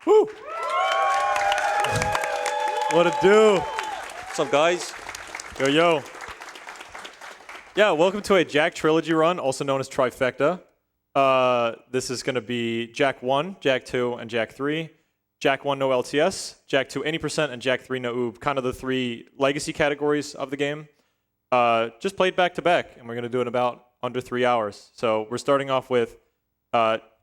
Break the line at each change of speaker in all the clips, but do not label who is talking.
Woo! What it do?
What's up, guys?
Yo, yo. Yeah, welcome to a Jak Trilogy run, also known as Trifecta. This is going to be Jak 1, Jak 2, and Jak 3. Jak 1, no LTS. Jak 2, 80%, and Jak 3, no OOB. Kind of the three legacy categories of the game. Just played back-to-back, and we're going to do it in about under 3 hours. So we're starting off with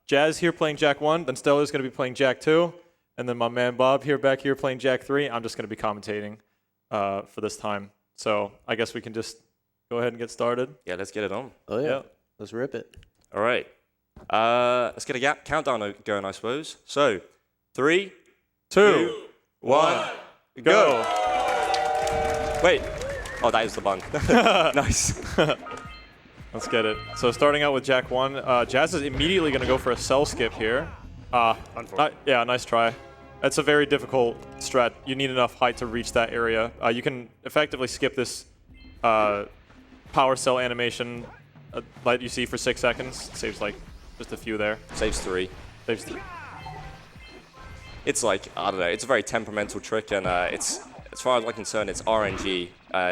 Jazz here playing Jak 1, then Stellar's going to be playing Jak 2, and then my man Bob back here playing Jak 3. I'm just going to be commentating for this time. So I guess we can just go ahead and get started.
Yeah, let's get it on.
Oh, yeah. Let's rip it.
All right. Let's get a countdown going, I suppose. So, 3, 2, 1, go. Wait. Oh, that is the button. Nice.
Let's get it. So starting out with Jak 1, Jazz is immediately going to go for a cell skip here. Yeah, nice try. That's a very difficult strat. You need enough height to reach that area. You can effectively skip this power cell animation that you see for 6 seconds. It saves like just a few there.
Saves 3.
Saves 3.
It's like, I don't know, it's a very temperamental trick, and it's, as far as I'm concerned, it's RNG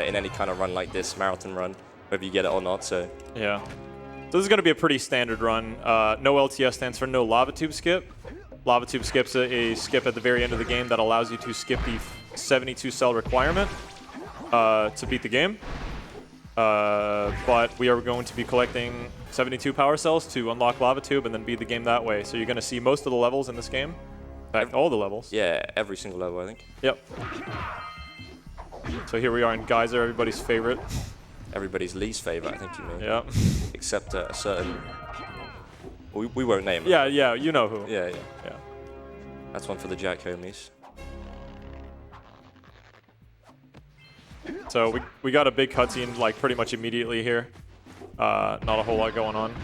in any kind of run like this, marathon run, whether you get it or not, so.
Yeah. So this is going to be a pretty standard run. No LTS stands for no lava tube skip. Lava tube skip's a skip at the very end of the game that allows you to skip the 72 cell requirement to beat the game. But we are going to be collecting 72 power cells to unlock lava tube and then beat the game that way. So you're going to see most of the levels in this game. In fact, all the levels.
Yeah, every single level, I think.
Yep. So here we are in Geyser, everybody's favorite.
Everybody's least favorite, I think you mean.
Yeah.
Except a certain... We won't name it.
Yeah, yeah, you know who.
Yeah.
Yeah.
That's one for the Jak homies.
So we got a big cutscene like pretty much immediately here. Not a whole lot going on.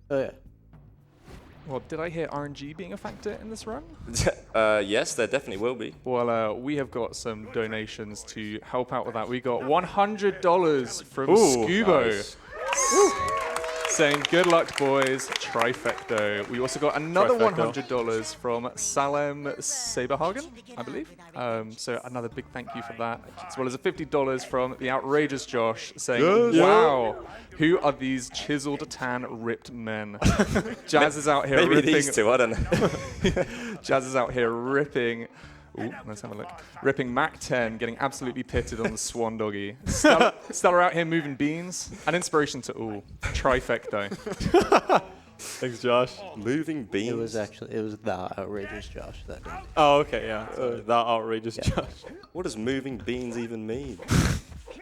Oh, yeah.
Well, did I hear RNG being a factor in this run?
Yes, there definitely will be.
Well, we have got some donations to help out with that. We got $100 from
Ooh,
Scubo.
Nice.
Saying, good luck, boys, Trifecta. We also got another
Trifecta.
$100 from Salem Saberhagen, I believe. So another big thank you for that. As well as a $50 from the outrageous Josh saying, wow, who are these chiseled tan ripped men? Jazz is out here
Maybe
ripping.
these two, I don't know.
Jazz is out here ripping. Ooh, let's have a look. Ripping Mac 10, getting absolutely pitted on the Swan Doggy. Stellar out here moving beans. An inspiration to all. Trifecta.
Thanks, Josh.
Moving beans.
It was the outrageous Josh that did.
Oh, okay, yeah. That outrageous Josh.
What does moving beans even mean?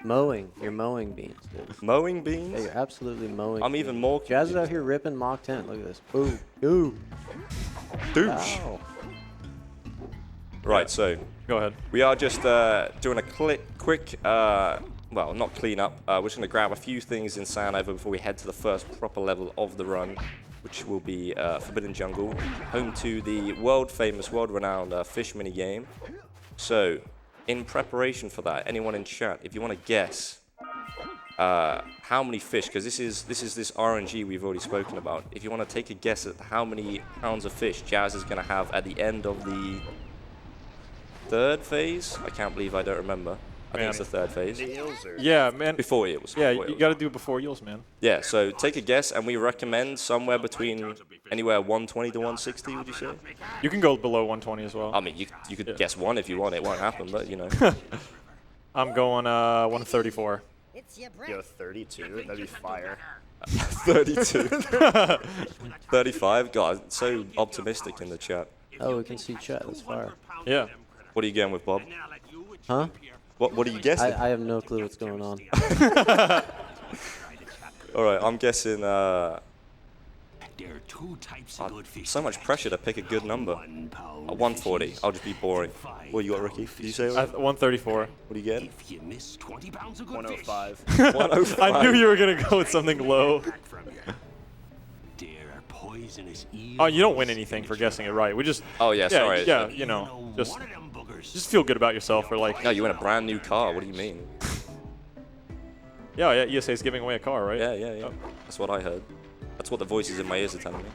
Mowing. You're mowing beans, dude.
Mowing beans?
Yeah, you're absolutely mowing.
I'm even more
Jazz is out here ripping Mach 10. Look at this. Ooh. Ooh.
douche.
Wow.
Right, so
Go ahead.
we are just doing a quick, well, not clean up. We're just going to grab a few things in Sanover before we head to the first proper level of the run, which will be Forbidden Jungle, home to the world-famous, world-renowned fish mini-game. So, in preparation for that, anyone in chat, if you want to guess how many fish, because this is this RNG we've already spoken about, if you want to take a guess at how many pounds of fish Jazz is going to have at the end of the third phase? I can't believe I don't remember. I think it's the third phase.
Yeah, man.
Before it was.
Yeah,
before it
you
was.
got to do it before Eels, man.
Yeah, so take a guess, and we recommend somewhere between anywhere 120 to 160, would you say?
You can go below 120 as well.
I mean, you could guess one if you want. It won't happen, but, you know.
I'm going 134.
Yo, 32? That'd be fire.
32. 35? God, so optimistic in the chat.
Oh, we can see chat. That's fire.
Yeah.
What are you going with, Bob?
Huh?
What are you guessing?
I have no clue what's going on.
All right, I'm guessing
There are two types of good fish.
so much pressure to pick a good number. 140. I'll just be boring. What you got, Ricky? Did you say it?
134.
What do you get?
If you miss 20 pounds of good
105.
105.
I knew you were going to go with something low.
fish from you. There are poisonous eels.
Oh, you don't win anything for guessing it right. We just...
Oh, yeah, sorry.
Yeah, you know, just
One of them boogers.
feel good about yourself for like...
No, you win a brand new car. What do you mean?
Yeah, ESA is giving away a car, right?
Yeah. That's what I heard. That's what the voices in my ears are telling me.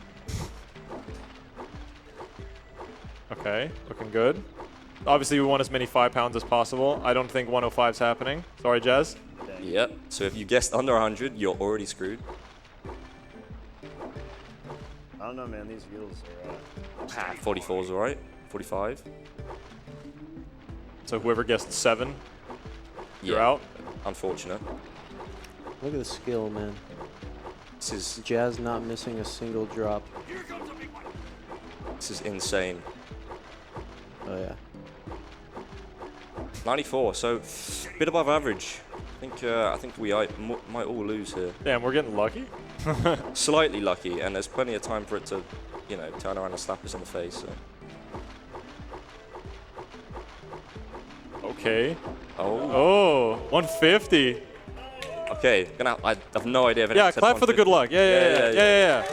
Okay, looking good. Obviously, we want as many 5 pounds as possible. I don't think 105's happening. Sorry, Jazz.
Yep. So if you guessed under 100, you're already screwed.
I don't know, man. These wheels are.
44's alright. 45.
So whoever guessed 7, you're
Yeah.
out.
Unfortunate.
Look at the skill, man.
This is
Jazz not missing a single drop.
insane.
Oh yeah.
94. So a bit above average. I think we might all lose here.
Damn, we're getting lucky.
Slightly lucky, and there's plenty of time for it to, you know, turn around and slap us in the face. So.
Okay.
Oh.
Oh, 150.
Okay. I have no idea if it.
Yeah, clap for the good luck. Yeah.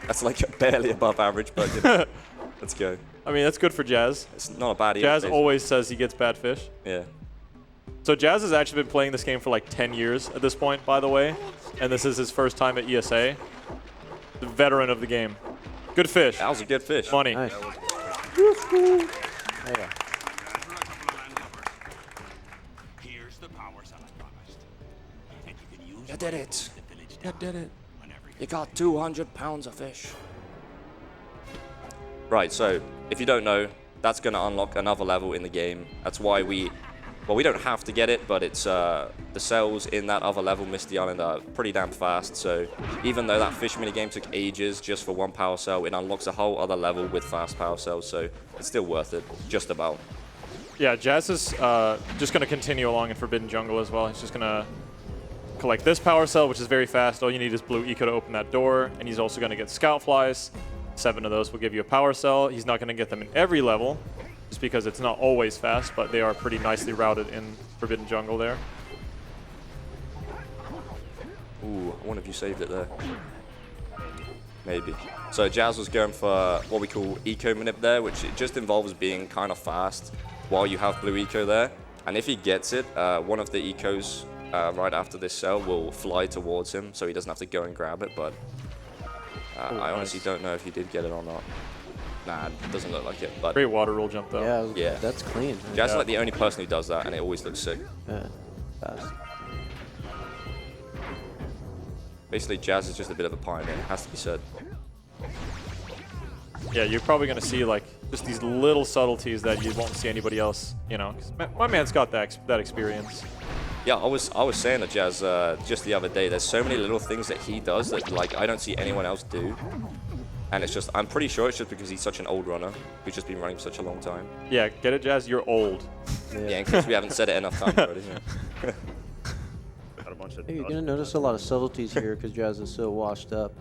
That's like barely above average, but you know, let's go.
I mean, that's good for Jazz.
It's not a bad either.
Jazz always says he gets bad fish.
Yeah.
So Jazz has actually been playing this game for like 10 years at this point, by the way. And this is his first time at ESA. The veteran of the game. Good fish.
That was a good fish.
Money.
Nice. Oh, yeah.
Here's the power cell I promised. And you can use
You did it.
the village
You did it.
whenever
You got 200 pounds of fish. Right, so if you don't know, that's going to unlock another level in the game. That's why we don't have to get it, but it's the cells in that other level, Misty Island, are pretty damn fast. So even though that fish minigame took ages just for one power cell, it unlocks a whole other level with fast power cells. So it's still worth it, just about.
Yeah, Jazz is just going to continue along in Forbidden Jungle as well. He's just going to collect this power cell, which is very fast. All you need is blue eco to open that door. And he's also going to get scout flies. 7 of those will give you a power cell. He's not going to get them in every level, just because it's not always fast, but they are pretty nicely routed in Forbidden Jungle there.
Ooh, I wonder if you saved it there. Maybe. So Jazz was going for what we call eco manip there, which it just involves being kind of fast while you have blue eco there. And if he gets it, one of the ecos right after this cell will fly towards him, so he doesn't have to go and grab it. But I honestly don't know if he did get it or not. Nah, it doesn't look like it. But
Great water roll jump, though.
Yeah,
Yeah.
that's clean.
Jazz is like the only person who does that, and it always looks sick.
Yeah, fast.
Basically, Jazz is just a bit of a pioneer, it has to be said.
Yeah, you're probably going to see like just these little subtleties that you won't see anybody else, you know. 'Cause my man's got that experience.
Yeah, I was saying to Jazz just the other day, there's so many little things that he does that like I don't see anyone else do. And it's just, I'm pretty sure it's just because he's such an old runner who's just been running for such a long time.
Yeah, get it, Jazz? You're old.
Yeah, in case we haven't said it enough times already. Yeah.
Got a bunch of
Hey, you're
dust.
gonna notice a lot of subtleties here because Jazz is so washed up.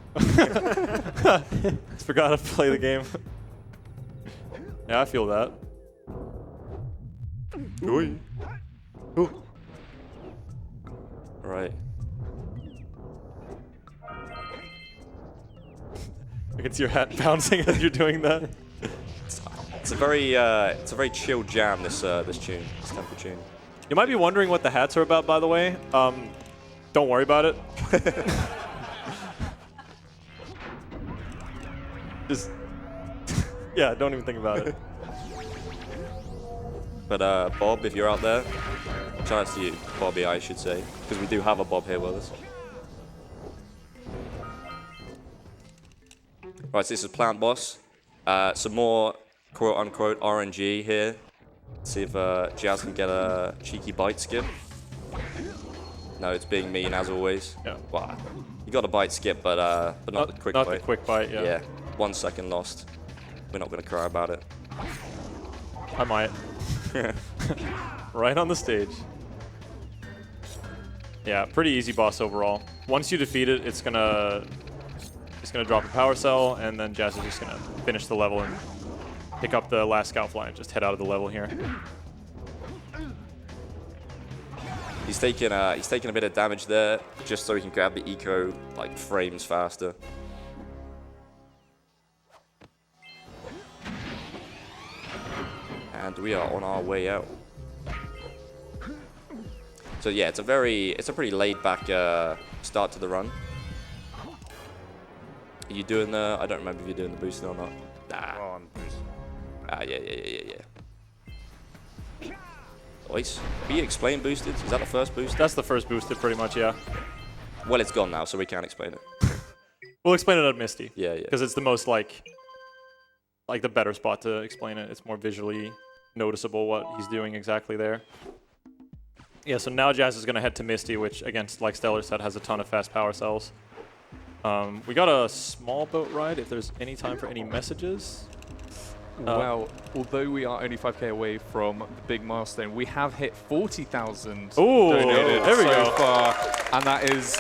Forgot to play the game. Yeah, I feel that.
Right.
I can see your hat bouncing as you're doing that.
It's a very chill jam, this tune, this temple tune.
You might be wondering what the hats are about, by the way. Don't worry about it. Just, yeah, don't even think about it.
But Bob, if you're out there, shout out to you, Bobby, I should say, because we do have a Bob here with us. Right, so this is Plant Boss. Some more quote-unquote RNG here. See if Jazz can get a cheeky bite skip. No, it's being mean as always.
Yeah.
Wow. You got a bite skip, but not the quick
not
bite.
the quick bite, yeah.
Yeah, 1 second lost. We're not going to cry about it.
I might. Right on the stage. Yeah, pretty easy boss overall. Once you defeat it, it's gonna drop a power cell, and then Jazz is just gonna finish the level and pick up the last scout fly and just head out of the level here.
He's taking a bit of damage there, just so he can grab the eco like frames faster. And we are on our way out. So yeah, it's a pretty laid back start to the run. Are you doing the? I don't remember if you're doing the boosted or not. Nah.
Oh, I'm boosted.
Yeah. Nice. Can you explain boosted? Is that the first boost?
That's the first boosted, pretty much, yeah.
Well, it's gone now, so we can't explain it.
We'll explain it at Misty.
Yeah.
Because it's the most, like the better spot to explain it. It's more visually noticeable what he's doing exactly there. Yeah, so now Jazz is going to head to Misty, which, against, like Stellar said, has a ton of fast power cells. We got a small boat ride, if there's any time for any messages.
Well, although we are only 5k away from the big milestone, we have hit 40,000
Ooh,
donated
there we
so
go.
far, and that is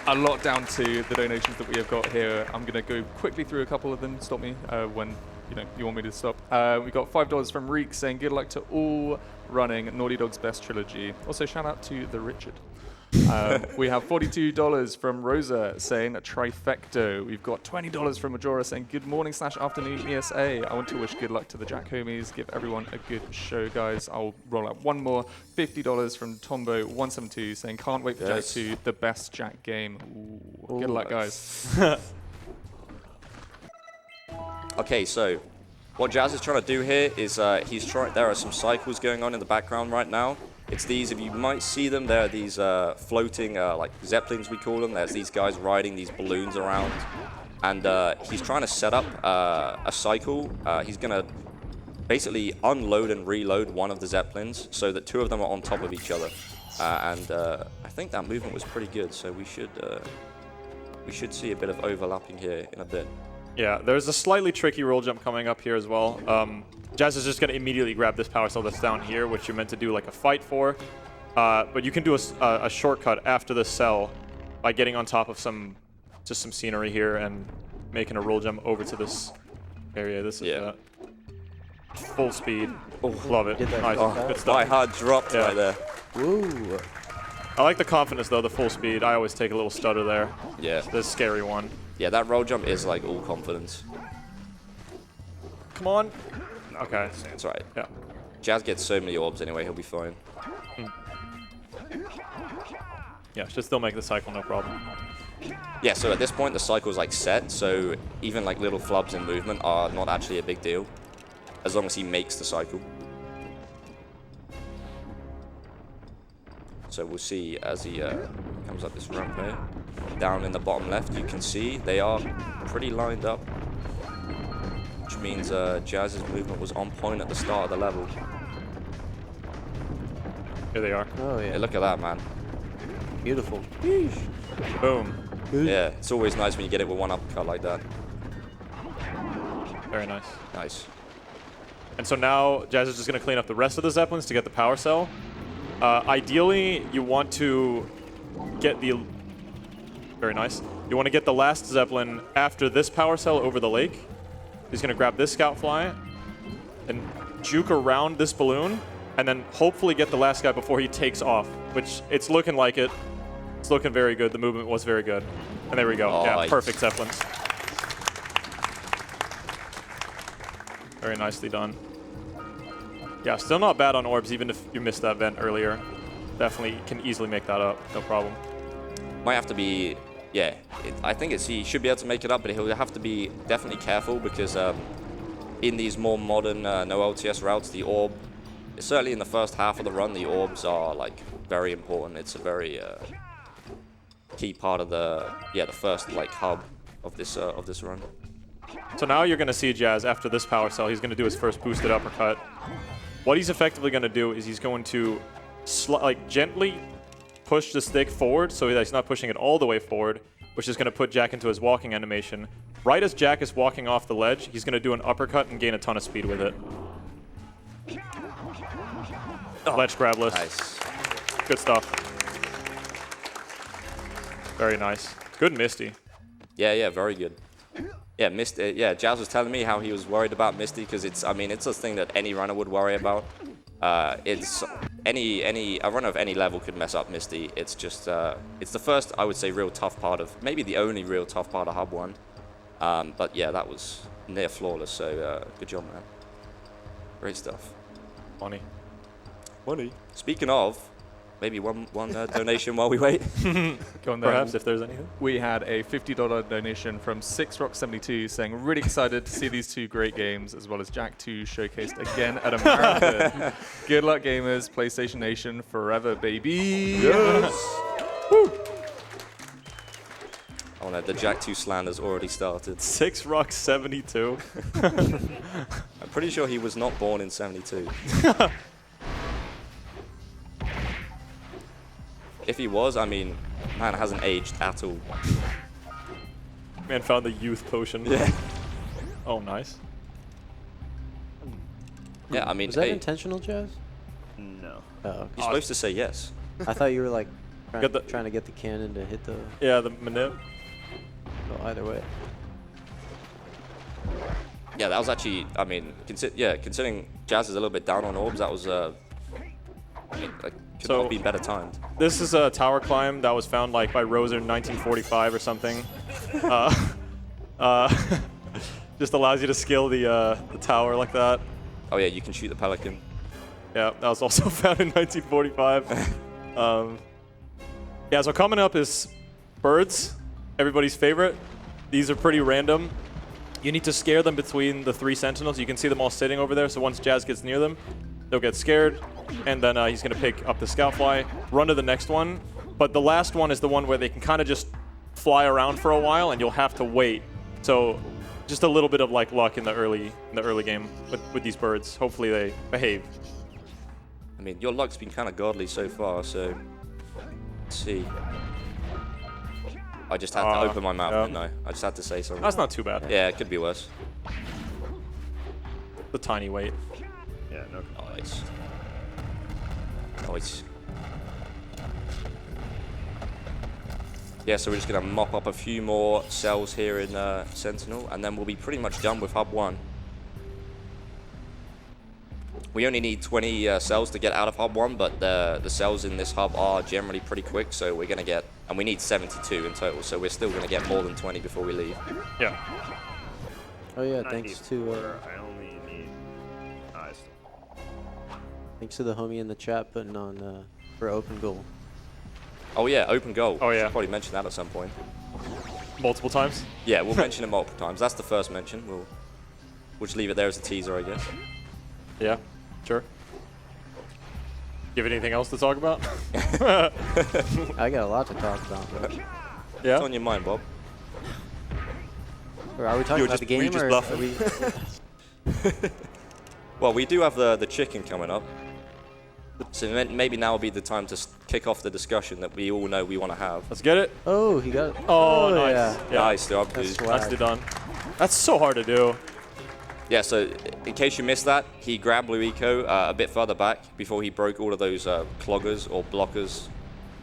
a lot down to the donations that we have got here. I'm going to go quickly through a couple of them. Stop me when you want me to stop. We got $5 from Reek saying good luck to all running Naughty Dog's best trilogy. Also, shout out to the Richard. We have $42 from Rosa saying a trifecta. We've got $20 from Majora saying good morning / afternoon ESA. I want to wish good luck to the Jack homies. Give everyone a good show, guys. I'll roll out one more. $50 from Tombo172 saying can't wait for Jack 2, the best Jack game. Ooh, good luck, guys.
Okay, so what Jazz is trying to do here is there are some cycles going on in the background right now. It's these, if you might see them, there are these floating, like Zeppelins we call them. There's these guys riding these balloons around. And he's trying to set up a cycle. He's going to basically unload and reload one of the Zeppelins so that two of them are on top of each other. I think that movement was pretty good, so we should see a bit of overlapping here in a bit.
Yeah, there's a slightly tricky roll jump coming up here as well. Jazz is just going to immediately grab this power cell that's down here, which you're meant to do like a fight for. But you can do a shortcut after the cell by getting on top of some scenery here and making a roll jump over to this area. This is full speed. Oh, love it. Nice. Good stuff.
My heart dropped right there.
Woo.
I like the confidence though, the full speed. I always take a little stutter there.
Yeah.
This scary one.
Yeah, that roll jump is like all confidence.
Come on. Okay.
That's right.
Yeah.
Jazz gets so many orbs anyway, he'll be fine.
Yeah, should still make the cycle, no problem.
Yeah, so at this point the cycle's like set, so even like little flubs in movement are not actually a big deal, as long as he makes the cycle. So we'll see as he comes up this ramp here. Down in the bottom left, you can see they are pretty lined up, which means Jazz's movement was on point at the start of the level.
Here they are.
Oh, yeah.
Hey, look at that, man.
Beautiful.
Boom.
Yeah, it's always nice when you get it with one uppercut like that.
Very nice.
Nice.
And so now Jazz is just going to clean up the rest of the Zeppelins to get the power cell. Ideally, you want to get the... Very nice. You want to get the last Zeppelin after this power cell over the lake. He's going to grab this scout fly and juke around this balloon and then hopefully get the last guy before he takes off, which it's looking like it. It's looking very good. The movement was very good. And there we go.
Oh,
yeah, perfect Zeppelins. Very nicely done. Yeah, still not bad on orbs, even if you missed that vent earlier. Definitely can easily make that up. No problem.
Might have to be... Yeah, I think he should be able to make it up, but he'll have to be definitely careful because in these more modern no LTS routes, the orb, certainly in the first half of the run, the orbs are like very important. It's a very key part of the first like hub of this run.
So now you're going to see Jazz after this power cell. He's going to do his first boosted uppercut. What he's effectively going to do is he's going to gently push the stick forward so that he's not pushing it all the way forward, which is going to put Jack into his walking animation. Right as Jack is walking off the ledge, he's going to do an uppercut and gain a ton of speed with it. Ledge grabless.
Nice.
Good stuff. Very nice. Good Misty.
Yeah, very good. Yeah, Misty. Yeah, Jazz was telling me how he was worried about Misty because it's a thing that any runner would worry about. It's a runner of any level could mess up Misty. It's just it's the first, I would say, real tough part of, maybe the only real tough part of Hub 1. But yeah, that was near flawless. So good job, man. Great stuff.
Money.
Speaking of, maybe one donation while we wait.
Go on then.
Perhaps if there's anything.
We had a $50 donation from 6rock72 saying, really excited to see these two great games, as well as Jak 2 showcased again at a marathon. Good luck, gamers. PlayStation Nation forever, baby.
Yes. Oh no, the Jak 2 slander's already started.
6rock72.
I'm pretty sure he was not born in 72. If he was, I mean, man hasn't aged at all.
Man found the youth potion.
Yeah.
Oh, nice.
Yeah, I mean,
Was that
hey,
intentional, Jazz?
No.
Oh, okay.
you're supposed to say yes.
I thought you were like
Got the-
trying to get the cannon to hit the.
Yeah, the manip.
Well, either way.
Yeah, that was actually, I mean, considering Jazz is a little bit down on orbs, that was, I mean, like, could
So-
not have been better timed.
This is a tower climb that was found like by Roser in 1945 or something. Just allows you to scale the tower like that.
Oh yeah, you can shoot the pelican.
Yeah, that was also found in 1945. Yeah, so coming up is birds, everybody's favorite. These are pretty random. You need to scare them between the 3 sentinels. You can see them all sitting over there, so once Jazz gets near them, they'll get scared, and then he's going to pick up the scout fly, run to the next one. But the last one is the one where they can kind of just fly around for a while, and you'll have to wait. So just a little bit of like luck in the early game with these birds. Hopefully they behave.
I mean, your luck's been kind of godly so far, so let's see. I just had to open my mouth,
yeah.
didn't I? I just had to say something.
That's not too bad.
Yeah, it could be worse.
The tiny weight.
Yeah, no.
Nice. Nice. Yeah, so we're just going to mop up a few more cells here in Sentinel, and then we'll be pretty much done with Hub 1. We only need 20 cells to get out of Hub 1, but the cells in this hub are generally pretty quick, so we're going to get... And we need 72 in total, so we're still going to get more than 20 before we leave.
Yeah.
Oh yeah, thanks to
I only need.
thanks to the homie in the chat putting on for open goal.
Oh yeah, open goal.
Oh, yeah.
Should probably mention that at some point.
Multiple times.
Yeah, we'll mention it multiple times. That's the first mention. We'll just leave it there as a teaser, I guess.
Yeah, sure. You have anything else to talk about?
I got a lot to talk about. But
What's
Yeah.
on your mind, Bob?
are we talking about the game
just
or
bluffing.
are we?
Well, we do have the chicken coming up. So maybe now will be the time to kick off the discussion that we all know we want to have.
Let's get it.
Oh, he got.
Oh, nice.
Yeah.
Yeah.
Nice job,
That's
dude.
swag.
Nicely done. That's so hard to do.
Yeah, so in case you missed that, he grabbed Blue Eco a bit further back before he broke all of those cloggers or blockers,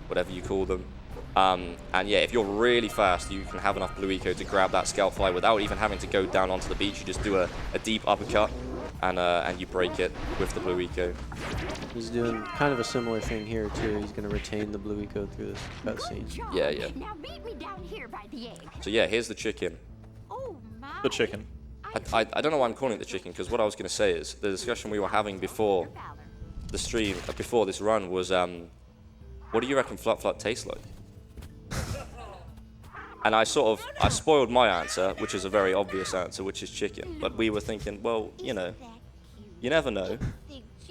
whatever you call them. And yeah, if you're really fast, you can have enough Blue Eco to grab that scout fly without even having to go down onto the beach. You just do a deep uppercut and you break it with the Blue Eco.
He's doing kind of a similar thing here too. He's going to retain the blue eco through this cutscene.
Yeah, yeah.
Now meet me down here by the egg.
So yeah, here's the chicken.
Oh my.
The chicken.
I don't know why I'm calling it the chicken, because what I was going to say is the discussion we were having before the stream, before this run was, what do you reckon Flut Flut tastes like? And I spoiled my answer, which is a very obvious answer, which is chicken. But we were thinking, well, you know, you never know.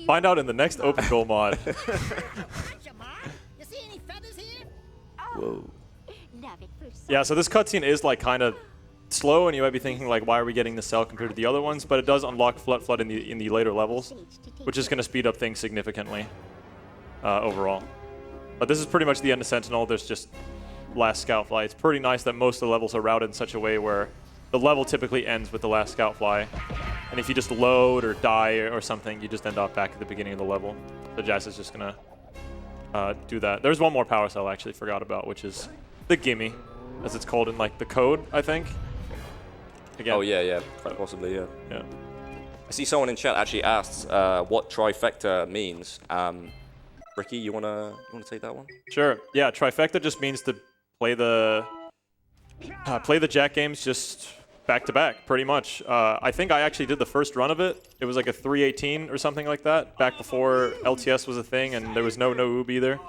Find out in the next open goal mod.
You see any feathers here?
Whoa.
Love it for
Yeah, so this cutscene is like kind of slow, and you might be thinking like, why are we getting the cell compared to the other ones? But it does unlock Flut Flut in the later levels, which is going to speed up things significantly overall. But this is pretty much the end of Sentinel. There's just last scout fly. It's pretty nice that most of the levels are routed in such a way where the level typically ends with the last scout fly. And if you just load or die or something, you just end up back at the beginning of the level. So Jazz is just going to do that. There's one more power cell I actually forgot about, which is the Gimme, as it's called in like the code, I think. Again,
Oh yeah, quite possibly, yeah.
yeah.
I see someone in chat actually asked what Trifecta means. Ricky, you wanna take that one?
Sure. Yeah, Trifecta just means to play the Jak games just back to back, pretty much. I think I actually did the first run of it. It was like a 318 or something like that, back before LTS was a thing and there was no oob either.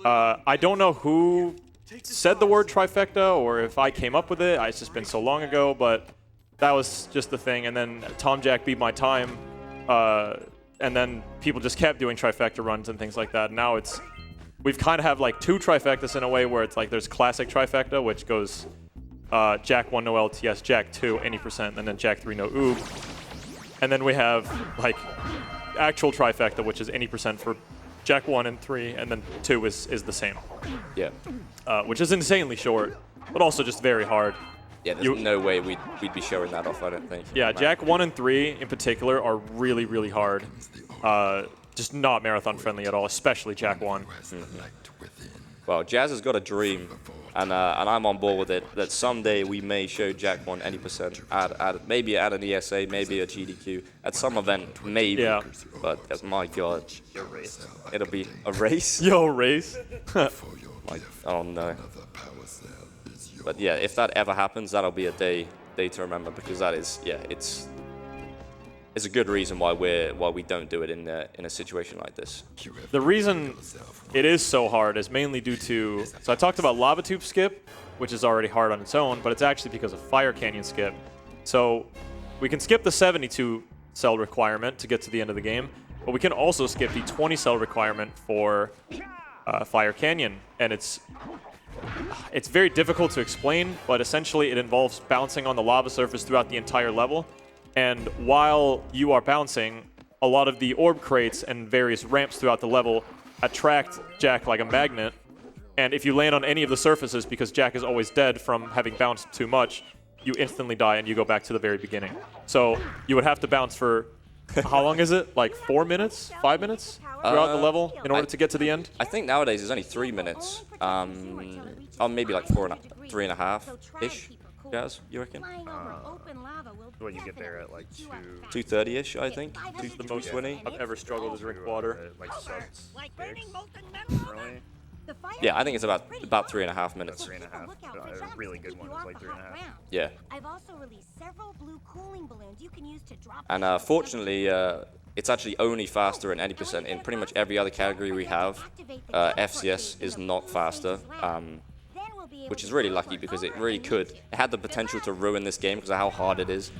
I don't know who said the word trifecta or if I came up with it. It's just been so long ago, but that was just the thing. And then Tom Jack beat my time, and then people just kept doing trifecta runs and things like that. Now we've kind of have like 2 trifectas in a way where it's like there's classic trifecta, which goes Jack 1 no LTS, Jack 2 any %, and then Jack 3 no oob. And then we have like actual trifecta, which is any % for Jack 1 and 3, and then 2 is the same.
Yeah.
Which is insanely short, but also just very hard.
Yeah, there's no way we'd be showing that off, I don't think.
Yeah, Jack 1 and 3 in particular are really, really hard. Just not marathon friendly at all, especially Jack 1.
Well, Jazz has got a dream, and I'm on board with it, that someday we may show Jack 1 any %, maybe at an ESA, maybe a GDQ, at some event, maybe.
Yeah.
But my God, it'll be a race?
Yo, race.
Oh no. But yeah, if that ever happens, that'll be a day to remember, because that is, yeah, it's a good reason why we don't do it in a situation like this.
The reason it is so hard is mainly due to, so I talked about lava tube skip, which is already hard on its own, but it's actually because of fire canyon skip. So we can skip the 72 cell requirement to get to the end of the game, but we can also skip the 20 cell requirement for fire canyon, and it's very difficult to explain, but essentially it involves bouncing on the lava surface throughout the entire level. And while you are bouncing, a lot of the orb crates and various ramps throughout the level attract Jack like a magnet. And if you land on any of the surfaces, because Jack is always dead from having bounced too much, you instantly die and you go back to the very beginning. So you would have to bounce for, how long is it? Like 4 minutes? 5 minutes? Throughout the level in order to get to the end?
I think nowadays it's only 3 minutes. Maybe like 3.5-ish. Jazz, you reckon?
When you get there at like
2:30-ish, I think.
The most
2:20.
I've ever struggled to drink water.
like subs. Really?
Yeah, I think it's about 3.5 minutes.
3.5. A really good one is like 3.5.
Yeah.
I've also released several blue cooling balloons you can use to drop.
And fortunately, it's actually only faster in any %. In pretty much every other category we have, FCS is not faster. Which is really lucky, because it really could. It had the potential to ruin this game because of how hard it is,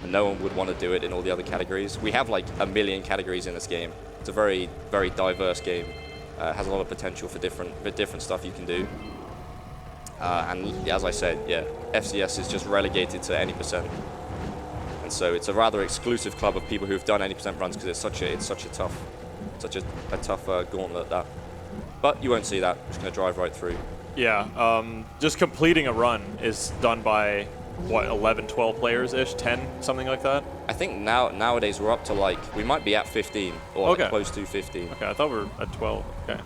and no one would want to do it in all the other categories. We have like a million categories in this game. It's a very, very diverse game. It has a lot of potential for different stuff you can do. And as I said, yeah, FCS is just relegated to any %. And so it's a rather exclusive club of people who've done any % runs, because it's such a tough gauntlet that. But you won't see that. I'm just going to drive right through.
Yeah, just completing a run is done by, what, 11, 12 players-ish? 10? Something like that?
I think nowadays we're up to like, we might be at 15, or like close to 15.
Okay, I thought we were at 12. Okay.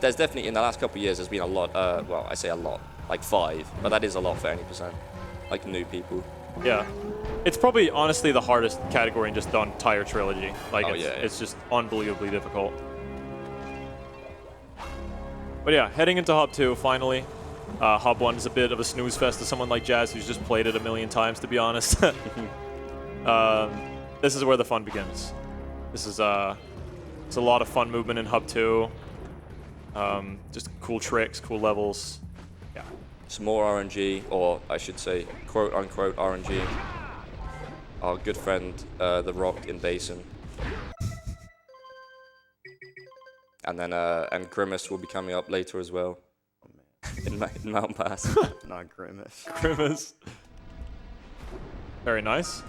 There's definitely, in the last couple of years, there's been a lot, well, I say a lot, like 5, but that is a lot for any %, like new people.
Yeah. It's probably, honestly, the hardest category in just the entire trilogy. Like, it's just unbelievably difficult. But yeah, heading into Hub 2, finally. Hub 1 is a bit of a snooze fest to someone like Jazz, who's just played it a million times, to be honest. This is where the fun begins. This is it's a lot of fun movement in Hub 2. Just cool tricks, cool levels. Yeah.
Some more RNG, or I should say, quote-unquote RNG. Our good friend, The Rock in Basin. And then and Grimace will be coming up later as well.
Oh, man.
in Mountain Pass.
Not Grimace.
Grimace. Very nice.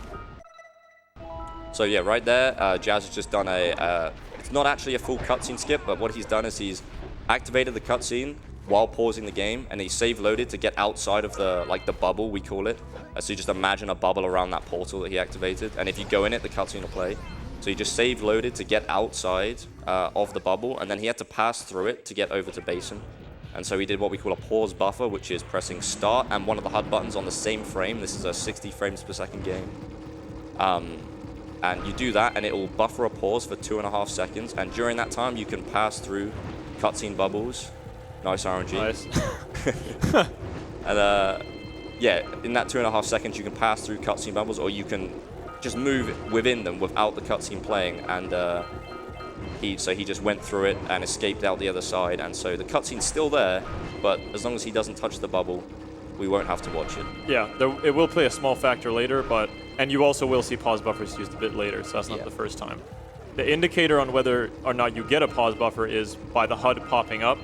So yeah, right there, Jazz has just done it's not actually a full cutscene skip, but what he's done is he's activated the cutscene while pausing the game, and he save loaded to get outside of the bubble, we call it. So you just imagine a bubble around that portal that he activated, and if you go in it, the cutscene will play. So he just save loaded to get outside of the bubble, and then he had to pass through it to get over to Basin. And so he did what we call a pause buffer, which is pressing start and one of the HUD buttons on the same frame. This is a 60 frames per second game. And you do that, and it will buffer a pause for 2.5 seconds. And during that time, you can pass through cutscene bubbles. Nice RNG.
Nice.
yeah, in that 2.5 seconds, you can pass through cutscene bubbles, or you can just move within them without the cutscene playing. And he just went through it and escaped out the other side. And so the cutscene's still there, but as long as he doesn't touch the bubble, we won't have to watch it.
Yeah, it will play a small factor later, and you also will see pause buffers used a bit later, so that's not the first time. The indicator on whether or not you get a pause buffer is by the HUD popping up,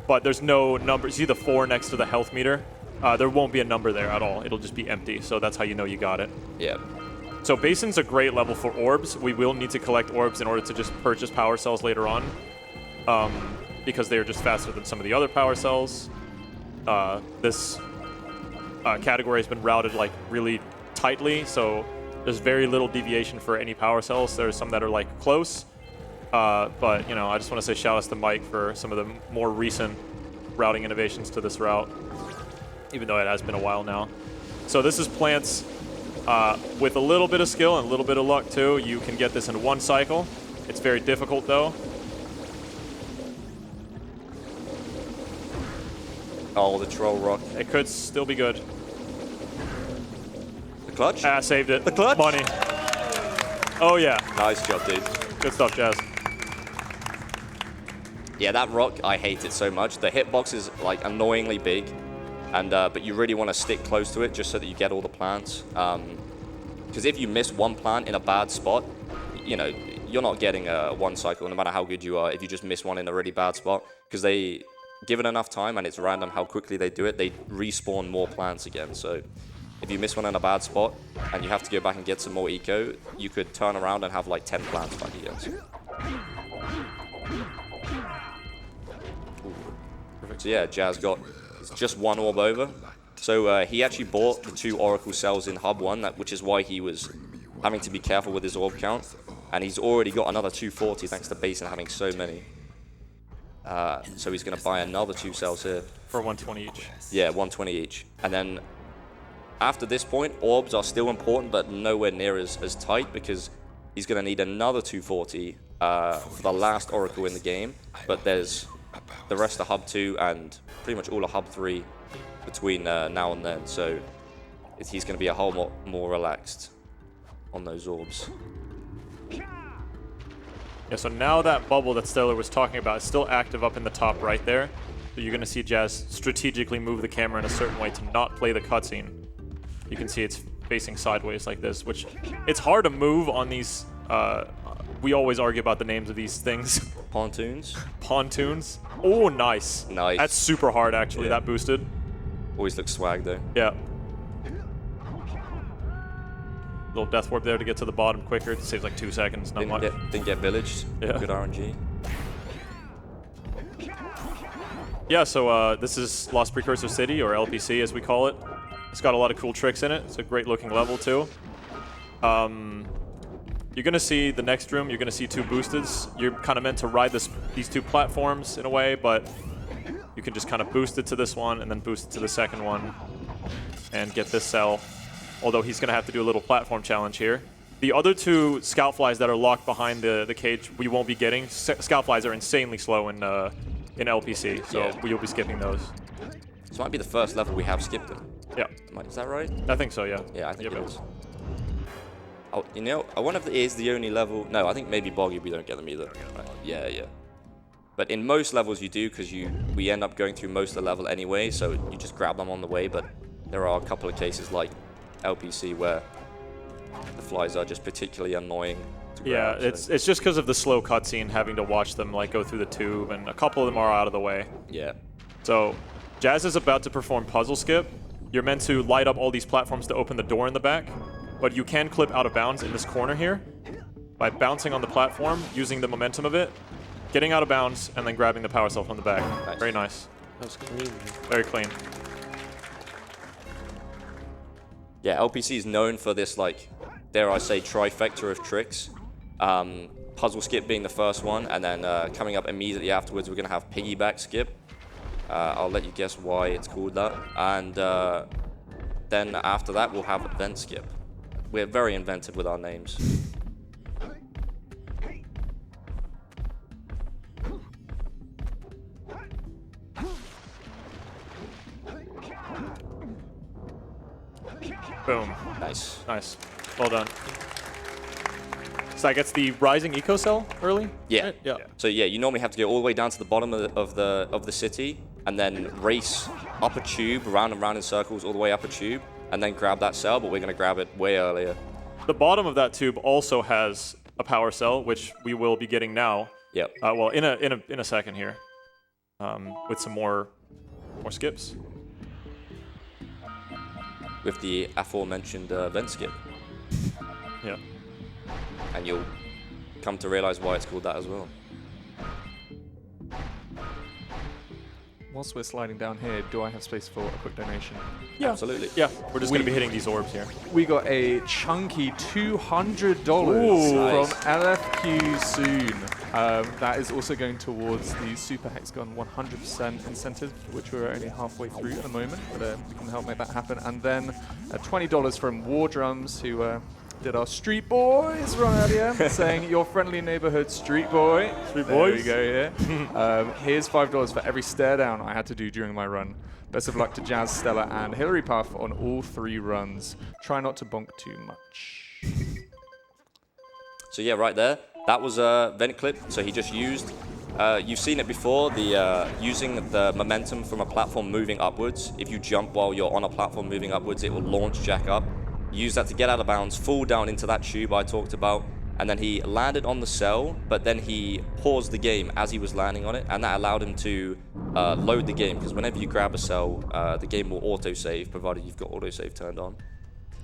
but there's no number. See the 4 next to the health meter? There won't be a number there at all. It'll just be empty, so that's how you know you got it.
Yeah.
So Basin's a great level for orbs. We will need to collect orbs in order to just purchase power cells later on, because they are just faster than some of the other power cells. This category has been routed like really tightly, so there's very little deviation for any power cells. There's some that are like close, but you know, I just want to say shout outs to Mike for some of the more recent routing innovations to this route, even though it has been a while now. So this is plants with a little bit of skill and a little bit of luck too. You can get this in 1 cycle. It's very difficult though.
Oh, the troll rock.
It could still be good.
The clutch?
Saved it.
The clutch?
Money. Oh yeah.
Nice job, dude.
Good stuff, Jazz.
Yeah, that rock, I hate it so much. The hitbox is like annoyingly big, and but you really want to stick close to it just so that you get all the plants. Because if you miss one plant in a bad spot, you know, you're not getting a 1 cycle no matter how good you are if you just miss one in a really bad spot. Because they give it enough time and it's random how quickly they do it, they respawn more plants again. So if you miss one in a bad spot and you have to go back and get some more eco, you could turn around and have like 10 plants back again. So yeah, Jazz got just 1 orb over. So he actually bought the 2 Oracle cells in Hub 1, which is why he was having to be careful with his orb count. And he's already got another 240 thanks to Basin having so many. So he's going to buy another 2 cells here.
For 120 each.
Yeah, 120 each. And then after this point, orbs are still important, but nowhere near as tight because he's going to need another 240 for the last Oracle in the game. But there's the rest of Hub 2 and pretty much all of Hub 3 between now and then. So he's going to be a whole lot more relaxed on those orbs.
Yeah, so now that bubble that Stellar was talking about is still active up in the top right there. So you're going to see Jazz strategically move the camera in a certain way to not play the cutscene. You can see it's facing sideways like this, which it's hard to move on these. We always argue about the names of these things.
Pontoons.
Pontoons. Oh, nice.
Nice.
That's super hard, actually.
Yeah.
That boosted.
Always looks swag, though.
Yeah. Little death warp there to get to the bottom quicker. It saves like 2 seconds, not much.
Didn't get villaged.
Yeah.
Good RNG.
Yeah, so this is Lost Precursor City, or LPC as we call it. It's got a lot of cool tricks in it. It's a great looking level too. You're gonna see the next room, you're gonna see 2 boosteds. You're kind of meant to ride these 2 platforms in a way, but you can just kind of boost it to this one and then boost it to the second one and get this cell. Although he's gonna have to do a little platform challenge here. The other 2 scout flies that are locked behind the cage, we won't be getting. Scout flies are insanely slow in LPC, so you'll be skipping those.
This might be the first level we have skipped it.
Yeah.
Is that right?
I think so, yeah.
Yeah, I think
Yeah,
it is. Oh, you know, I wonder if it is the only level. No, I think maybe Boggy, we don't get them either. Right. Yeah, yeah. But in most levels you do, because we end up going through most of the level anyway, so you just grab them on the way. But there are a couple of cases like LPC where the flies are just particularly annoying to grab.
Yeah, it's just because of the slow cutscene, having to watch them like go through the tube, and a couple of them are out of the way.
Yeah.
So Jazz is about to perform puzzle skip. You're meant to light up all these platforms to open the door in the back, but you can clip out of bounds in this corner here by bouncing on the platform, using the momentum of it, getting out of bounds, and then grabbing the power cell from the back.
Nice.
Very nice.
That was clean.
Very clean.
Yeah, LPC is known for this, like, dare I say, trifecta of tricks. Puzzle skip being the first one, and then coming up immediately afterwards, we're going to have piggyback skip. I'll let you guess why it's called that. And then after that, we'll have event skip. We're very inventive with our names.
Boom.
Nice.
Nice. Well done. So that gets the rising eco cell early?
Yeah.
Right? Yeah.
So yeah, you normally have to go all the way down to the bottom of the city, and then race up a tube, round and round in circles, all the way up a tube, and then grab that cell. But we're gonna grab it way earlier.
The bottom of that tube also has a power cell, which we will be getting now.
Yep.
Well, in a second here, with some more skips.
With the aforementioned vent skip,
Yeah.
and you'll come to realize why it's called that as well.
Whilst we're sliding down here, do I have space for a quick donation?
Yeah.
Absolutely.
Yeah. We're just gonna be hitting these orbs here.
We got a chunky $200
Ooh.
from LFQ soon. That is also going towards the Super Hexagon 100% incentive, which we're only halfway through at the moment, but we can help make that happen. And then $20 from War Drums, who did our Street Boys run earlier, saying your friendly neighborhood street boy.
Street
There
boys.
we go, yeah. Here's $5 for every stare down I had to do during my run. Best of luck to Jazz, Stella, and HillaryPuff on all 3 runs. Try not to bonk too much.
So yeah, right there, that was a vent clip. So he just used, you've seen it before, the using the momentum from a platform moving upwards. If you jump while you're on a platform moving upwards, it will launch Jack up. Use that to get out of bounds, fall down into that tube I talked about, and then he landed on the cell, but then he paused the game as he was landing on it, and that allowed him to load the game, because whenever you grab a cell, the game will autosave, provided you've got autosave turned on.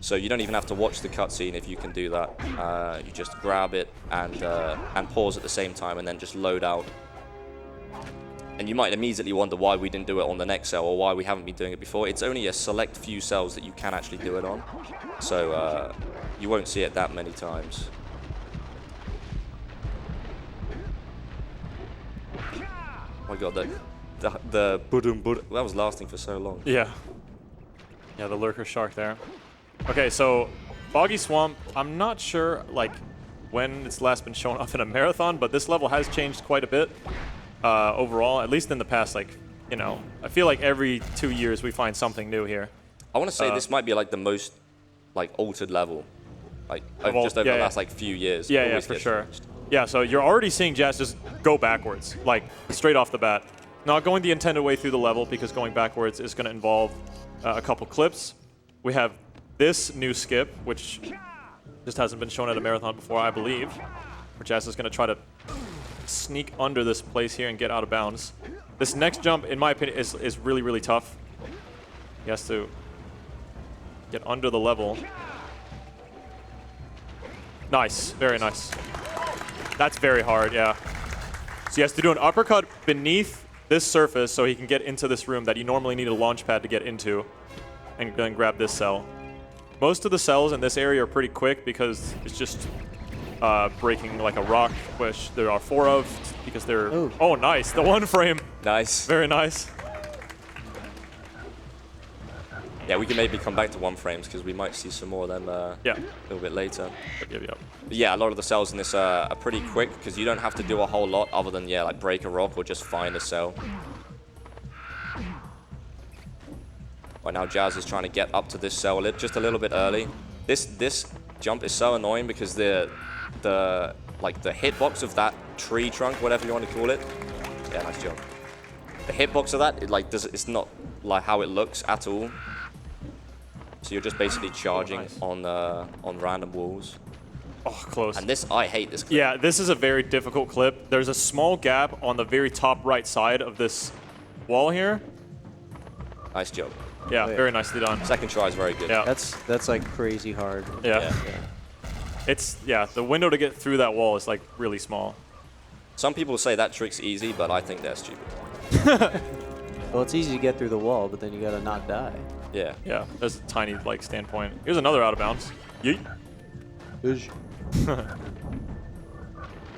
So you don't even have to watch the cutscene if you can do that. You just grab it and pause at the same time, and then just load out. And you might immediately wonder why we didn't do it on the next cell, or why we haven't been doing it before. It's only a select few cells that you can actually do it on, so you won't see it that many times. Oh my god, the budum budum, that was lasting for so long.
Yeah. Yeah, the Lurker Shark there. Okay, so Boggy Swamp, I'm not sure like when it's last been shown off in a marathon, but this level has changed quite a bit overall, at least in the past, like, you know, I feel like every 2 years we find something new here.
I want to say this might be like the most like altered level, like just over the last like few years.
Yeah,
Always
for
gets
sure.
changed.
Yeah, so you're already seeing Jazz just go backwards, like straight off the bat. Not going the intended way through the level, because going backwards is going to involve a couple clips. We have this new skip, which just hasn't been shown at a marathon before, I believe, where Jazz is going to try to sneak under this place here and get out of bounds. This next jump, in my opinion, is really, really tough. He has to get under the level. Nice, very nice. That's very hard, yeah. So he has to do an uppercut beneath this surface so he can get into this room that you normally need a launch pad to get into, and then grab this cell. Most of the cells in this area are pretty quick because it's just breaking like a rock, which there are 4 of, because they're...
Ooh.
Oh, nice. The 1 frame.
Nice.
Very nice.
Yeah, we can maybe come back to 1 frames because we might see some more of them
Yeah.
a little bit later.
Yep.
But yeah, a lot of the cells in this are pretty quick because you don't have to do a whole lot other than, yeah, like break a rock or just find a cell. Right now, Jazz is trying to get up to this cell just a little bit early. This jump is so annoying because the hitbox of that tree trunk, whatever you want to call it. Yeah, nice jump. The hitbox of that, it's not like how it looks at all. So you're just basically charging on random walls.
Oh, close.
And I hate this clip.
Yeah, this is a very difficult clip. There's a small gap on the very top right side of this wall here.
Nice job.
Yeah,
Oh, yeah.
very nicely done.
Second try is very good.
Yeah.
That's like crazy hard.
Yeah.
Yeah.
The window to get through that wall is like really small.
Some people say that trick's easy, but I think they're stupid.
Well, it's easy to get through the wall, but then you gotta not die.
Yeah.
Yeah, there's a tiny like standpoint. Here's another out of bounds. Yeet.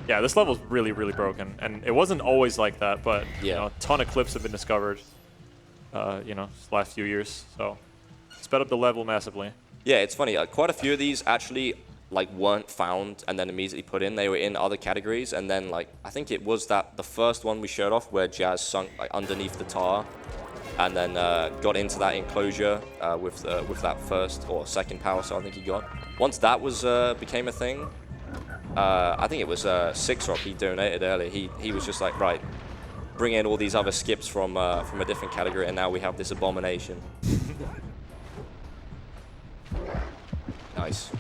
Yeah, this level's really, really broken, and it wasn't always like that, but you know, a ton of clips have been discovered, you know, this last few years, so sped up the level massively.
Yeah, it's funny. Quite a few of these actually weren't found and then immediately put in. They were in other categories, and then I think it was the first one we showed off where Jazz sunk underneath the tar. and then got into that enclosure with that first or second power cell I think he got. Once that was became a thing, I think it was Six Rock he donated earlier. He was just like, right, bring in all these other skips from a different category, and now we have this abomination. Nice.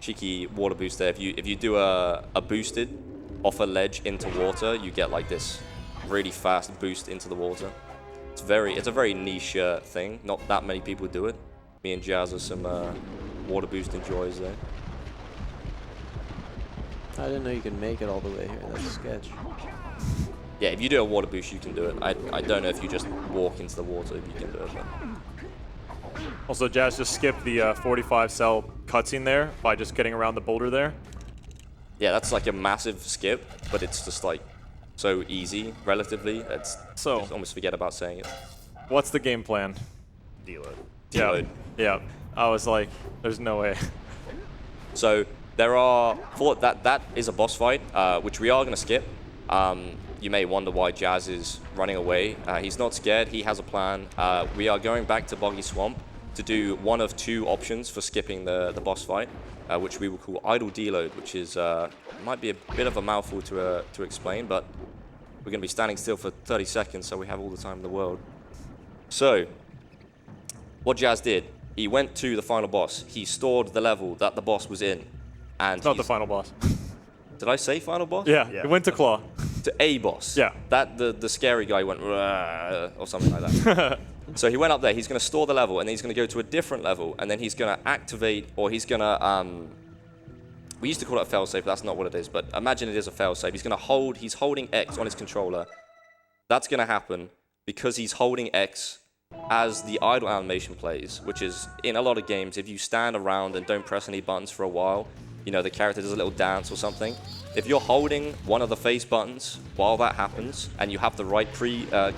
Cheeky water boost there. If you do a boosted off a ledge into water, you get like this really fast boost into the water. It's a very niche thing. Not that many people do it. Me and Jazz are some water boost enjoyers there.
I didn't know you could make it all the way here. That's a sketch.
Yeah, if you do a water boost, you can do it. I don't know if you just walk into the water if you can do it. But.
Also, Jazz just skipped the 45 cell cutscene there by just getting around the boulder there.
Yeah, that's like a massive skip, but it's just like so easy, relatively. Just almost forget about saying it.
What's the game plan?
Deload.
Deload.
Yeah. I was like, there's no way.
So there are that is a boss fight, which we are going to skip. You may wonder why Jazz is running away. He's not scared. He has a plan. We are going back to Boggy Swamp to do one of two options for skipping the boss fight, which we will call idle deload, which is might be a bit of a mouthful to explain, but we're going to be standing still for 30 seconds, so we have all the time in the world. So what Jazz did, he went to the final boss. He stored the level that the boss was in, and
Not the final boss.
Did I say final boss?
Yeah,
Yeah.
it went to Claw.
To a boss.
Yeah.
That the scary guy went "Rah," or something like that. So he went up there. He's going to store the level, and then he's going to go to a different level, and then he's going to activate, or he's going to we used to call it a failsafe. That's not what it is, but imagine it is a failsafe. He's going to hold. He's holding X on his controller. That's going to happen because he's holding X as the idle animation plays, which is in a lot of games. If you stand around and don't press any buttons for a while, you know, the character does a little dance or something. If you're holding one of the face buttons while that happens, and you have the right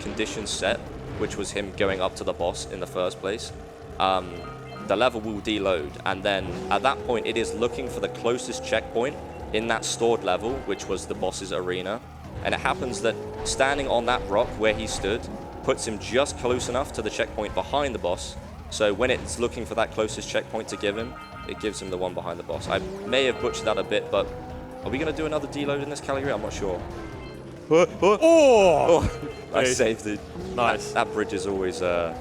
conditions set, which was him going up to the boss in the first place, the level will deload. And then at that point, it is looking for the closest checkpoint in that stored level, which was the boss's arena. And it happens that standing on that rock where he stood puts him just close enough to the checkpoint behind the boss. So when it's looking for that closest checkpoint to give him, it gives him the one behind the boss. I may have butchered that a bit, but are we going to do another deload in this category? I'm not sure.
Oh!
I
Hey.
saved it.
Nice.
That bridge is always a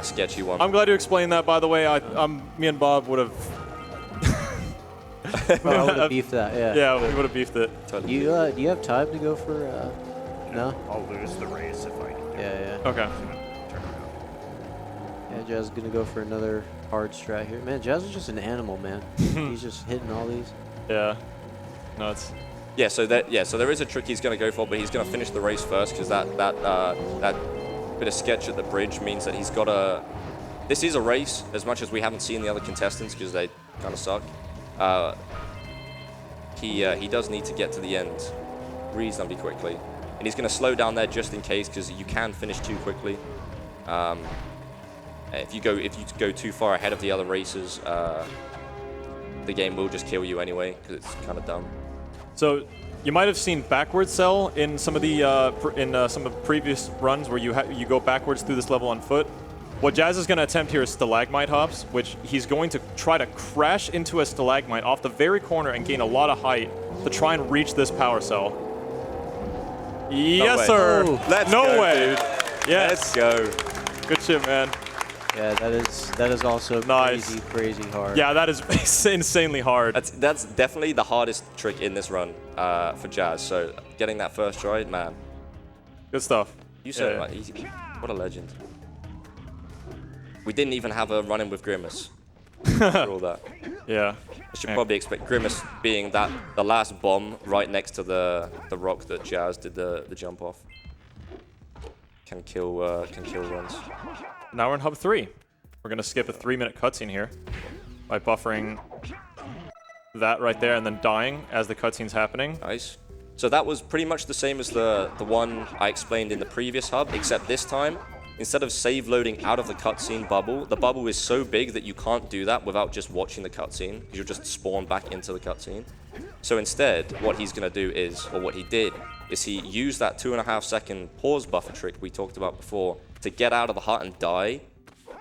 sketchy one.
I'm glad you explained that, by the way. Me and Bob would have...
Oh, I would have beefed that, yeah.
Yeah, we would have beefed it.
Totally.
You, do you have time to go for, no?
I'll lose the race if I can do it.
Yeah.
Okay.
Turn around.
Yeah, Jazz is gonna go for another hard strat here. Man, Jazz is just an animal, man. He's just hitting all these.
Yeah. Nuts.
Yeah, so there is a trick he's going to go for, but he's going to finish the race first because that bit of sketch at the bridge means that he's got a. This is a race, as much as we haven't seen the other contestants because they kind of suck. He does need to get to the end reasonably quickly, and he's going to slow down there just in case because you can finish too quickly. If you go too far ahead of the other racers, the game will just kill you anyway because it's kind of dumb.
So you might have seen backwards cell in some of the some of the previous runs where you go backwards through this level on foot. What Jazz is going to attempt here is stalagmite hops, which he's going to try to crash into a stalagmite off the very corner and gain a lot of height to try and reach this power cell. Yes,
way.
sir.
Oh.
Let's
no
go,
way.
dude.
Yes.
Let's go.
Good shit, man.
Yeah, that is also
Nice.
crazy hard.
Yeah, that is insanely hard.
That's definitely the hardest trick in this run for Jazz. So getting that first try, man.
Good stuff.
You said
Yeah.
like easy. What a legend. We didn't even have a run-in with Grimace. For all that.
Yeah.
I should probably expect Grimace being the last bomb right next to the rock that Jazz did the jump off. Can kill runs.
Now we're in Hub 3. We're going to skip a 3-minute cutscene here by buffering that right there and then dying as the cutscene's happening.
Nice. So that was pretty much the same as the one I explained in the previous hub, except this time, instead of save loading out of the cutscene bubble, the bubble is so big that you can't do that without just watching the cutscene, because you'll just spawn back into the cutscene. So instead, what he's going to do is, or what he did, is he used that 2.5 second pause buffer trick we talked about before to get out of the hut and die.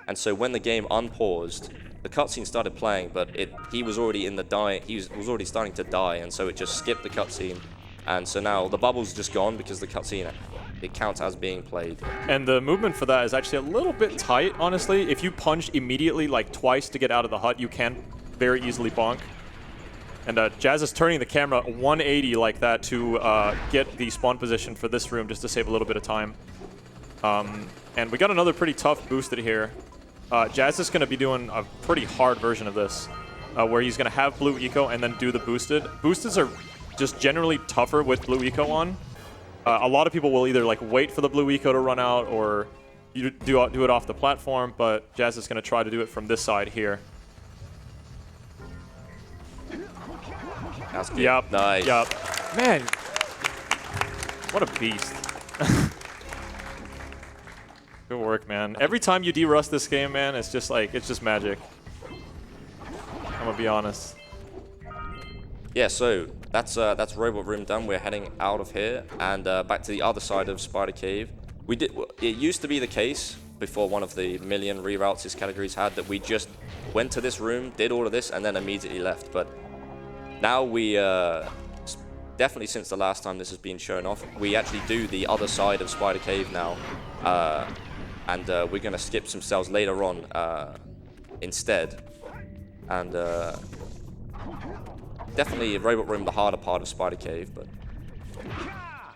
And so when the game unpaused, the cutscene started playing, but he was already in the die. He was already starting to die, and so it just skipped the cutscene. And so now the bubble's just gone because the cutscene, it counts as being played.
And the movement for that is actually a little bit tight, honestly. If you punch immediately, like twice to get out of the hut, you can very easily bonk. And Jazz is turning the camera 180 like that to get the spawn position for this room just to save a little bit of time. And we got another pretty tough boosted here. Jazz is going to be doing a pretty hard version of this, where he's going to have blue eco and then do the boosted. Boosteds are just generally tougher with blue eco on. A lot of people will either like wait for the blue eco to run out or you do it off the platform, but Jazz is going to try to do it from this side here.
That's good.
Yep.
Nice.
Yep. Man, what a beast. Good work, man. Every time you de-rust this game, man, it's just like, it's just magic. I'm gonna be honest.
Yeah, so that's Robot Room done. We're heading out of here and back to the other side of Spider Cave. It used to be the case before one of the million reroutes this category's had that we just went to this room, did all of this, and then immediately left. But now we, definitely since the last time this has been shown off, we actually do the other side of Spider Cave now. And we're going to skip some cells later on instead. And definitely Robot Room, the harder part of Spider Cave, but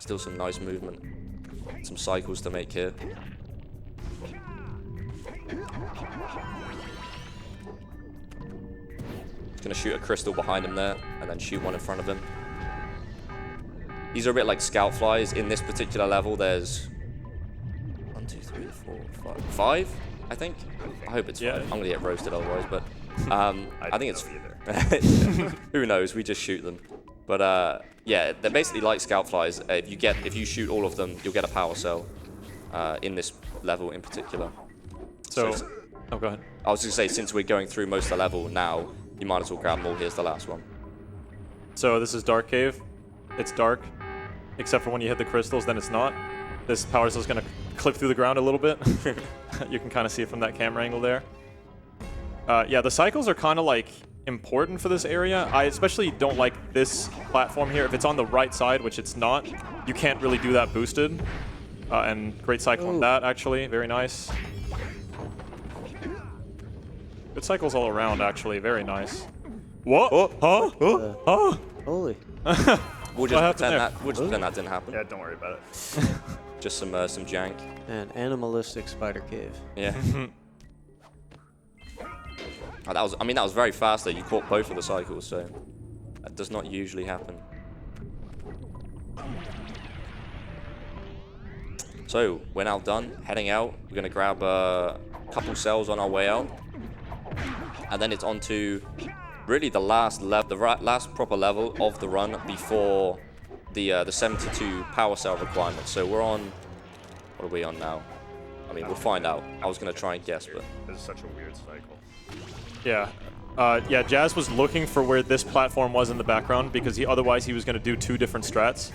still some nice movement. Some cycles to make here. Just going to shoot a crystal behind him there, and then shoot one in front of him. These are a bit like scout flies. In this particular level, there's 1, 2, 3, 4, 5, I think. I hope it's 5. I'm going to get roasted otherwise, but I think it's... Who knows? We just shoot them. But yeah, they're basically like scout flies. If you shoot all of them, you'll get a power cell in this level in particular.
So oh, go ahead.
I was going to say, since we're going through most of the level now, you might as well grab them all. Here's the last one.
So this is Dark Cave. It's dark, except for when you hit the crystals, then it's not. This power cell is going to clip through the ground a little bit. You can kind of see it from that camera angle there. Yeah, the cycles are kind of like important for this area. I especially don't like this platform here. If it's on the right side, which it's not, you can't really do that boosted. And great cycle on that, actually. Very nice. Good cycles all around, actually. Very nice. What? Huh? Huh?
Holy.
We'll just pretend that didn't happen.
Yeah, don't worry about it.
Just some jank.
An animalistic spider cave.
Yeah. Oh, that was very fast though. You caught both of the cycles, so that does not usually happen. So we're now done, heading out. We're gonna grab a couple cells on our way out, and then it's on to really the last proper level of the run before the 72 power cell requirement. So we're on, what are we on now? I mean, we'll find out. I was gonna try and guess, but
This is such a weird cycle.
Yeah. Yeah, Jazz was looking for where this platform was in the background because otherwise he was going to do 2 different strats.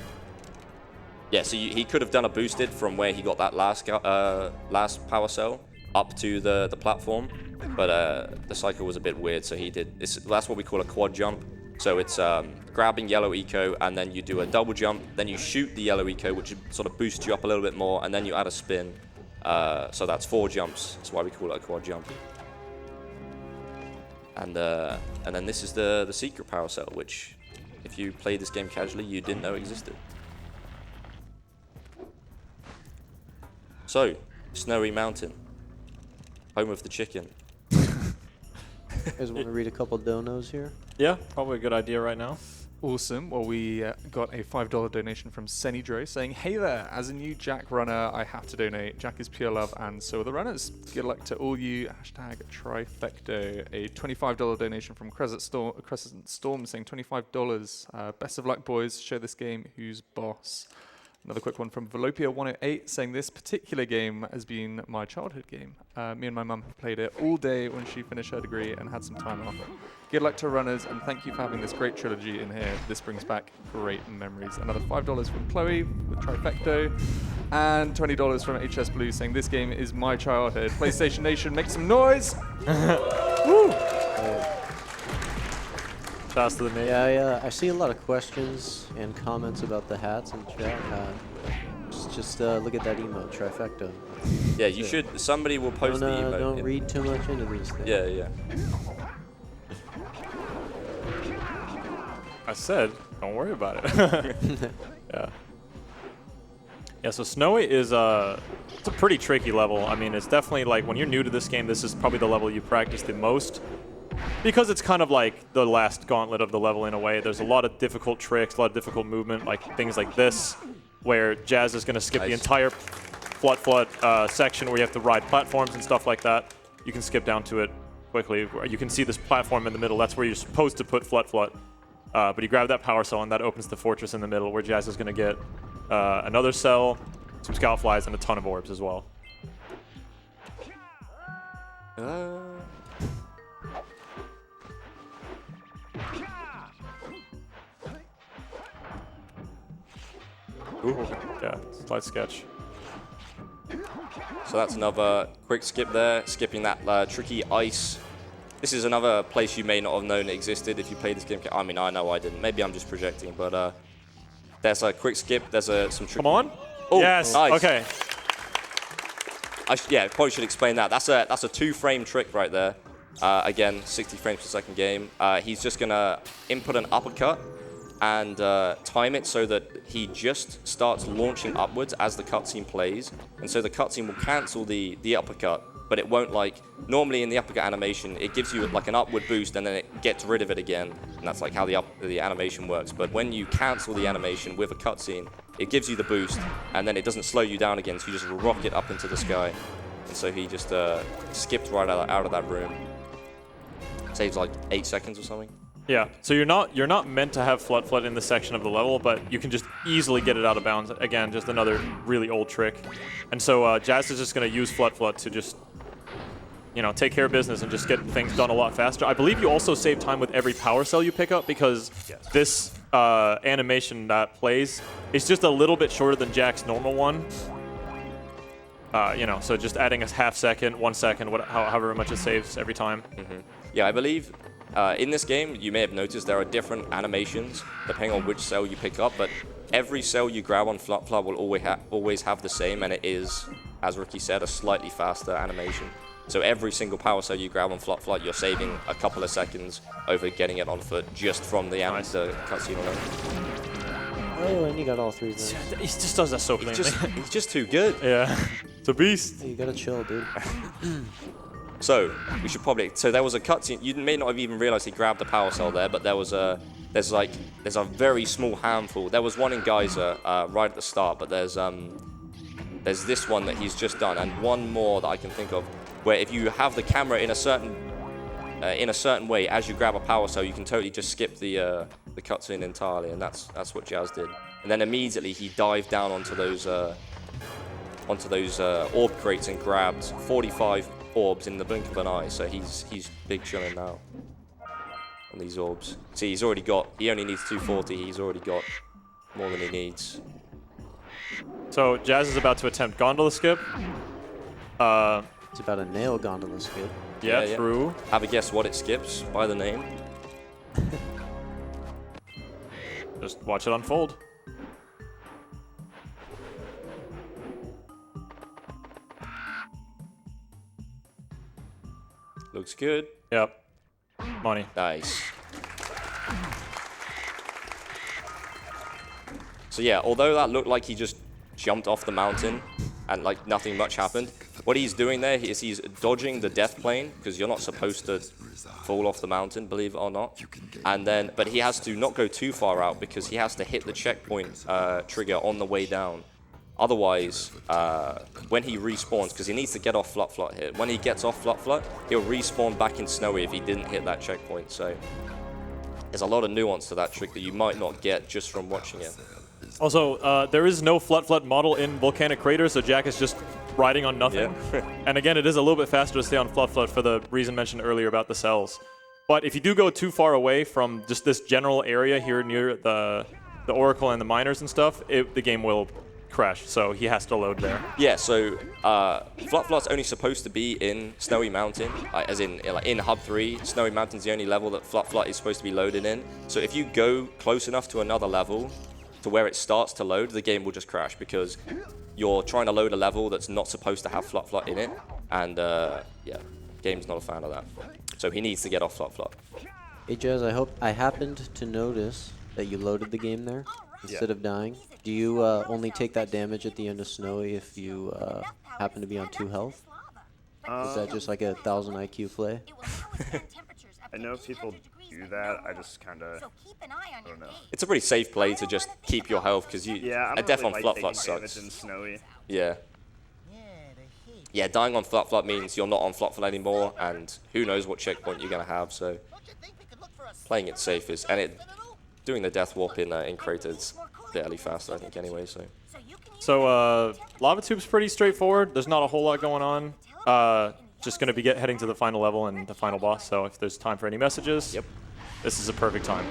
yeah. So he could have done a boosted from where he got that last power cell up to the platform, but the cycle was a bit weird. So he did. That's what we call a quad jump. So it's grabbing yellow eco and then you do a double jump, then you shoot the yellow eco, which sort of boosts you up a little bit more, and then you add a spin. So that's 4 jumps. That's why we call it a quad jump. And then this is the secret power cell, which, if you played this game casually, you didn't know existed. So, Snowy Mountain, home of the chicken.
You guys want to read a couple donos here?
Yeah, probably a good idea right now.
Awesome. Well, we got a $5 donation from Senidro saying, "Hey there, as a new Jak runner, I have to donate. Jak is pure love, and so are the runners. Good luck to all you. #Trifecta." A $25 donation from Crescent Storm saying $25. Best of luck, boys. Show this game who's boss. Another quick one from Velopia108 saying this particular game has been my childhood game. Me and my mum have played it all day when she finished her degree and had some time off. Good luck to runners, and thank you for having this great trilogy in here. This brings back great memories. Another $5 from Chloe with Trifecta, and $20 from HS Blue saying this game is my childhood. PlayStation Nation, make some noise! Woo!
Faster than me.
Yeah, I see a lot of questions and comments about the hats in chat. Just look at that emote, Trifecta.
Yeah, you should. Somebody will post the emote.
Don't read too much into these things.
Yeah.
I said, don't worry about it. Yeah. Yeah, so Snowy is it's a pretty tricky level. I mean, it's definitely like when you're new to this game, this is probably the level you practice the most. Because it's kind of like the last gauntlet of the level in a way. There's a lot of difficult tricks, a lot of difficult movement, like things like this, where Jazz is going to skip the entire Flut section where you have to ride platforms and stuff like that. You can skip down to it quickly. You can see this platform in the middle. That's where you're supposed to put Flut. But you grab that power cell, and that opens the fortress in the middle, where Jazz is going to get another cell, some Scoutflies, and a ton of orbs as well. Ooh. Yeah, slight sketch.
So that's another quick skip there, skipping that tricky ice. This is another place you may not have known existed if you played this game. I mean, I know I didn't. Maybe I'm just projecting, but there's a quick skip. There's some tricky.
Come on.
Oh,
yes.
Nice.
Okay.
Yeah, probably should explain that. That's a 2-frame trick right there. Again, 60 frames per second game. He's just gonna input an uppercut and time it so that he just starts launching upwards as the cutscene plays, and so the cutscene will cancel the uppercut, but it won't, like, normally in the uppercut animation it gives you like an upward boost and then it gets rid of it again, and that's like how the animation works. But when you cancel the animation with a cutscene, it gives you the boost and then it doesn't slow you down again, so you just rocket up into the sky. And so he just skipped right out of that room. Saves like 8 seconds or something.
Yeah, so you're not meant to have Flut in this section of the level, but you can just easily get it out of bounds. Again, just another really old trick. And so Jazz is just going to use Flut to just, you know, take care of business and just get things done a lot faster. I believe you also save time with every power cell you pick up, because this animation that plays is just a little bit shorter than Jack's normal one. You know, so just adding a half second, 1 second, however much it saves every time.
Mm-hmm. Yeah, I believe in this game, you may have noticed there are different animations depending on which cell you pick up, but every cell you grab on Flut will always have the same, and it is, as Ricky said, a slightly faster animation. So every single power cell you grab on Flut, you're saving a couple of seconds over getting it on foot just from the cutscene alone.
Oh, and you got all three things.
He just does that so cleanly.
He's just too good.
Yeah, it's a beast.
You gotta chill, dude.
So we should probably. So there was a cutscene. You may not have even realized he grabbed the power cell there, but there's a very small handful. There was one in Geyser right at the start, but there's this one that he's just done, and one more that I can think of, where if you have the camera in a certain way as you grab a power cell, you can totally just skip the cutscene entirely, and that's what Jazz did. And then immediately he dived down onto those orb crates and grabbed 45 orbs in the blink of an eye. So he's big chilling now on these orbs. See, he only needs 240. He's already got more than he needs.
So Jazz is about to attempt gondola skip.
It's about a nail gondola skip.
Yeah, true.
Have a guess what it skips by the name.
Just watch it unfold.
Looks good.
Yep. Money.
Nice. So yeah, although that looked like he just jumped off the mountain and like nothing much happened, what he's doing there is he's dodging the death plane, because you're not supposed to fall off the mountain, believe it or not. And then, but he has to not go too far out, because he has to hit the checkpoint trigger on the way down. Otherwise, when he respawns, because he needs to get off Flut here, when he gets off Flut, he'll respawn back in Snowy if he didn't hit that checkpoint. So there's a lot of nuance to that trick that you might not get just from watching it.
Also, there is no Flut model in Volcanic Crater, so Jak is just riding on nothing.
Yeah.
And again, it is a little bit faster to stay on Flut for the reason mentioned earlier about the cells. But if you do go too far away from just this general area here near the Oracle and the miners and stuff, the game will crash. So he has to load there.
Yeah, so Flut's only supposed to be in Snowy Mountain, as in Hub 3. Snowy Mountain's the only level that Flut is supposed to be loaded in. So if you go close enough to another level to where it starts to load, the game will just crash because you're trying to load a level that's not supposed to have Flut in it. And yeah, game's not a fan of that. So he needs to get off Flut.
Hey Jazz, I happened to notice that you loaded the game there instead of dying. Do you only take that damage at the end of Snowy if you happen to be on 2 health? Is that just like a 1000 IQ play?
I know people do that. I just kind of, I don't know.
It's a pretty safe play to just keep your health because
I'm
a death
really
on
like
Flut
taking
sucks.
damage in Snowy.
Yeah. Yeah, dying on Flut means you're not on Flut anymore, and who knows what checkpoint you're going to have, so playing it safe is, and doing the death warp in Crater's fairly fast, I think, anyway, so.
So Lava Tube's pretty straightforward. There's not a whole lot going on. Just going to be heading to the final level and the final boss, so if there's time for any messages, this is a perfect time.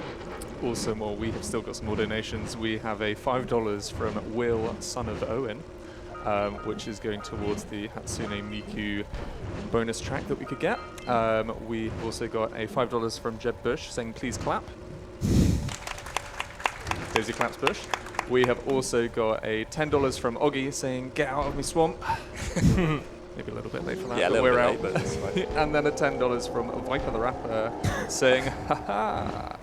Awesome. Well, we have still got some more donations. We have a $5 from Will, son of Owen, which is going towards the Hatsune Miku bonus track that we could get. We also got a $5 from Jeb Bush saying, please clap. Daisy claps Bush. We have also got a $10 from Oggy saying, get out of me swamp. Maybe a little bit late for that,
Yeah,
but we're out.
late, but it's fine.
And then a $10 from Viper the Rapper saying, ha-ha.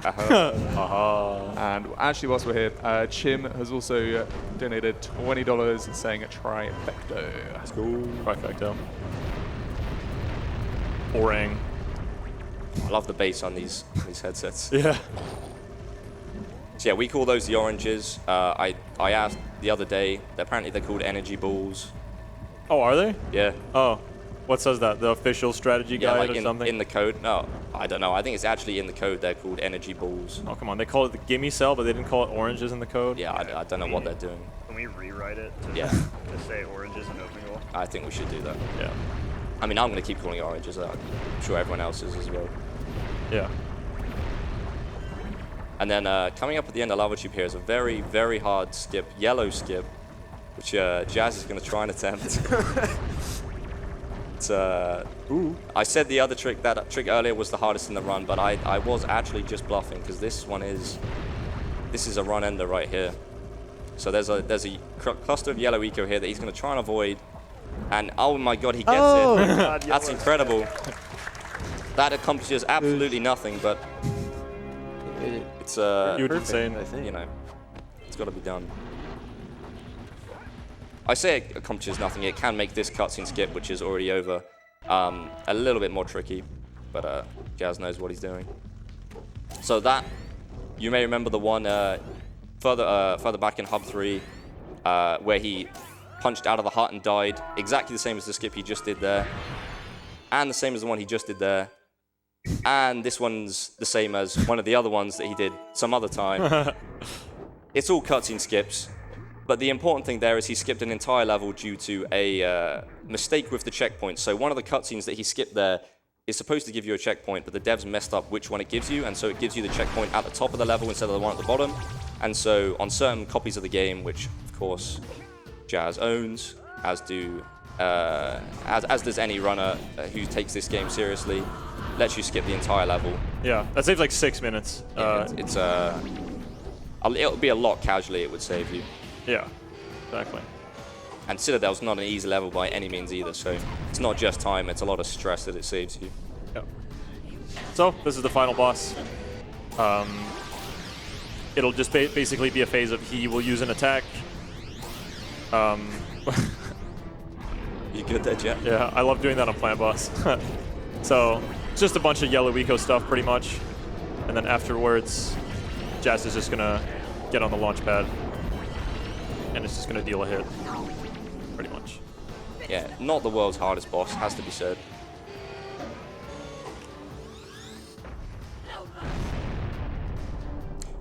And actually, whilst we're here, Chim has also donated $20 saying Trifecta.
Let's go. Trifecta. Orang.
I love the bass on these headsets.
Yeah.
So yeah, we call those the oranges. I asked the other day, apparently they're called energy balls.
Oh, are they?
Yeah.
Oh. What says that? The official strategy
Yeah,
guide
like
or something?
in the code. No, I don't know. I think it's actually in the code. They're called energy balls.
Oh, come on. They call it the gimme cell, but they didn't call it oranges in the code?
Yeah, I don't know what they're doing.
Can we rewrite it to,
Yeah.
to say oranges and open goal?
I think we should do that.
Yeah.
I mean, I'm going to keep calling it oranges. I'm sure everyone else is as well.
Yeah.
And then coming up at the end of Lava Tube here is a very, very hard skip, yellow skip, which Jazz is going to try and attempt. It's, I said the other trick, that trick earlier was the hardest in the run, but I was actually just bluffing because this is a run ender right here. So there's a cluster of yellow eco here that he's going to try and avoid, and oh my god, he gets it.
God,
That's incredible. That accomplishes absolutely nothing, but it's
You would insane.
I think.
you know, it's got to be done. I say it accomplishes nothing. It can make this cutscene skip, which is already over, a little bit more tricky, but Jazz knows what he's doing. So that, you may remember the one further back in Hub 3, where he punched out of the hut and died, exactly the same as the skip he just did there, and the same as the one he just did there, and this one's the same as one of the other ones that he did some other time. It's all cutscene skips. But the important thing there is he skipped an entire level due to a mistake with the checkpoint. So one of the cutscenes that he skipped there is supposed to give you a checkpoint, but the devs messed up which one it gives you, and so it gives you the checkpoint at the top of the level instead of the one at the bottom. And so on certain copies of the game, which of course Jazz owns, as does any runner who takes this game seriously, lets you skip the entire level.
Yeah, that saves like 6 minutes.
It'll be a lot casually, it would save you.
Yeah, exactly.
And Citadel's not an easy level by any means either, so it's not just time, it's a lot of stress that it saves you.
Yeah. So, this is the final boss. It'll just basically be a phase of he will use an attack.
You good there, Jet?
Yeah, I love doing that on Plant Boss. So, it's just a bunch of yellow eco stuff, pretty much. And then afterwards, Jazz is just gonna get on the launch pad. And it's just gonna deal a hit, pretty much.
Yeah, not the world's hardest boss, has to be said.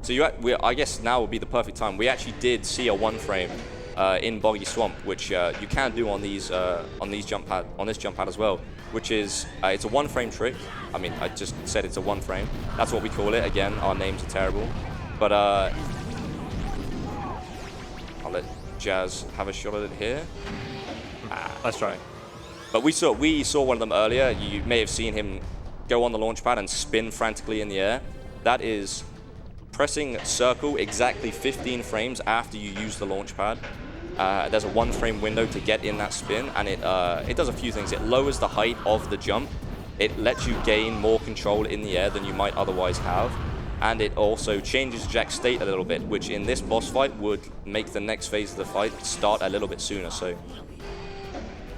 So I guess now would be the perfect time. We actually did see a 1-frame in Boggy Swamp, which you can do on this jump pad as well. Which is it's a 1-frame trick. I mean, I just said it's a 1-frame. That's what we call it. Again, our names are terrible. But I'll let Jazz have a shot at it here.
Let's try.
But we saw one of them earlier. You may have seen him go on the launch pad and spin frantically in the air. That is pressing circle exactly 15 frames after you use the launch pad. There's a 1-frame window to get in that spin, and it does a few things. It lowers the height of the jump. It lets you gain more control in the air than you might otherwise have. And it also changes Jack's state a little bit, which in this boss fight would make the next phase of the fight start a little bit sooner. So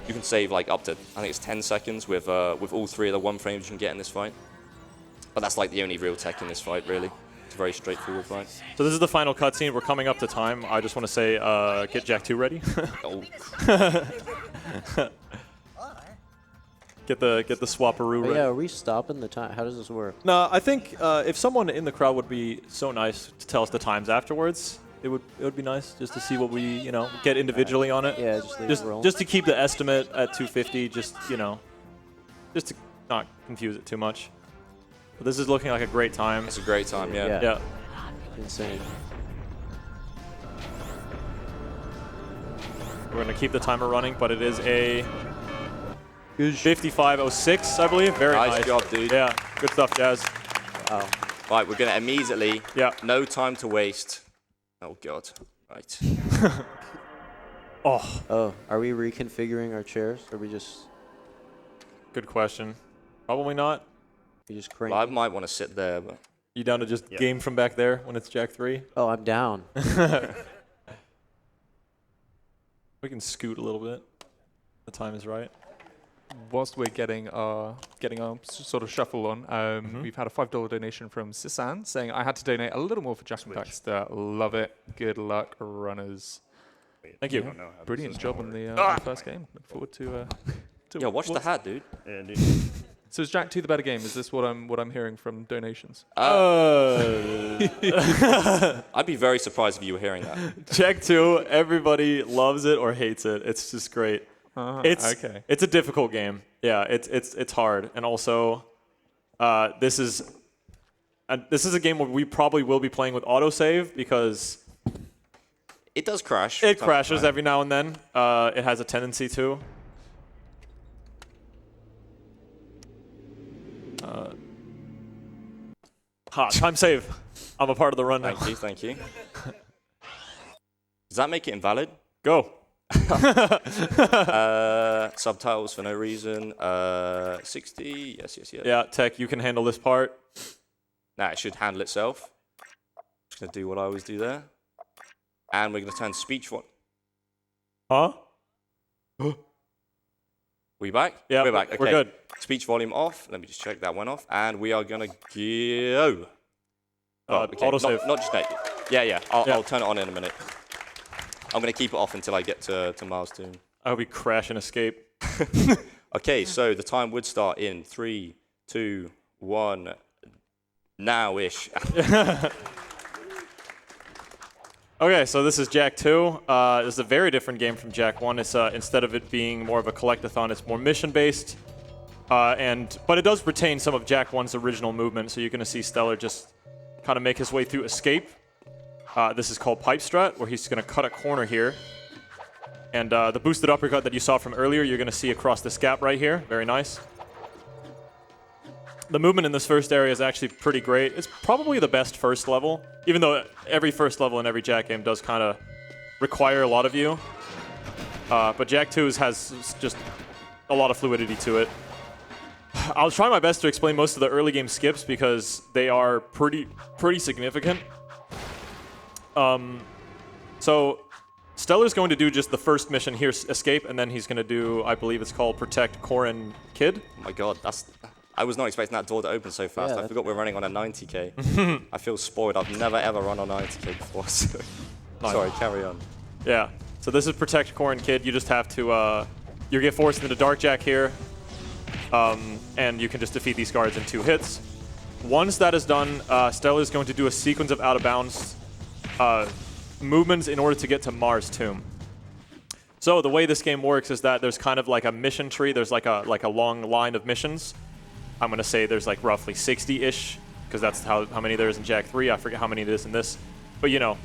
you can save like up to, I think it's 10 seconds with all 3 of the 1 frames you can get in this fight. But that's like the only real tech in this fight, really. It's a very straightforward fight.
So this is the final cutscene. We're coming up to time. I just want to say, get Jak 2 ready.
Oh.
Get the swapperoo ready.
Yeah, are we stopping the time? How does this work?
No, I think if someone in the crowd would be so nice to tell us the times afterwards, it would be nice just to see what we get individually on it.
Yeah, just leave it roll.
Just to keep the estimate at 250. Just to not confuse it too much. But this is looking like a great time.
It's a great time, yeah.
Yeah.
Insane.
We're gonna keep the timer running, but it is a 55:06, I believe. Very nice.
Nice job, dude.
Yeah, good stuff, Jazz.
Wow.
Right, we're gonna immediately.
Yeah.
No time to waste. Oh god. Right.
Oh, are we reconfiguring our chairs? Or are we just
Good question. Probably not.
crank?
Well, I might want to sit there, but
You down to just game from back there when it's Jak 3?
Oh, I'm down.
We can scoot a little bit. The time is right.
Whilst we're getting our sort of shuffle on, we've had a $5 donation from Sisan saying, I had to donate a little more for Jack and Baxter. Love it. Good luck, runners.
Thank you.
I don't know how
Brilliant
this
job
system
on the
works.
first game. Look forward to
yeah, watch the hat, dude.
Yeah, dude.
So is Jak 2 the better game? Is this what I'm hearing from donations?
I'd be very surprised if you were hearing that.
Jak 2, everybody loves it or hates it. It's just great.
Okay.
It's a difficult game. Yeah, it's hard. And also, this is a game where we probably will be playing with autosave because
It does crash.
it crashes every now and then. It has a tendency to. Time save. I'm a part of the run now.
Thank you. Does that make it invalid?
Go.
Subtitles for no reason. 60. Yes.
Yeah, Tech, you can handle this part.
Nah, it should handle itself. Just gonna do what I always do there. And we're gonna turn speech one.
Huh?
We back?
Yeah,
we're back. Okay.
we're good.
Speech volume off. Let me just check that one off. And we are gonna go.
Autosave.
Not just that. Yeah. I'll turn it on in a minute. I'm gonna keep it off until I get to Milestone.
I hope we crash and escape.
Okay, so the time would start in 3, 2, 1. Now-ish.
Okay, so this is Jak 2. This is a very different game from Jak 1. It's instead of it being more of a collectathon, it's more mission-based. But it does retain some of Jak 1's original movement, so you're going to see Stellar just kind of make his way through escape. This is called Pipe Strat, where he's going to cut a corner here. And the boosted uppercut that you saw from earlier, you're going to see across this gap right here. Very nice. The movement in this first area is actually pretty great. It's probably the best first level, even though every first level in every Jak game does kind of require a lot of you. But Jak 2 has just a lot of fluidity to it. I'll try my best to explain most of the early game skips because they are pretty significant. So Stellar's going to do just the first mission here, escape, and then he's going to do, I believe it's called Protect Corin Kid.
Oh my god, I was not expecting that door to open so fast.
Yeah,
I forgot we're running on a 90k. I feel spoiled. I've never ever run on 90k before. So. Sorry, carry on.
Yeah. So this is Protect Corin Kid. You just have to, you get forced into Dark Jak here, and you can just defeat these guards in 2 hits. once that is done, Stella is going to do a sequence of out-of-bounds movements in order to get to Mars Tomb. So the way this game works is that there's kind of like a mission tree. There's like a long line of missions. I'm going to say there's like roughly 60-ish, because that's how many there is in Jak 3. I forget how many it is in this. But you know,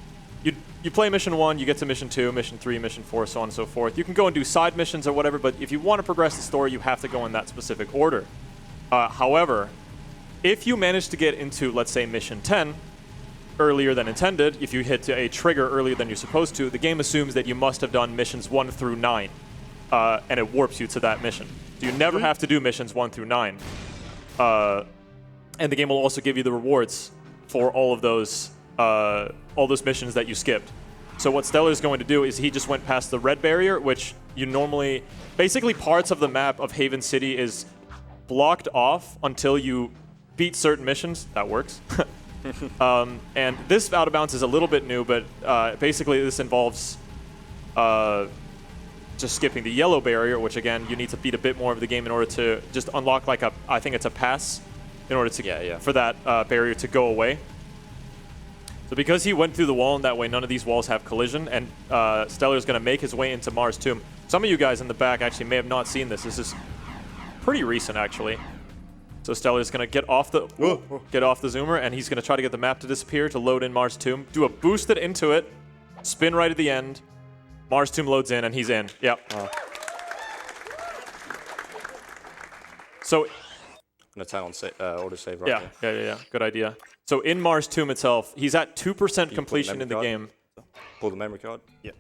you play mission 1, you get to mission 2, mission 3, mission 4, so on and so forth. You can go and do side missions or whatever, but if you want to progress the story, you have to go in that specific order. However, if you manage to get into, let's say, mission 10 earlier than intended, if you hit a trigger earlier than you're supposed to, the game assumes that you must have done missions 1 through 9, and it warps you to that mission. So you never have to do missions 1 through 9. And the game will also give you the rewards for all those missions that you skipped. So what Stellar is going to do is he just went past the red barrier, which you normally... Basically, parts of the map of Haven City is blocked off until you beat certain missions. That works. And this out of bounds is a little bit new, but basically this involves just skipping the yellow barrier, which again, you need to beat a bit more of the game in order to just unlock like I think it's a pass in order to for that barrier to go away. So because he went through the wall in that way, none of these walls have collision, and Stellar is going to make his way into Mars Tomb. Some of you guys in the back actually may have not seen this. This is pretty recent, actually. So Stellar is going to get off the zoomer, and he's going to try to get the map to disappear to load in Mars Tomb. Do a boosted into it, spin right at the end. Mars Tomb loads in, and he's in. Yep. So...
I'm going to turn on auto-save right now.
Yeah. Good idea. So in Mars Tomb itself, he's at 2% completion in the game.
Pull the memory card.
Yeah.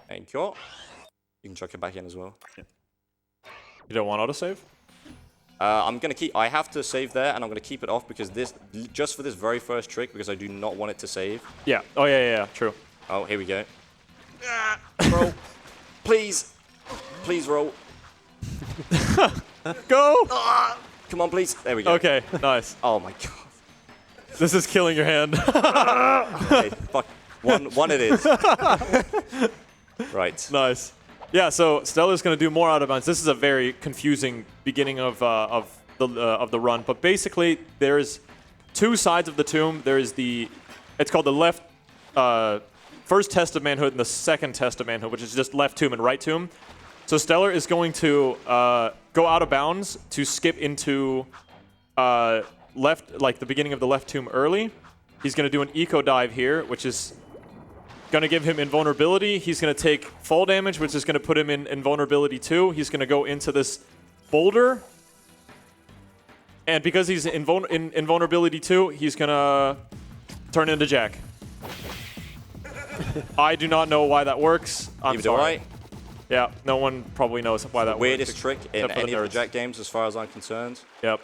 Thank you. You can chuck it back in as well.
Yeah.
You don't want autosave?
I'm going to keep... I have to save there, and I'm going to keep it off because this... Just for this very first trick, because I do not want it to save.
Yeah. Oh, yeah. True.
Oh, here we go. Roll. Please. Please roll.
Go!
Come on, please. There we go.
Okay, nice.
Oh, my God.
This is killing your hand.
Okay, fuck. One it is. Right.
Nice. Yeah, so Stella's going to do more out of bounds. This is a very confusing beginning of the run, but basically there's two sides of the tomb. There is it's called the left first test of manhood and the second test of manhood, which is just left tomb and right tomb. So Stellar is going to go out of bounds to skip into the beginning of the left tomb early. He's going to do an eco dive here, which is going to give him invulnerability. He's going to take fall damage, which is going to put him in invulnerability 2. He's going to go into this boulder. And because he's in invulnerability 2, he's going to turn into Jak. I do not know why that works. I'm sorry.
Right.
Yeah, no one probably knows why that works.
Weirdest trick in any of the
nerds.
Jak games, as far as I'm concerned.
Yep.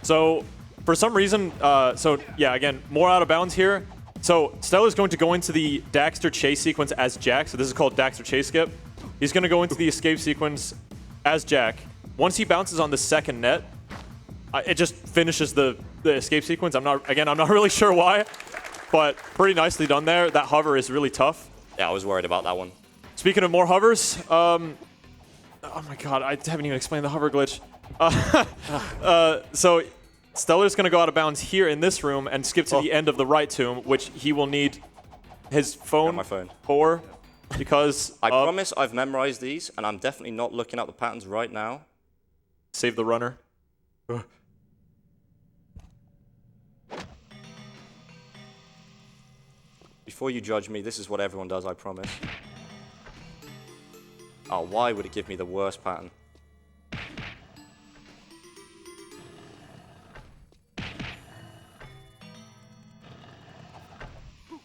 So, for some reason, again, more out of bounds here. So, Stellar's going to go into the Daxter chase sequence as Jak. So, this is called Daxter chase skip. He's going to go into the escape sequence as Jak. Once he bounces on the second net, it just finishes the escape sequence. I'm not really sure why, but pretty nicely done there. That hover is really tough.
Yeah, I was worried about that one.
Speaking of more hovers, oh my god, I haven't even explained the hover glitch. So Stellar's going to go out of bounds here in this room and skip to the end of the right tomb, which he will need his phone,
my phone.
for, because
I promise I've memorized these, and I'm definitely not looking up the patterns right now.
Save the runner.
Before you judge me, this is what everyone does, I promise. Oh, why would it give me the worst pattern?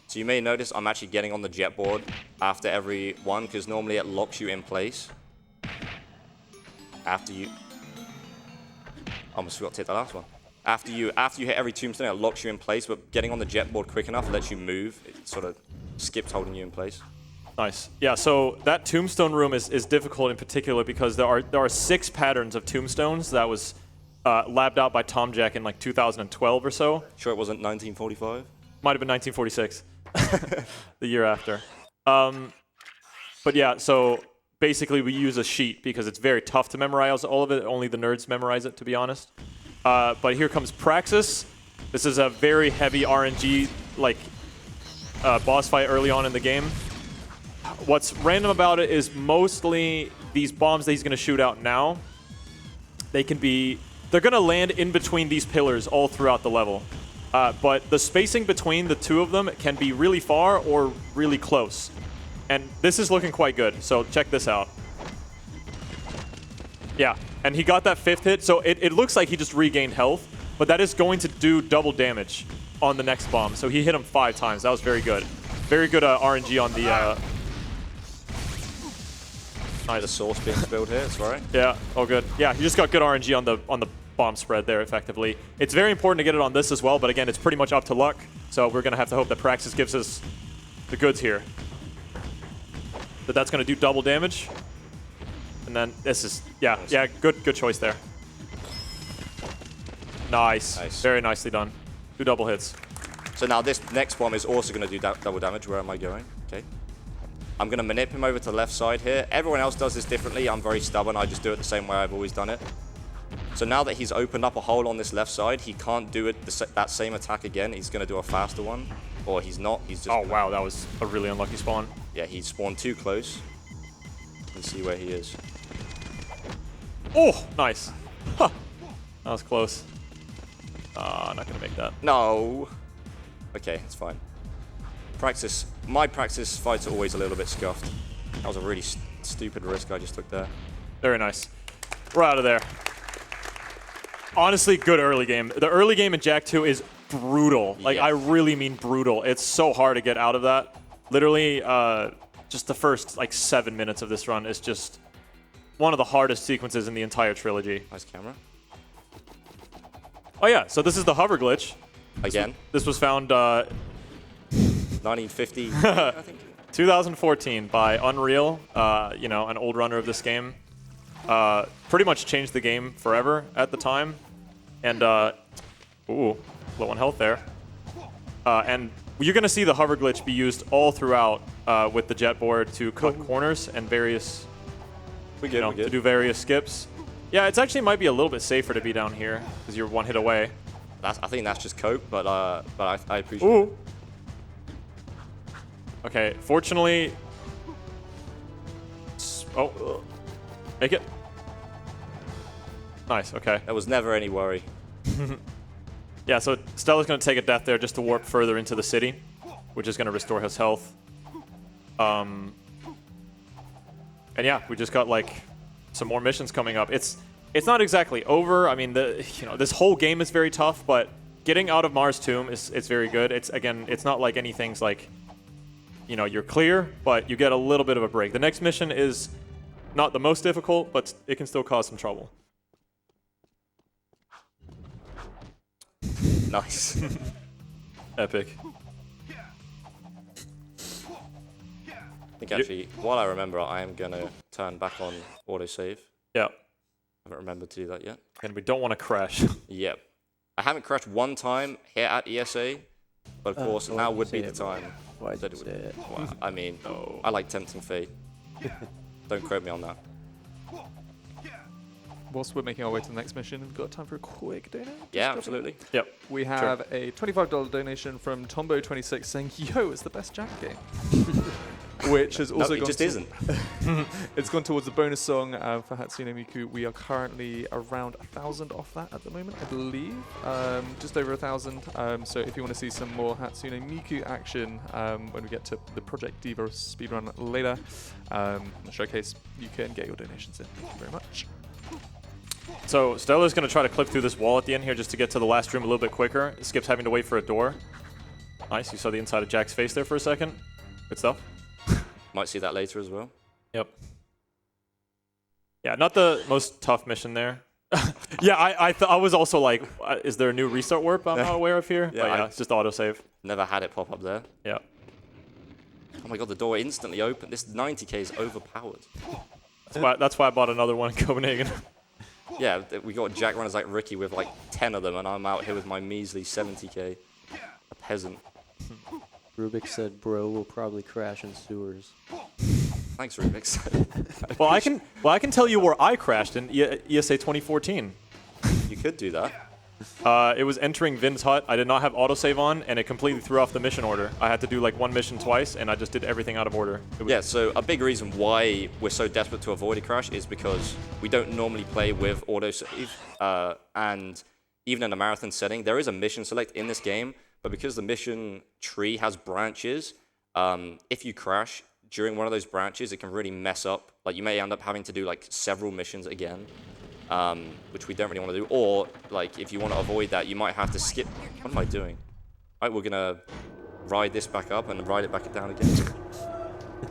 So you may notice I'm actually getting on the jet board after every one, because normally it locks you in place. After you... I almost forgot to hit the last one. After you hit every tombstone, it locks you in place, but getting on the jet board quick enough lets you move. It sort of skips holding you in place.
Nice. Yeah, so that tombstone room is difficult in particular because there are 6 patterns of tombstones that was labbed out by Tom Jak in like 2012 or so.
Sure it wasn't 1945?
Might have been 1946, the year after. But yeah, so basically we use a sheet because it's very tough to memorize all of it. Only the nerds memorize it, to be honest. But here comes Praxis. This is a very heavy RNG like boss fight early on in the game. What's random about it is mostly these bombs that he's going to shoot out now. They're going to land in between these pillars all throughout the level. But the spacing between the two of them can be really far or really close. And this is looking quite good, so check this out. Yeah, and he got that 5th hit, so it looks like he just regained health, but that is going to do double damage on the next bomb. So he hit him 5 times. That was very good. Very good RNG on the...
Nice. The sauce being spilled here, it's right.
Yeah, all good. Yeah, he just got good RNG on the bomb spread there, effectively. It's very important to get it on this as well, but again, it's pretty much up to luck. So we're going to have to hope that Praxis gives us the goods here. That's going to do double damage. And then this is, yeah, good choice there. Nice. Very nicely done. 2 double hits.
So now this next bomb is also going to do double damage. Where am I going? Okay. I'm going to manip him over to the left side here. Everyone else does this differently. I'm very stubborn. I just do it the same way I've always done it. So now that he's opened up a hole on this left side, he can't do it that same attack again. He's going to do a faster one. Or he's not. He's just...
Oh, wow. That was a really unlucky spawn.
Yeah, he spawned too close. Let's see where he is.
Oh, nice. Huh. That was close. Not going to make that.
No. Okay, it's fine. My Praxis fights are always a little bit scuffed. That was a really stupid risk I just took there.
Very nice. We're out of there. Honestly, good early game. The early game in Jak 2 is brutal. Like, I really mean brutal. It's so hard to get out of that. Literally, just the first, like, 7 minutes of this run is just one of the hardest sequences in the entire trilogy.
Nice camera.
Oh, yeah. So this is the hover glitch.
Again.
This was found...
1950, I think.
2014 by Unreal, you know, an old runner of this game. Pretty much changed the game forever at the time. And, ooh, low on health there. And you're going to see the hover glitch be used all throughout with the jet board to cut corners and various, to do various skips. Yeah, it's actually might be a little bit safer to be down here because you're 1 hit away.
I think that's just cope, but I appreciate it.
Okay, fortunately... Oh, make it. Nice, okay.
There was never any worry.
Yeah, so Stella's going to take a death there just to warp further into the city, which is going to restore his health. And yeah, we just got like some more missions coming up. It's not exactly over. I mean, this whole game is very tough, but getting out of Mars Tomb is very good. It's not like anything's like, you know, you're clear, but you get a little bit of a break. The next mission is not the most difficult, but it can still cause some trouble.
Nice.
Epic.
I think actually, while I remember, I am going to turn back on autosave.
Yeah.
I haven't remembered to do that yet.
And we don't want to crash.
Yep. I haven't crashed one time here at ESA, but of course now would be the time.
Why did you say it?
Well, I mean, I like tempting fate. Don't quote me on that.
Whilst we're making our way to the next mission, we've got time for a quick donation.
Yeah, absolutely.
Yep.
We have a $25 donation from Tombo26 saying, "Yo, it's the best Jak game." Which has also
it
gone
just isn't.
It's gone towards the bonus song for Hatsune Miku. We are currently around 1,000 off that at the moment, I believe. Just over 1,000. So if you want to see some more Hatsune Miku action when we get to the Project Diva speedrun later, the showcase, you can get your donations in. Thank you very much.
So Stella's going to try to clip through this wall at the end here just to get to the last room a little bit quicker. It skips having to wait for a door. Nice. You saw the inside of Jak's face there for a second. Good stuff.
Might see that later as well.
Yep. Yeah, not the most tough mission there. Yeah, I was also like, is there a new restart warp I'm not aware of here?
Yeah,
but yeah, it's just autosave.
Never had it pop up there.
Yeah.
Oh my god, the door instantly opened. This 90k is overpowered.
That's why I bought another one in Copenhagen.
Yeah, we got Jak runners like Ricky with like 10 of them, and I'm out here with my measly 70k. A peasant.
Rubik said, "Bro will probably crash in sewers."
Thanks, Rubix.
Well, I can tell you where I crashed in ESA 2014.
You could do that.
It was entering Vin's hut. I did not have autosave on, and it completely threw off the mission order. I had to do like one mission twice, and I just did everything out of order.
Yeah, so a big reason why we're so desperate to avoid a crash is because we don't normally play with autosave, and even in a marathon setting, there is a mission select in this game, but because the mission tree has branches, if you crash during one of those branches, it can really mess up. Like, you may end up having to do like several missions again. Which we don't really want to do, or like if you want to avoid that, you might have to skip. What am I doing? Right, we're gonna ride this back up and ride it back down again.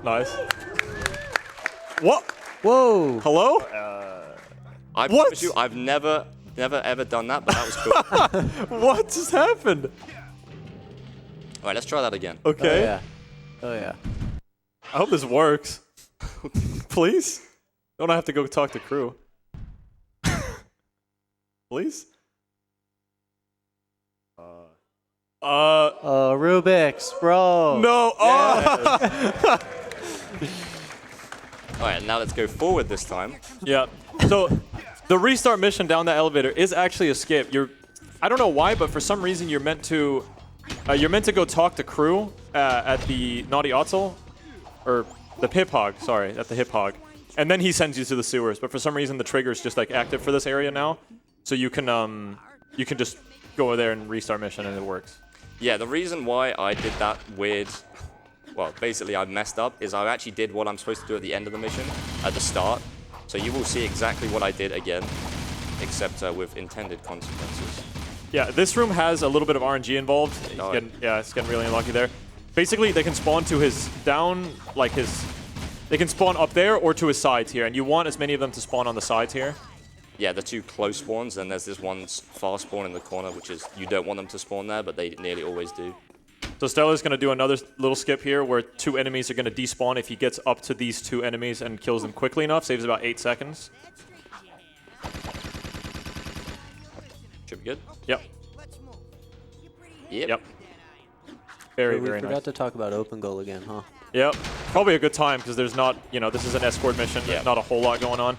Nice. What?
Whoa!
Hello?
I
What?
promise you, I've never ever done that, but that was cool.
What just happened?
All right, let's try that again.
Okay.
Oh yeah. Oh yeah.
I hope this works. Please? Don't I have to go talk to crew? Please?
Rubik's, bro.
No.
All right, now let's go forward this time.
Yeah. So the restart mission down that elevator is actually a skip. I don't know why, but for some reason you're meant to go talk to crew at the Naughty Otzel, or the Hip Hog. Sorry, at the Hip Hog, and then he sends you to the sewers. But for some reason the trigger's just like active for this area now, so you can just go over there and restart mission and it works.
Yeah, the reason why I did that weird, well, basically I messed up, is I actually did what I'm supposed to do at the end of the mission, at the start. So you will see exactly what I did again, except with intended consequences.
Yeah, this room has a little bit of RNG involved. It's getting really unlucky there. Basically, they can spawn to his they can spawn up there or to his sides here, and you want as many of them to spawn on the sides here.
Yeah, the two close spawns, and there's this one fast spawn in the corner, which is, you don't want them to spawn there, but they nearly always do.
So Stellar's going to do another little skip here where two enemies are going to despawn if he gets up to these two enemies and kills them quickly enough. Saves about 8 seconds.
Should be good.
Yep.
Yep.
Yep. Very,
We
very
forgot
nice.
to talk about open goal again, huh?
Yep. Probably a good time because there's not, this is an escort mission.
Yeah.
There's not a whole lot going on.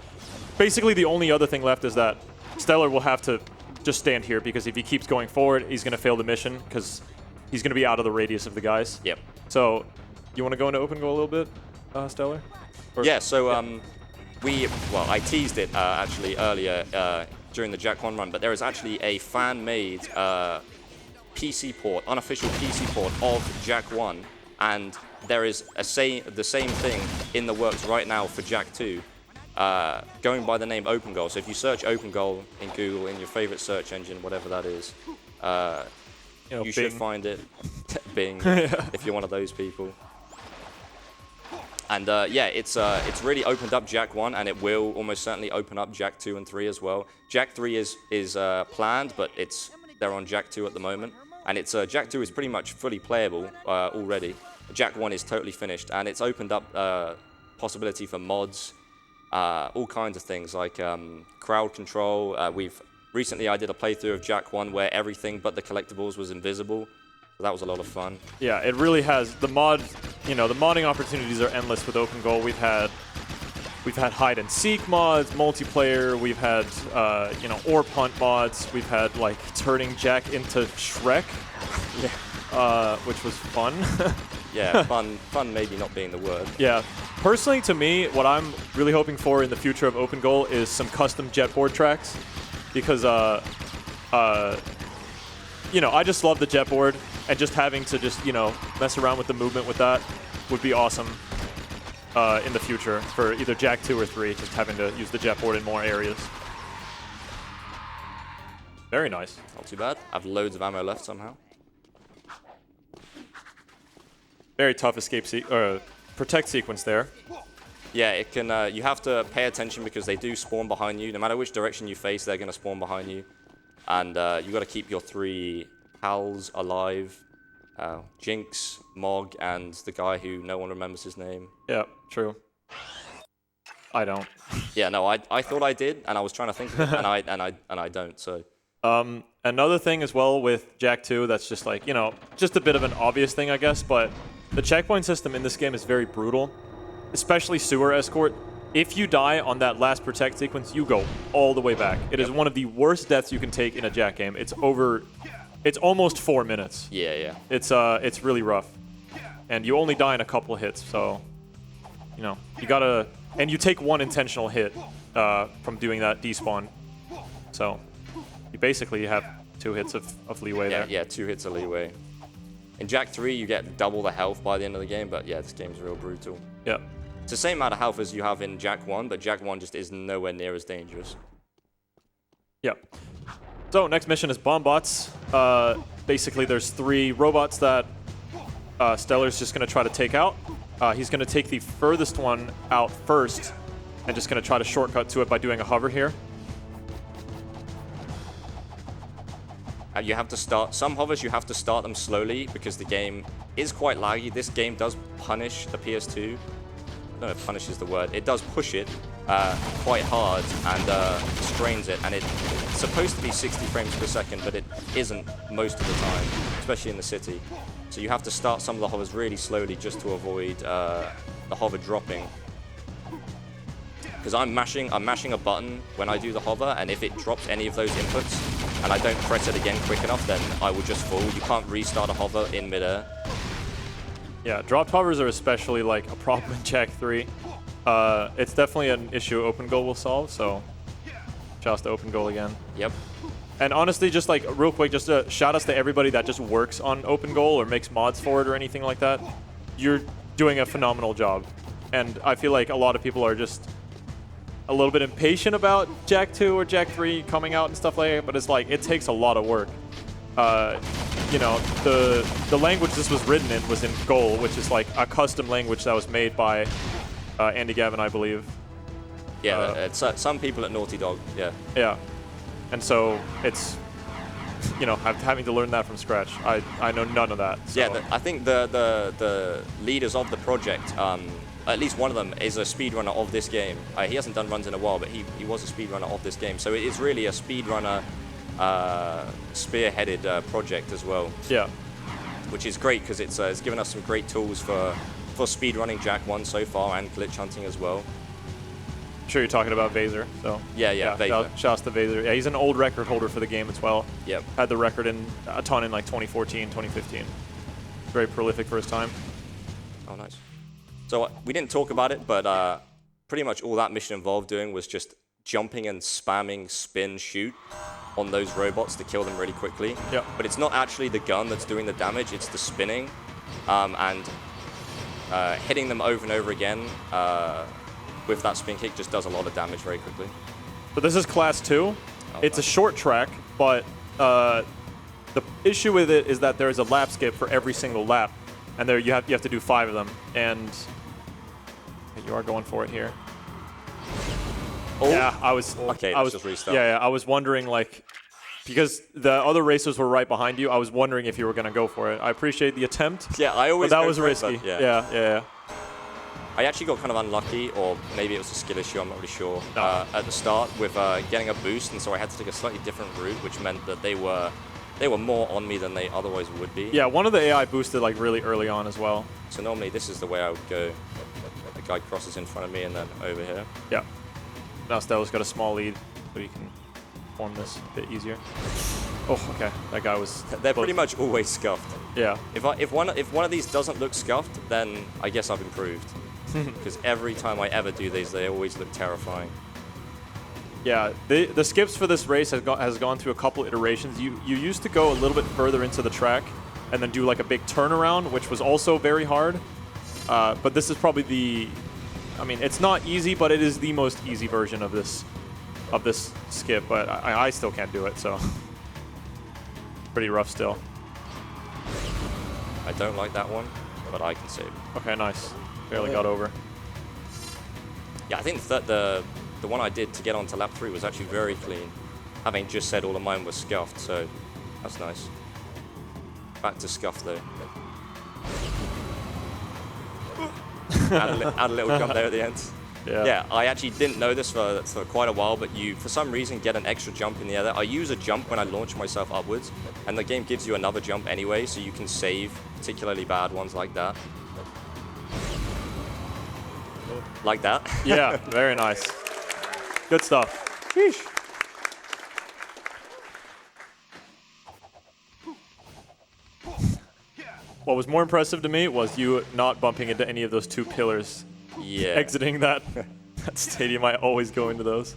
Basically, the only other thing left is that Stellar will have to just stand here because if he keeps going forward, he's going to fail the mission because he's going to be out of the radius of the guys.
Yep.
So, you want to go into open goal a little bit, Stellar? Or,
Yeah, so I teased it actually earlier during the Jak 1 run, but there is actually a fan-made PC port, unofficial PC port of Jak 1, and there is the same thing in the works right now for Jak 2. Going by the name Open Goal. So if you search Open Goal in Google, in your favorite search engine, whatever that is, you should find it. Bing, if you're one of those people. And it's really opened up Jak 1, and it will almost certainly open up Jak 2 and 3 as well. Jak 3 is planned, but they're on Jak 2 at the moment, and Jak 2 is pretty much fully playable already. Jak 1 is totally finished, and it's opened up possibility for mods. All kinds of things like crowd control. Recently I did a playthrough of Jak 1 where everything but the collectibles was invisible. So that was a lot of fun.
Yeah, it really has. The modding opportunities are endless with Open Goal. We've had hide and seek mods, multiplayer. We've had orb hunt mods. We've had like turning Jak into Shrek, which was fun.
Yeah, fun maybe not being the word.
Yeah. Personally, to me, what I'm really hoping for in the future of Open Goal is some custom jetboard tracks, because I just love the jetboard, and just having to mess around with the movement with that would be awesome in the future for either Jak 2 or 3, just having to use the jetboard in more areas. Very nice.
Not too bad. I have loads of ammo left somehow.
Very tough escape protect sequence there.
Yeah, it can. You have to pay attention because they do spawn behind you. No matter which direction you face, they're going to spawn behind you. And you got to keep your 3 pals alive. Jinx, Mog, and the guy who no one remembers his name.
Yeah, true. I don't.
Yeah, no, I thought I did, and I was trying to think of it, and I don't. So.
Another thing as well with Jak 2 that's just like, just a bit of an obvious thing, I guess, but the checkpoint system in this game is very brutal. especially Sewer Escort, if you die on that last protect sequence, you go all the way back. It is one of the worst deaths you can take in a Jak game. It's almost 4 minutes.
Yeah.
It's really rough. And you only die in a couple hits, so, you know, you gotta, and you take 1 intentional hit from doing that despawn. So you basically have 2 hits of leeway there.
Yeah, 2 hits of leeway. In Jak 3, you get double the health by the end of the game, but yeah, this game's real brutal.
Yeah.
It's the same amount of health as you have in Jak 1, but Jak 1 just is nowhere near as dangerous.
Yeah. So next mission is Bombots. Basically, there's 3 robots that Stellar's just going to try to take out. He's going to take the furthest one out first and just going to try to shortcut to it by doing a hover here.
You have to start, some hovers you have to start them slowly because the game is quite laggy. This game does punish the PS2. I don't know if punish is the word. It does push it quite hard and strains it, and it's supposed to be 60 frames per second, but it isn't most of the time, especially in the city. So you have to start some of the hovers really slowly just to avoid the hover dropping. Because I'm mashing a button when I do the hover, and if it drops any of those inputs and I don't press it again quick enough, then I will just fall. You can't restart a hover in midair.
Yeah, dropped hovers are especially like a problem in Jak 3. It's definitely an issue Open Goal will solve, so shouts to Open Goal again.
Yep.
And honestly, just like real quick, just shout outs to everybody that just works on Open Goal or makes mods for it or anything like that. You're doing a phenomenal job. And I feel like a lot of people are just a little bit impatient about Jak 2 or Jak 3 coming out and stuff like that, but it's like, it takes a lot of work. You know, the language this was written in was in Goal, which is like a custom language that was made by Andy Gavin, I believe.
Yeah, some people at Naughty Dog, yeah.
Yeah. And so it's, you know, having to learn that from scratch. I know none of that. So.
Yeah, I think the leaders of the project, at least one of them is a speedrunner of this game. He hasn't done runs in a while, but he was a speedrunner of this game. So it is really a speedrunner spearheaded project as well.
Yeah.
Which is great because it's given us some great tools for speedrunning Jak 1 so far and glitch hunting as well.
I'm sure you're talking about Vaser, so.
Yeah, Vaser.
Shouts to Vaser. Yeah, he's an old record holder for the game as well.
Yep.
Had the record in a ton in like 2014, 2015. Very prolific for his time.
Oh, nice. So we didn't talk about it, but pretty much all that mission involved doing was just jumping and spamming spin shoot on those robots to kill them really quickly.
Yeah.
But it's not actually the gun that's doing the damage, it's the spinning and hitting them over and over again with that spin kick just does a lot of damage very quickly.
So this is Class 2. It's a short track, but the issue with it is that there is a lap skip for every single lap, and there you have to do 5 of them, and you are going for it here.
Oh.
Yeah, I was.
Okay,
I was
just restart.
Yeah, I was wondering like, because the other racers were right behind you. I was wondering if you were gonna go for it. I appreciate the attempt.
Yeah, I always.
But that
go
was
for it,
risky.
but
Yeah.
I actually got kind of unlucky, or maybe it was a skill issue, I'm not really sure, at the start with getting a boost, and so I had to take a slightly different route, which meant that they were more on me than they otherwise would be.
Yeah, one of the AI boosted like really early on as well.
So normally this is the way I would go. The guy crosses in front of me and then over here.
Yeah. Now Stella's got a small lead, so you can form this a bit easier. Oh, okay. That guy was.
They're
close.
pretty much always scuffed.
Yeah.
If one of these doesn't look scuffed, then I guess I've improved. Because every time I ever do these, they always look terrifying.
Yeah, the skips for this race has gone through a couple iterations. You used to go a little bit further into the track and then do like a big turnaround, which was also very hard. But this is probably I mean, it's not easy, but it is the most easy version of this skip. But I still can't do it, so pretty rough still.
I don't like that one, but I can save it.
Okay, nice. Barely got over.
Yeah, I think that the one I did to get onto lap 3 was actually very clean, having just said all of mine was scuffed, so that's nice. Back to scuff though. add a little jump there at the end. Yeah, I actually didn't know this for quite a while, but you, for some reason, get an extra jump in the air. I use a jump when I launch myself upwards, and the game gives you another jump anyway, so you can save particularly bad ones like that. Like that.
Yeah, very nice. Good stuff. Sheesh. What was more impressive to me was you not bumping into any of those 2 pillars.
Yeah.
Exiting that stadium. I always go into those.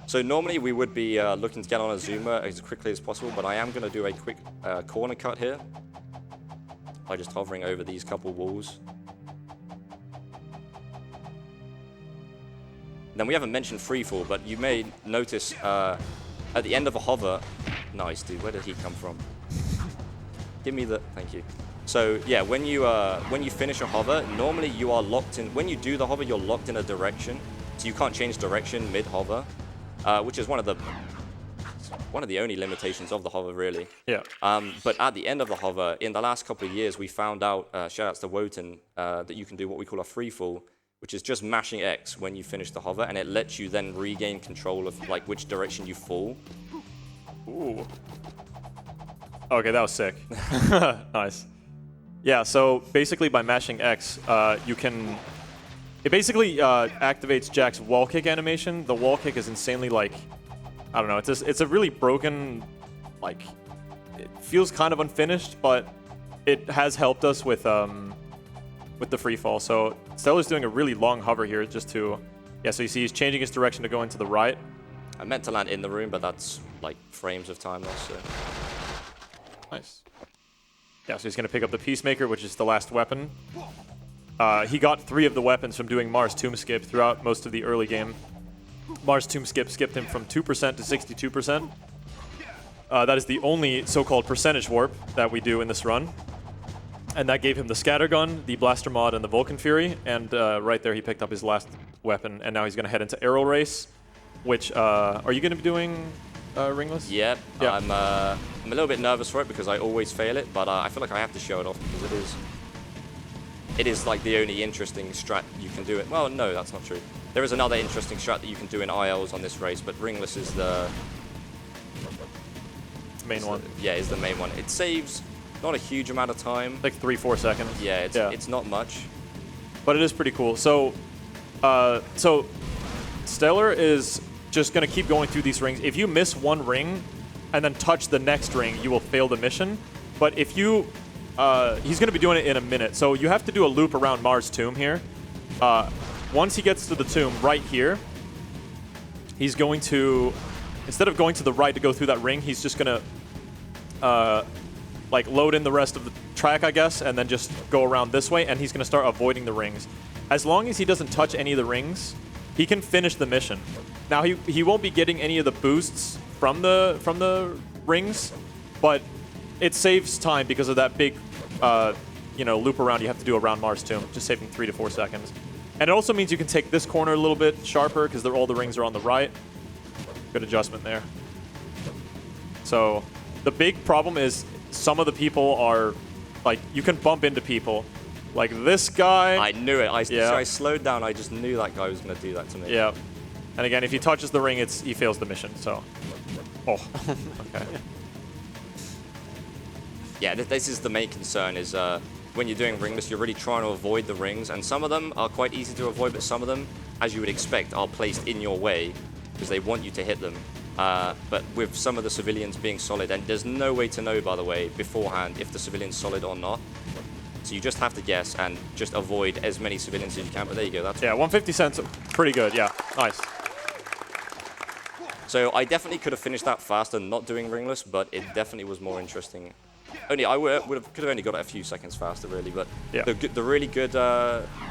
So normally we would be looking to get on a zoomer as quickly as possible, but I am going to do a quick corner cut here by just hovering over these couple walls. Then we haven't mentioned freefall, but you may notice at the end of a hover. Nice, dude. Where did he come from? Give me the. Thank you. So yeah, when you finish a hover, normally you are locked in. When you do the hover, you're locked in a direction, so you can't change direction mid hover, which is one of the only limitations of the hover, really.
Yeah.
But at the end of the hover, in the last couple of years, we found out, shoutouts to Wotan, that you can do what we call a free fall, which is just mashing X when you finish the hover, and it lets you then regain control of like which direction you fall.
Ooh. Okay, that was sick. Nice. Yeah, so basically by mashing X, you can... It basically activates Jak's wall kick animation. The wall kick is insanely, like... I don't know, it's a really broken... Like, it feels kind of unfinished, but it has helped us with the free fall. So Stellar's doing a really long hover here just to... Yeah, so you see he's changing his direction to go into the right.
I meant to land in the room, but that's like frames of time lost, so...
Nice. Yeah, so he's going to pick up the Peacemaker, which is the last weapon. He got 3 of the weapons from doing Mars Tomb Skip throughout most of the early game. Mars Tomb Skip skipped him from 2% to 62%. That is the only so-called percentage warp that we do in this run. And that gave him the Scattergun, the Blaster Mod, and the Vulcan Fury. And right there, he picked up his last weapon. And now he's going to head into Aero Race, which... are you going to be doing Ringless?
Yep.
Yeah.
I'm a little bit nervous for it because I always fail it, but I feel like I have to show it off because it is like the only interesting strat you can do it. Well, no, that's not true. There is another interesting strat that you can do in ILs on this race, but Ringless is the
main one.
Yeah, is the main one. It saves not a huge amount of time.
Like 3-4 seconds.
Yeah, it's not much.
But it is pretty cool. So, Stellar is just going to keep going through these rings. If you miss one ring and then touch the next ring, you will fail the mission. But if you... he's going to be doing it in a minute. So you have to do a loop around Mars' tomb here. Once he gets to the tomb right here, he's going to... Instead of going to the right to go through that ring, he's just going to like load in the rest of the track, I guess, and then just go around this way, and he's going to start avoiding the rings. As long as he doesn't touch any of the rings, he can finish the mission. Now, he won't be getting any of the boosts from the rings, but it saves time because of that big loop around you have to do around Mars' tomb, just saving 3 to 4 seconds. And it also means you can take this corner a little bit sharper because all the rings are on the right. Good adjustment there. So the big problem is some of the people are, like, you can bump into people. Like this guy.
I knew it. I slowed down. I just knew that guy was going to do that to me.
Yeah. And again, if he touches the ring, he fails the mission, so. Oh, okay.
Yeah, this is the main concern is when you're doing ringless, you're really trying to avoid the rings, and some of them are quite easy to avoid, but some of them, as you would expect, are placed in your way because they want you to hit them. But with some of the civilians being solid, and there's no way to know, by the way, beforehand if the civilian's solid or not. So you just have to guess and just avoid as many civilians as you can. But there you go. That's
150 cents, pretty good. Yeah, nice.
So I definitely could have finished that faster not doing ringless, but it definitely was more interesting. Could have only got it a few seconds faster, really. But
yeah.
the really good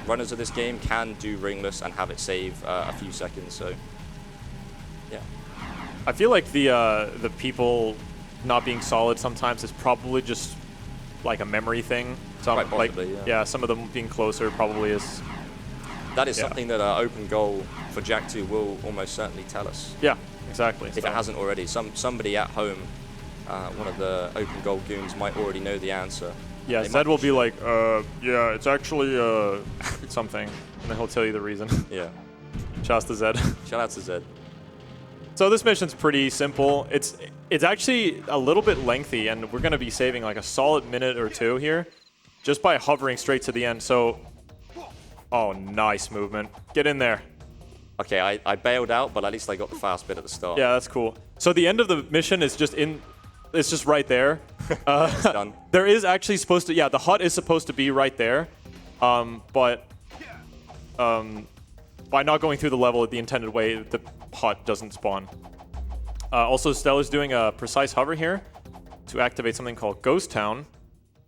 runners of this game can do ringless and have it save a few seconds. So yeah.
I feel like the people not being solid sometimes is probably just like a memory thing.
Quite possibly,
yeah, some of them being closer probably is.
That is something that open goal for Jak 2 will almost certainly tell us.
Yeah, exactly.
If it hasn't already, somebody at home, one of the open goal goons might already know the answer.
Yeah, Zed will be like, yeah, it's actually something, and then he'll tell you the reason.
Yeah.
Shouts to Zed.
Shout out to Zed.
So this mission's pretty simple. It's actually a little bit lengthy, and we're going to be saving like a solid minute or two here just by hovering straight to the end. So Oh, nice movement. Get in there.
Okay, I bailed out, but at least I got the fast bit at the start.
Yeah, that's cool. So the end of the mission is just it's just right there.
It's done.
There is actually supposed to, yeah, the hut is supposed to be right there. But by not going through the level the intended way, the hut doesn't spawn. Also, Stella's doing a precise hover here to activate something called Ghost Town,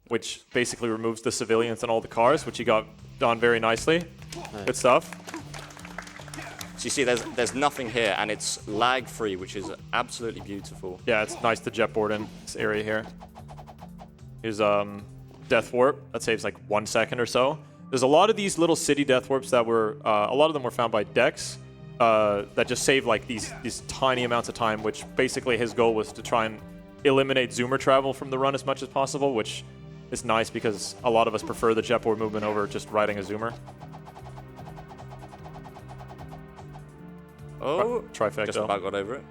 which basically removes the civilians and all the cars, which he got done very nicely. Nice. Good stuff.
So you see, there's nothing here, and it's lag-free, which is absolutely beautiful.
Yeah, it's nice to jetboard in this area here. Here's Death Warp. That saves like 1 second or so. There's a lot of these little city Death Warps that were, a lot of them were found by Dex that just save like these tiny amounts of time, which basically his goal was to try and eliminate Zoomer travel from the run as much as possible, which is nice because a lot of us prefer the jetboard movement over just riding a Zoomer.
Oh,
Trifecta.
Just about got over it.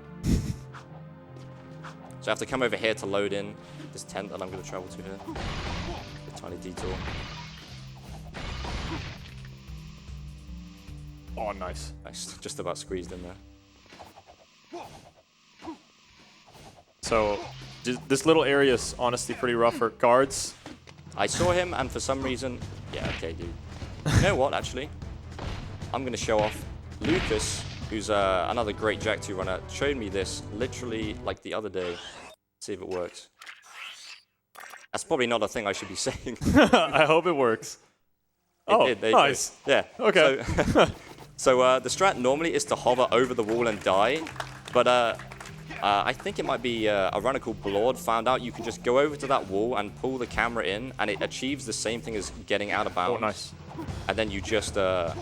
So I have to come over here to load in this tent that I'm going to travel to here. A tiny detour.
Oh, nice.
Nice. Just about squeezed in there.
So this little area is honestly pretty rough for guards.
I saw him, and for some reason... Yeah, okay, dude. You know what, actually? I'm going to show off Lucas, who's another great Jak 2 runner, showed me this literally like the other day. Let's see if it works. That's probably not a thing I should be saying.
I hope it works.
It did,
nice.
Yeah.
Okay.
So the strat normally is to hover over the wall and die, but I think it might be a runner called Blord found out you can just go over to that wall and pull the camera in, and it achieves the same thing as getting out of bounds.
Oh, nice.
And then you just, yeah,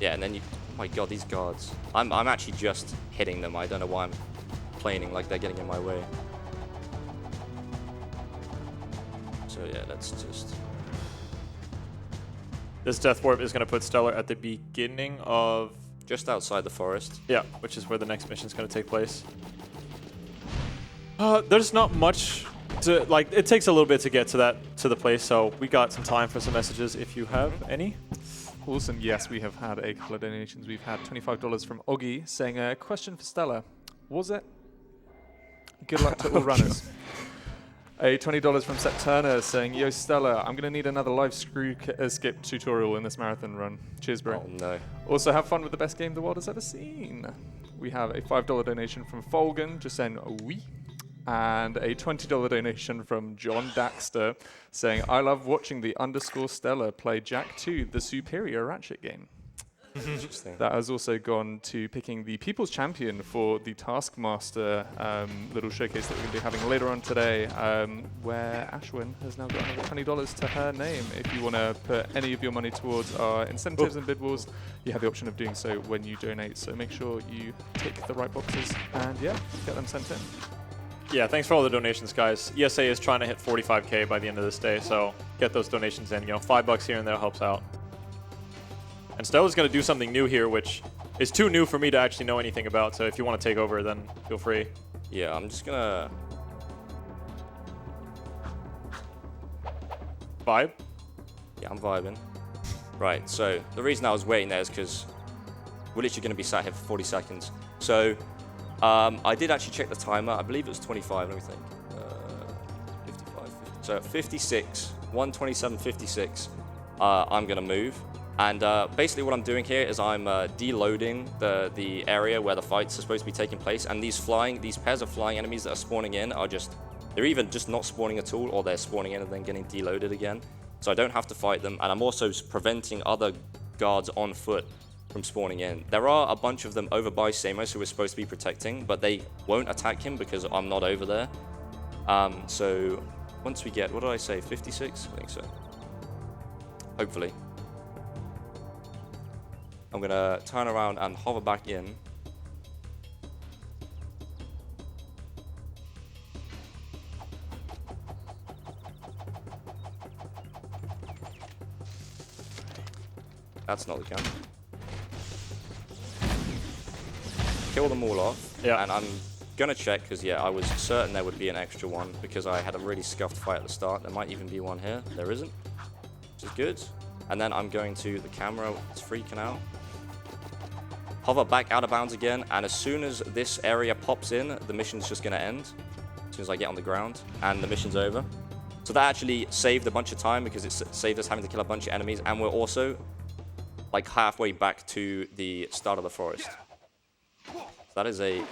and then you... Oh my god, these guards. I'm actually just hitting them. I don't know why I'm planing like they're getting in my way. So yeah, let's just...
This Death Warp is going to put Stellar at the beginning of...
Just outside the forest.
Yeah, which is where the next mission is going to take place. There's not much to... Like, it takes a little bit to get to the place, so we got some time for some messages if you have any.
Awesome. Yes, we have had a couple of donations. We've had $25 from Oggy saying, question for Stella. Was it? Good luck to all runners. A $20 from Seth Turner saying, yo, Stella, I'm going to need another live screw skip tutorial in this marathon run. Cheers, bro.
Oh, no.
Also, have fun with the best game the world has ever seen. We have a $5 donation from Folgan, just saying, oui. And a $20 donation from John Daxter saying, I love watching the _Stella play Jak 2, the superior Ratchet game.
Interesting.
That has also gone to picking the People's Champion for the Taskmaster little showcase that we're going to be having later on today, where Ashwin has now got another $20 to her name. If you want to put any of your money towards our incentives and bid wars, you have the option of doing so when you donate. So make sure you tick the right boxes and, yeah, get them sent in.
Yeah, thanks for all the donations, guys. ESA is trying to hit 45K by the end of this day, so get those donations in. You know, $5 here and there helps out. And Stella's going to do something new here, which is too new for me to actually know anything about, so if you want to take over, then feel free.
Yeah, I'm just going to...
Vibe?
Yeah, I'm vibing. Right, so the reason I was waiting there is because we're literally going to be sat here for 40 seconds. So... I did actually check the timer. I believe it was 25. Let me think. 55. 50. So at 56, 127.56, I'm going to move. And basically what I'm doing here is I'm deloading the area where the fights are supposed to be taking place. And these pairs of flying enemies that are spawning in are they're even just not spawning at all, or they're spawning in and then getting deloaded again. So I don't have to fight them. And I'm also preventing other guards on foot from spawning in. There are a bunch of them over by Samos who we're supposed to be protecting, but they won't attack him because I'm not over there. So once we get, what did I say, 56? I think so. Hopefully. I'm gonna turn around and hover back in. That's not the count. Kill them all off.
Yeah.
And I'm gonna check because yeah, I was certain there would be an extra one because I had a really scuffed fight at the start. There might even be one here. There isn't, which is good. And then I'm going to the camera. It's freaking out. Hover back out of bounds again. And as soon as this area pops in, the mission's just going to end. As soon as I get on the ground. And the mission's over. So that actually saved a bunch of time because it saved us having to kill a bunch of enemies. And we're also like halfway back to the start of the forest. So that is I'm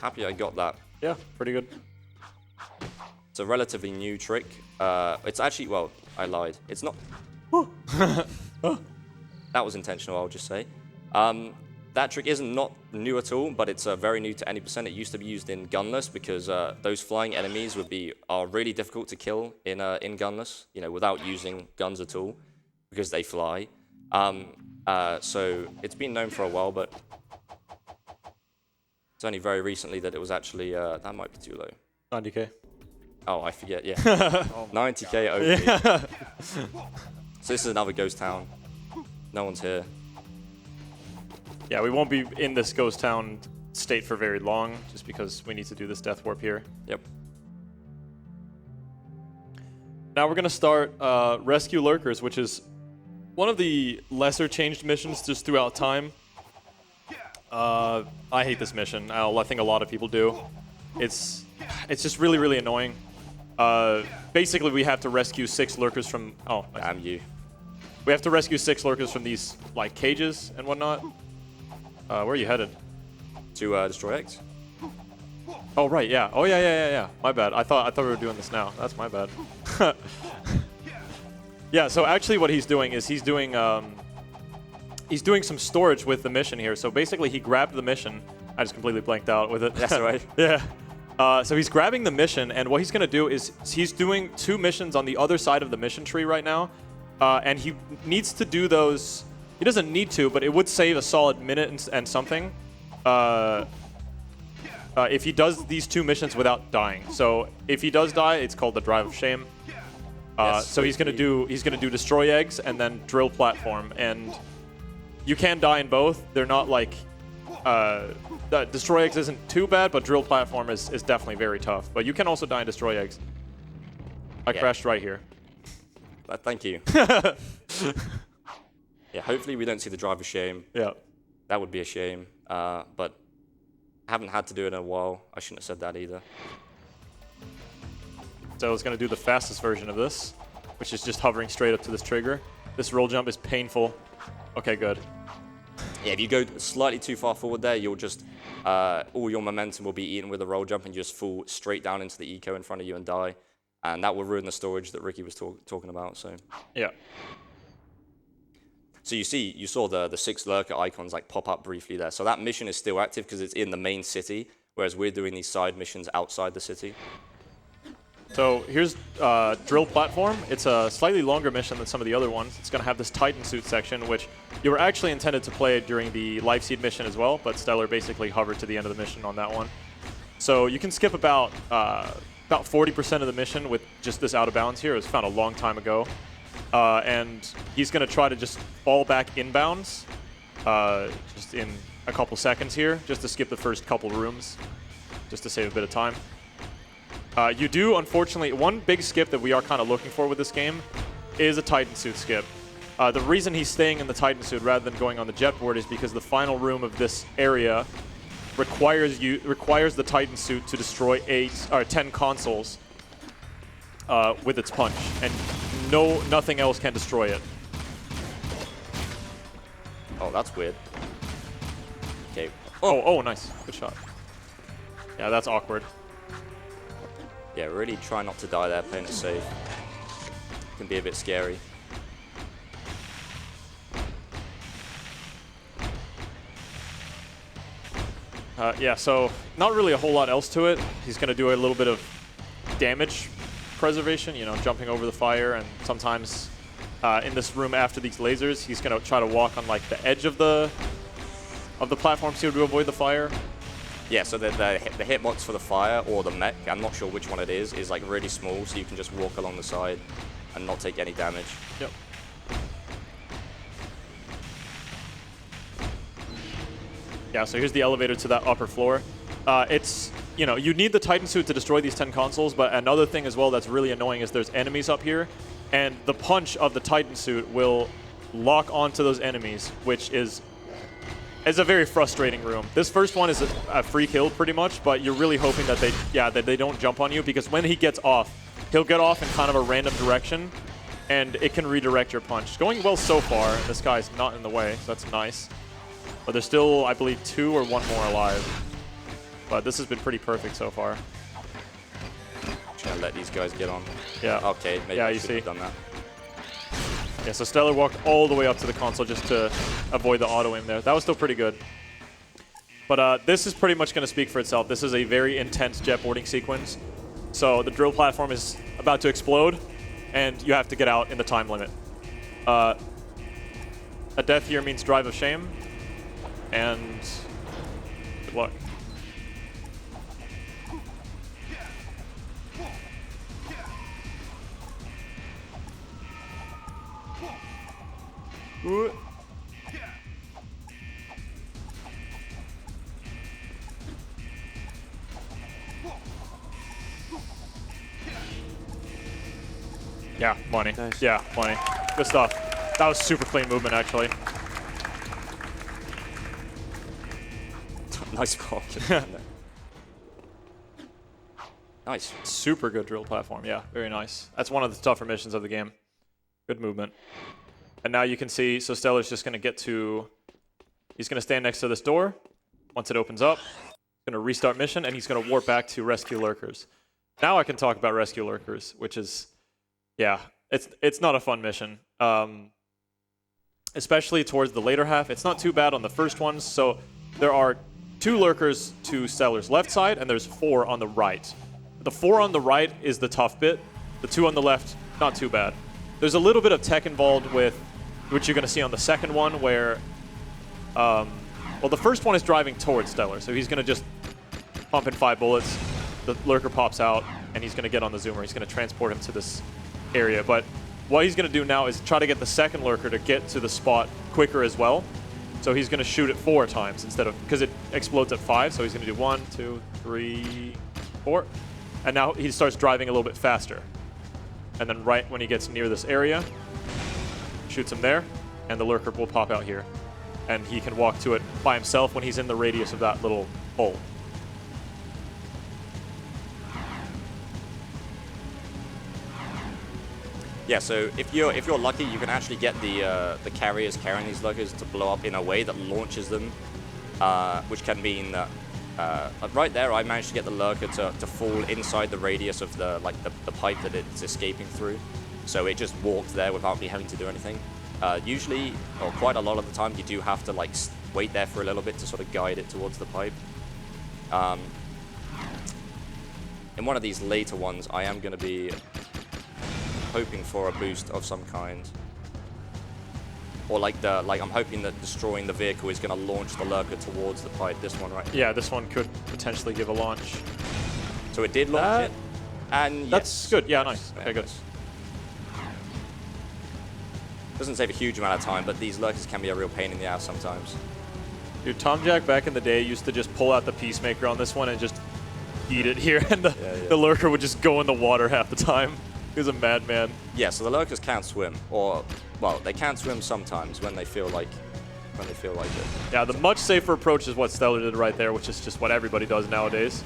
happy I got that.
Yeah, pretty good.
It's a relatively new trick. It's actually, well, I lied. It's not. That was intentional, I'll just say. That trick isn't not new at all, but it's very new to any percent. It used to be used in Gunless because those flying enemies are really difficult to kill in Gunless, you know, without using guns at all because they fly. So it's been known for a while, but it's only very recently that it was actually that might be too low.
90k.
Oh, I forget, yeah. 90k OP.
Yeah.
So this is another ghost town. No one's here.
Yeah, we won't be in this ghost town state for very long, just because we need to do this death warp here.
Yep.
Now we're going to start Rescue Lurkers, which is one of the lesser changed missions just throughout time. I hate this mission. I think a lot of people do. It's just really, really annoying. Basically, we have to rescue 6 lurkers from... Oh,
Damn you.
We have to rescue 6 lurkers from these, like, cages and whatnot. Where are you headed?
To destroy eggs.
Oh, right, yeah. Oh, yeah. My bad. I thought we were doing this now. That's my bad. Yeah, so actually what he's doing is he's doing some storage with the mission here. So basically, he grabbed the mission. I just completely blanked out with it.
That's right.
Yeah. So he's grabbing the mission, and what he's going to do is he's doing 2 missions on the other side of the mission tree right now. And he needs to do those. He doesn't need to, but it would save a solid minute and something if he does these 2 missions without dying. So if he does die, it's called the Drive of Shame.
Yes,
so he's gonna do destroy eggs and then drill platform, and you can die in both. They're not like destroy eggs isn't too bad, but drill platform is definitely very tough. But you can also die in destroy eggs. I crashed right here.
Thank you. Yeah, hopefully we don't see the Drive of Shame.
Yeah.
That would be a shame. But I haven't had to do it in a while. I shouldn't have said that either.
So I was going to do the fastest version of this, which is just hovering straight up to this trigger. This roll jump is painful. Okay, good.
Yeah, if you go slightly too far forward there, you'll just... all your momentum will be eaten with a roll jump and you just fall straight down into the eco in front of you and die. And that will ruin the storage that Ricky was talking about, so...
Yeah.
So you saw the 6 lurker icons like pop up briefly there. So that mission is still active because it's in the main city, whereas we're doing these side missions outside the city.
So here's drill platform. It's a slightly longer mission than some of the other ones. It's going to have this Titan suit section, which you were actually intended to play during the Life Seed mission as well, but Stellar basically hovered to the end of the mission on that one. So you can skip about 40% of the mission with just this out of bounds here. It was found a long time ago. And he's going to try to just fall back inbounds just in a couple seconds here, just to skip the first couple rooms, just to save a bit of time. You do, unfortunately, one big skip that we are kind of looking for with this game is a Titan suit skip. The reason he's staying in the Titan suit rather than going on the jet board is because the final room of this area requires the Titan suit to destroy 10 consoles with its punch, and nothing else can destroy it.
Oh, that's weird. Okay.
Oh, nice. Good shot. Yeah, that's awkward.
Yeah, really try not to die there, playing it safe. Can be a bit scary.
Yeah, so not really a whole lot else to it. He's going to do a little bit of damage preservation, you know, jumping over the fire, and sometimes in this room after these lasers, he's going to try to walk on like the edge of the platforms here to avoid the fire.
Yeah, so the hitbox for the fire or the mech, I'm not sure which one it is like really small, so you can just walk along the side and not take any damage.
Yep. Yeah, so here's the elevator to that upper floor. It's, you know, you need the Titan suit to destroy these 10 consoles, but another thing as well that's really annoying is there's enemies up here. and the punch of the Titan suit will lock onto those enemies, which is a very frustrating room. This first one is a free kill pretty much, but you're really hoping that they don't jump on you, because when he gets off, he'll get off in kind of a random direction, and it can redirect your punch. Going well so far, and this guy's not in the way, so that's nice. But there's still, I believe, 2 or 1 more alive. But this has been pretty perfect so far.
Just gonna let these guys get on.
Yeah.
Okay, maybe I should have done that.
Yeah, so Stellar walked all the way up to the console just to avoid the auto aim there. That was still pretty good. But this is pretty much going to speak for itself. This is a very intense jetboarding sequence. So the drill platform is about to explode, and you have to get out in the time limit. A death here means drive of shame, and good luck. Ooh. Yeah, money.
Nice.
Yeah, money. Good stuff. That was super clean movement, actually.
Nice ball. Nice.
Super good drill platform. Yeah, very nice. That's one of the tougher missions of the game. Good movement. And now you can see, so Stellar's just going to get to, he's going to stand next to this door. Once it opens up, he's going to restart mission, and he's going to warp back to rescue lurkers. Now I can talk about rescue lurkers, which is, yeah, it's not a fun mission. Especially towards the later half. It's not too bad on the first ones. So there are 2 lurkers to Stellar's left side, and there's 4 on the right. The 4 on the right is the tough bit. The 2 on the left, not too bad. There's a little bit of tech involved with, which you're going to see on the second one, where, well, the first one is driving towards Stellar, so he's going to just pump in 5 bullets. The lurker pops out, and he's going to get on the zoomer. He's going to transport him to this area. But what he's going to do now is try to get the second lurker to get to the spot quicker as well. So he's going to shoot it 4 times instead of, because it explodes at 5. So he's going to do 1, 2, 3, 4. And now he starts driving a little bit faster. And then right when he gets near this area, shoots him there, and the lurker will pop out here. And he can walk to it by himself when he's in the radius of that little hole.
Yeah, so if you're lucky, you can actually get the carriers carrying these lurkers to blow up in a way that launches them, which can mean that right there I managed to get the lurker to fall inside the radius of the pipe that it's escaping through. So it just walked there without me having to do anything. Usually, or quite a lot of the time, you do have to like wait there for a little bit to sort of guide it towards the pipe. In one of these later ones, I am going to be hoping for a boost of some kind, or I'm hoping that destroying the vehicle is going to launch the lurker towards the pipe. This one, right?
Yeah, this one could potentially give a launch.
So it did launch it, and
that's
yes.
good. Yeah, nice. Okay, good.
Doesn't save a huge amount of time, but these lurkers can be a real pain in the ass sometimes.
Dude, Tom Jack back in the day used to just pull out the Peacemaker on this one and just eat it here, and the lurker would just go in the water half the time. He was a madman.
Yeah, so the lurkers can't swim, or well, they can swim sometimes when they feel like it.
Yeah, the much safer approach is what Stellar did right there, which is just what everybody does nowadays.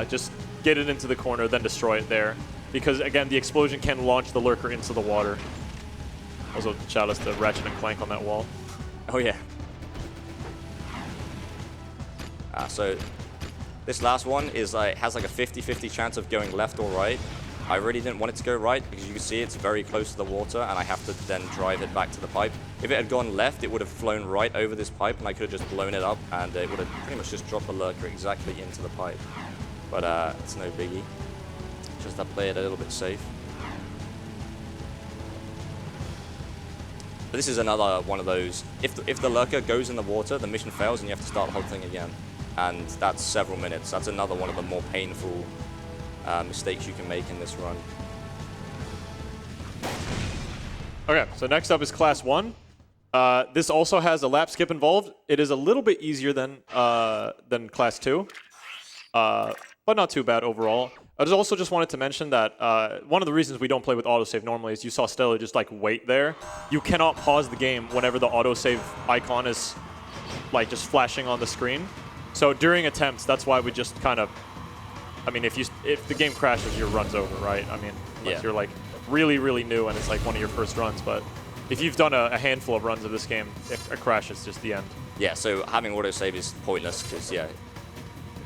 Just get it into the corner, then destroy it there, because again, the explosion can launch the lurker into the water. Also, shout out to Ratchet and Clank on that wall.
Oh yeah. So this last one is has like a 50-50 chance of going left or right. I really didn't want it to go right because you can see it's very close to the water, and I have to then drive it back to the pipe. If it had gone left, it would have flown right over this pipe, and I could have just blown it up, and it would have pretty much just dropped the lurker exactly into the pipe. But it's no biggie. Just to play it a little bit safe. But this is another one of those, if the lurker goes in the water, the mission fails and you have to start the whole thing again. And that's several minutes. That's another one of the more painful mistakes you can make in this run.
Okay, so next up is Class 1. This also has a lap skip involved. It is a little bit easier than Class 2. but not too bad overall. I also just wanted to mention that one of the reasons we don't play with autosave normally is you saw Stella just like wait there. You cannot pause the game whenever the autosave icon is like just flashing on the screen. So during attempts, that's why we just kind of, I mean, if the game crashes, your run's over, right? I mean, unless you're like really, really new and it's like one of your first runs, but if you've done a handful of runs of this game, if a crash is just the end.
Yeah, so having autosave is pointless because, yeah,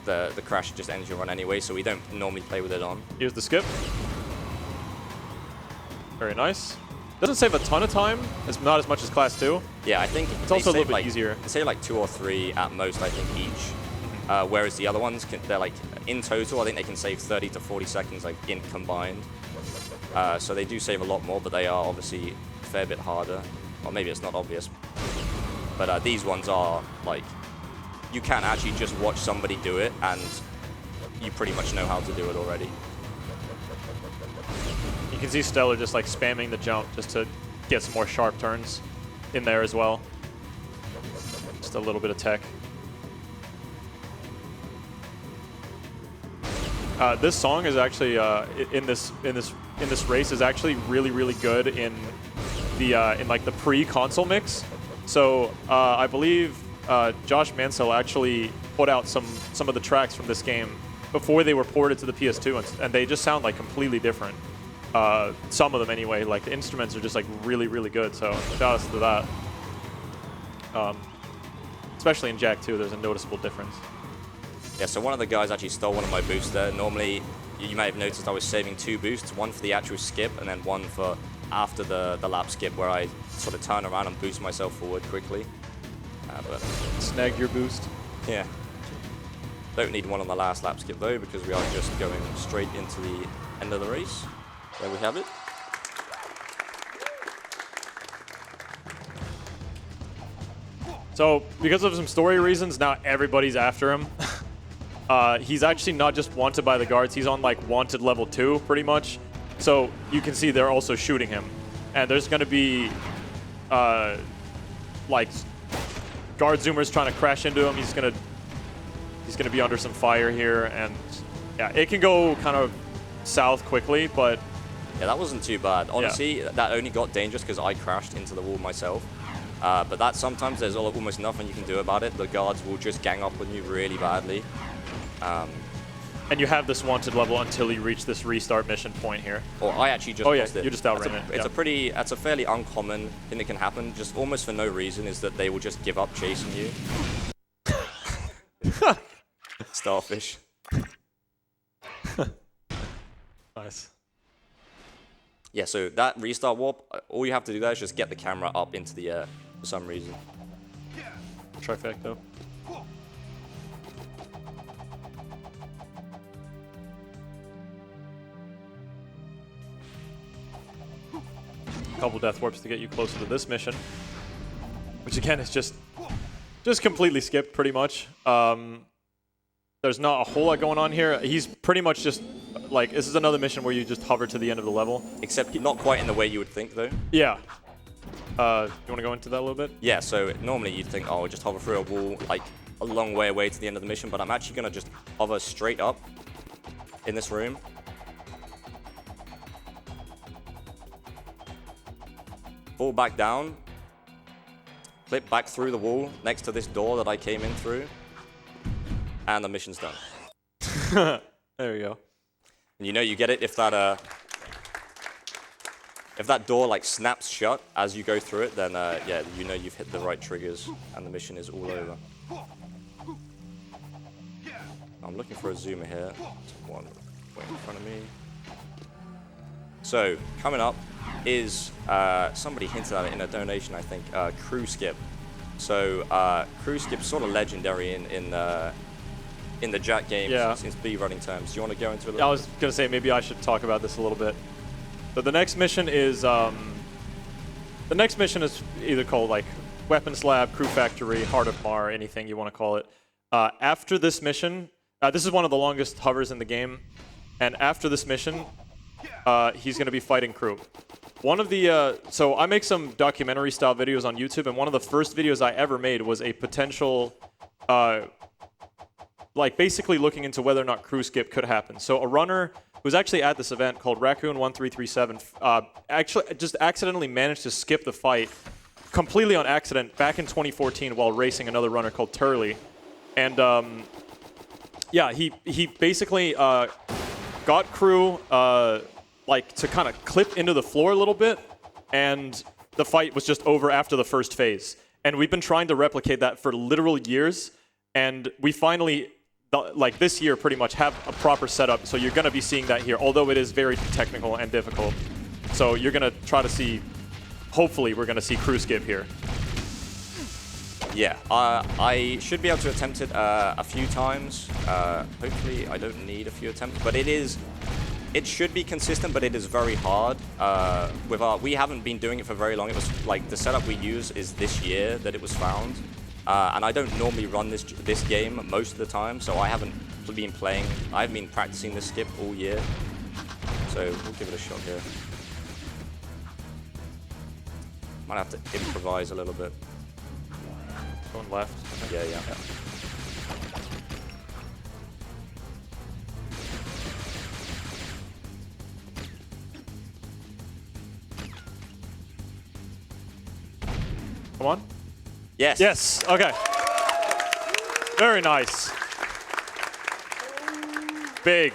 the crash just ends your run anyway, so we don't normally play with it on.
Here's the skip. Very nice. Doesn't save a ton of time. It's not as much as Class 2.
Yeah, I think
it's also a little bit
like,
easier.
They save like 2 or 3 at most, I think, each. Whereas the other ones, they're like, in total, I think they can save 30 to 40 seconds like in combined. So they do save a lot more, but they are obviously a fair bit harder. Or maybe it's not obvious. But these ones are like, you can actually just watch somebody do it and you pretty much know how to do it already.
You can see Stellar just like spamming the jump just to get some more sharp turns in there as well. Just a little bit of tech. This song is actually in this race is actually really good in the in like the pre-console mix. So I believe Josh Mansell actually put out some of the tracks from this game before they were ported to the PS2, and they just sound like completely different. Some of them anyway. Like the instruments are just like really good. So shout outs to that. Especially in Jak 2, there's a noticeable difference.
Yeah, so one of the guys actually stole one of my boosts there. Normally, you may have noticed I was saving 2 boosts, one for the actual skip and then one for after the lap skip where I sort of turn around and boost myself forward quickly. But
snagged your boost.
Yeah. Don't need one on the last lap skip though, because we are just going straight into the end of the race. There we have it.
So, because of some story reasons, now everybody's after him. He's actually not just wanted by the guards, he's on like wanted level 2 pretty much. So you can see they're also shooting him. And there's gonna be like guard zoomers trying to crash into him. He's gonna be under some fire here, and yeah, it can go kind of south quickly, but
yeah, that wasn't too bad. Honestly, that only got dangerous because I crashed into the wall myself. But that sometimes there's almost nothing you can do about it. The guards will just gang up on you really badly.
And you have this wanted level until you reach this restart mission point here.
Or I actually just lost it.
You just outran it.
That's a fairly uncommon thing that can happen, just almost for no reason, is that they will just give up chasing you. Starfish.
Nice.
Yeah, so that restart warp, all you have to do there is just get the camera up into the air for some reason.
Trifecta. Couple death warps to get you closer to this mission, which again is just completely skipped pretty much. There's not a whole lot going on here. He's pretty much just like, this is another mission where you just hover to the end of the level.
Except not quite in the way you would think though.
Yeah. You want to go into that a little bit?
Yeah, so normally you'd think, oh, just hover through a wall like a long way away to the end of the mission, but I'm actually going to just hover straight up in this room. Fall back down, clip back through the wall next to this door that I came in through, and the mission's done.
There we go.
And you know you get it if that door like snaps shut as you go through it, then yeah, you know you've hit the right triggers and the mission is all over. I'm looking for a zoomer here. There's one way in front of me. So coming up is somebody hinted at it in a donation, I think, crew skip. So crew skip's sort of legendary in the Jak games in speedrunning terms. Do you want to go into it?
I was gonna say maybe I should talk about this a little bit. So the next mission is either called like Weapons Lab, Crew Factory, Heart of Mar, anything you want to call it. After this mission, this is one of the longest hovers in the game, and after this mission, he's going to be fighting crew. One of the so I make some documentary style videos on YouTube, and one of the first videos I ever made was a potential like basically looking into whether or not crew skip could happen. So a runner who's actually at this event called Raccoon1337 actually just accidentally managed to skip the fight completely on accident back in 2014 while racing another runner called Turley. And yeah, he basically got crew like to kind of clip into the floor a little bit, and the fight was just over after the first phase. And we've been trying to replicate that for literal years, and we finally, like this year, pretty much have a proper setup. So you're going to be seeing that here, although it is very technical and difficult. So you're going to try to see, hopefully we're going to see crew skip here.
Yeah, I should be able to attempt it a few times. Hopefully I don't need a few attempts, but it should be consistent, but it is very hard. We haven't been doing it for very long. It was like the setup we use is this year that it was found. And I don't normally run this game most of the time, so I haven't been practicing this skip all year. So we'll give it a shot here. Might have to improvise a little bit.
Going left.
Yeah.
Come on.
Yes.
Yes, okay. Very nice. Big.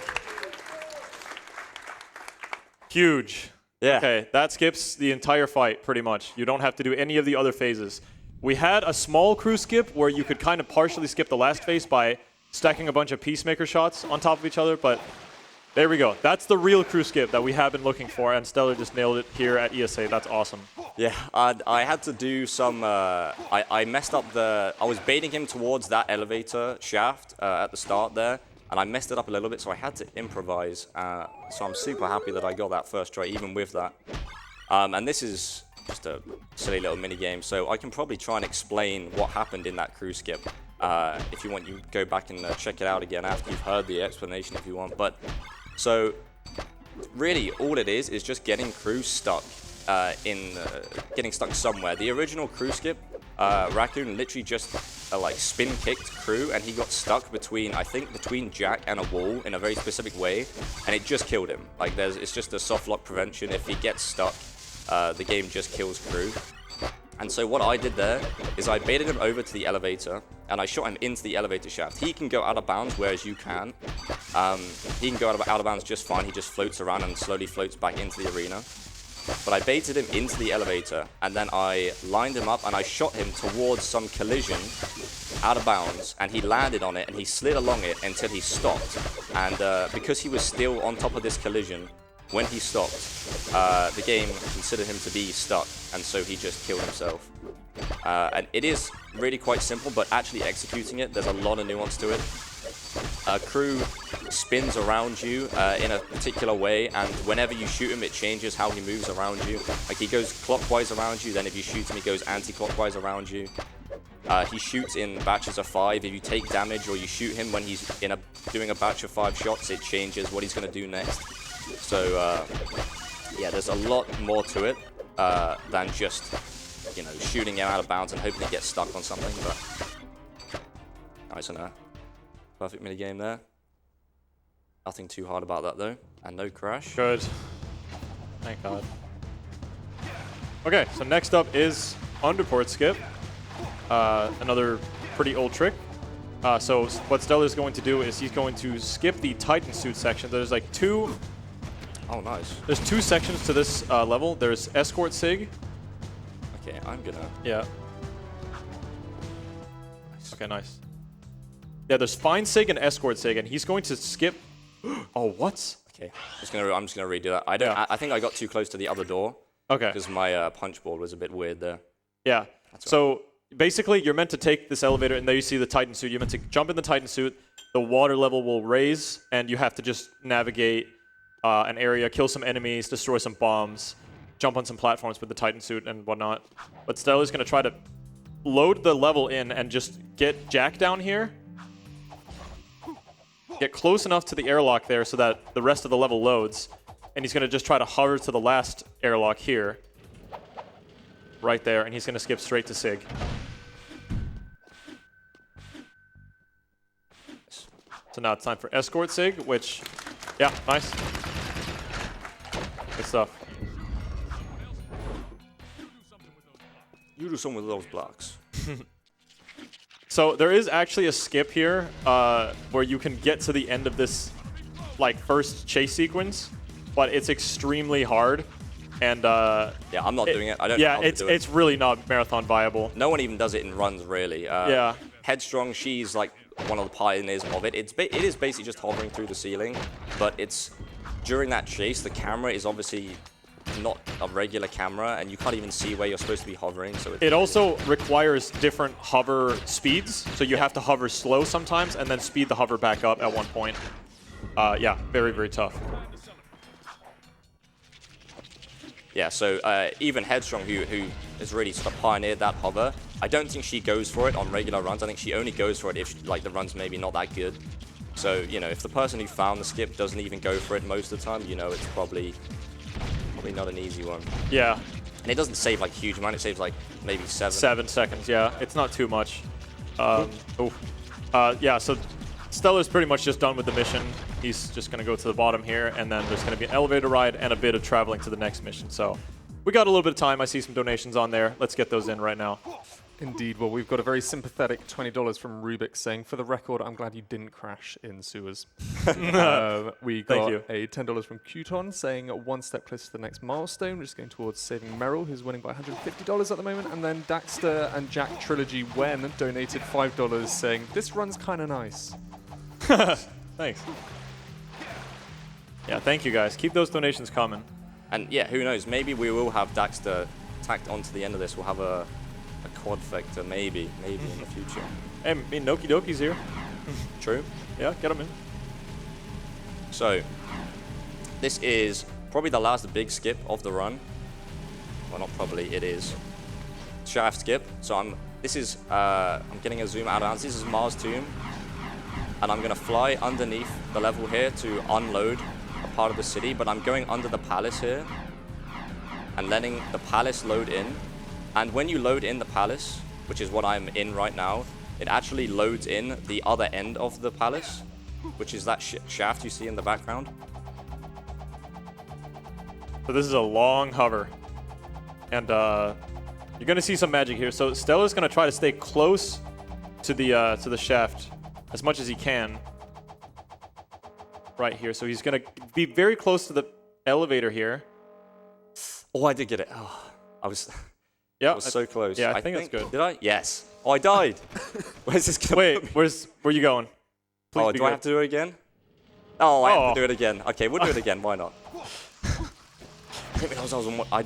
Huge.
Yeah.
Okay, that skips the entire fight, pretty much. You don't have to do any of the other phases. We had a small crew skip where you could kind of partially skip the last phase by stacking a bunch of Peacemaker shots on top of each other, but there we go. That's the real crew skip that we have been looking for, and Stellar just nailed it here at ESA. That's awesome.
Yeah, I had to do some, I messed up I was baiting him towards that elevator shaft at the start there, and I messed it up a little bit, so I had to improvise. So I'm super happy that I got that first try, even with that. And this is just a silly little mini game, so I can probably try and explain what happened in that crew skip. If you want, you go back and check it out again after you've heard the explanation if you want. But so really all it is just getting crew stuck getting stuck somewhere. The original crew skip, Raccoon literally just like spin kicked crew, and he got stuck between Jack and a wall in a very specific way, and it just killed him. Like it's just a soft lock prevention. If he gets stuck, the game just kills crew. And so what I did there is I baited him over to the elevator, and I shot him into the elevator shaft. He can go out of bounds, whereas you can. He can go out of bounds just fine. He just floats around and slowly floats back into the arena. But I baited him into the elevator, and then I lined him up, and I shot him towards some collision out of bounds, and he landed on it, and he slid along it until he stopped. And because he was still on top of this collision, when he stopped, the game considered him to be stuck, and so he just killed himself. And it is really quite simple, but actually executing it, there's a lot of nuance to it. Crew spins around you in a particular way, and whenever you shoot him, it changes how he moves around you. Like, he goes clockwise around you, then if you shoot him, he goes anti-clockwise around you. He shoots in batches of 5. If you take damage or you shoot him when he's doing a batch of 5 shots, it changes what he's going to do next. So, yeah, there's a lot more to it than just, shooting him out of bounds and hoping he gets stuck on something. But nice and perfect minigame there. Nothing too hard about that, though. And no crash.
Good. Thank God. Okay, so next up is Underport skip. Another pretty old trick. So what Stellar's going to do is he's going to skip the Titan suit section. There's like two...
Oh, nice.
There's 2 sections to this level. There's Escort Sig.
Okay, I'm gonna...
Yeah. Nice. Okay, nice. Yeah, there's Fine Sig and Escort Sig, and he's going to skip... Oh, what?
Okay, I'm just gonna redo that. I think I got too close to the other door.
Okay.
Because my punch board was a bit weird there.
Yeah. So basically, you're meant to take this elevator, and there you see the Titan suit. You're meant to jump in the Titan suit. The water level will raise, and you have to just navigate an area, kill some enemies, destroy some bombs, jump on some platforms with the Titan suit and whatnot. But Stellar's going to try to load the level in and just get Jack down here. Get close enough to the airlock there so that the rest of the level loads. And he's going to just try to hover to the last airlock here. Right there. And he's going to skip straight to Sig. So now it's time for Escort Sig, which, yeah, nice. Good stuff.
You do something with those blocks.
So there is actually a skip here where you can get to the end of this like first chase sequence, but it's extremely hard. And
yeah, I'm not doing it. I don't know
yeah,
how to do
it's really not marathon viable.
No one even does it in runs, really.
Yeah.
Headstrong, she's like one of the pioneers of it. It is basically just hovering through the ceiling, but it's during that chase, the camera is obviously not a regular camera, and you can't even see where you're supposed to be hovering. So
it also requires different hover speeds, so you have to hover slow sometimes, and then speed the hover back up at one point. Yeah, very, very tough.
Yeah, so even Headstrong, who has really sort of pioneered that hover, I don't think she goes for it on regular runs. I think she only goes for it if like the run's maybe not that good. So, you know, if the person who found the skip doesn't even go for it most of the time, you know, it's probably not an easy one.
Yeah.
And it doesn't save like huge amount. It saves like maybe 7.
7 seconds, yeah. It's not too much. Yeah, so Stellar's pretty much just done with the mission. He's just going to go to the bottom here, and then there's going to be an elevator ride and a bit of traveling to the next mission. So we got a little bit of time. I see some donations on there. Let's get those in right now.
Indeed. Well, we've got a very sympathetic $20 from Rubik saying, for the record, I'm glad you didn't crash in sewers. We got a $10 from Qton saying, one step closer to the next milestone, just going towards saving Merrill, who's winning by $150 at the moment. And then Daxter and Jak Trilogy when donated $5 saying, this run's kind of nice.
Thanks. Yeah, thank you guys. Keep those donations coming.
And yeah, who knows? Maybe we will have Daxter tacked onto the end of this. We'll have a quadfecta, maybe in the future.
Hey, me Noki Doki's here.
True.
Yeah, get him in.
So, this is probably the last big skip of the run. Well, not probably, it is. Shaft skip. So I'm getting a zoom out of bounds. This is Mars Tomb. And I'm gonna fly underneath the level here to unload a part of the city, but I'm going under the palace here and letting the palace load in. And when you load in the palace, which is what I'm in right now, it actually loads in the other end of the palace, which is that shaft you see in the background.
So this is a long hover. And you're gonna see some magic here. So Stellar's gonna try to stay close to the shaft as much as he can. Right here. So he's gonna be very close to the elevator here.
Oh, I did get it. Oh, I was so close.
Yeah, I think that's good.
Did I? Yes. Oh, I died. Where's this gonna
Wait, where are you going? Please
do
good.
I have to do it again? Oh, I have to do it again. Okay, we'll do it again. Why not? I think because I was on.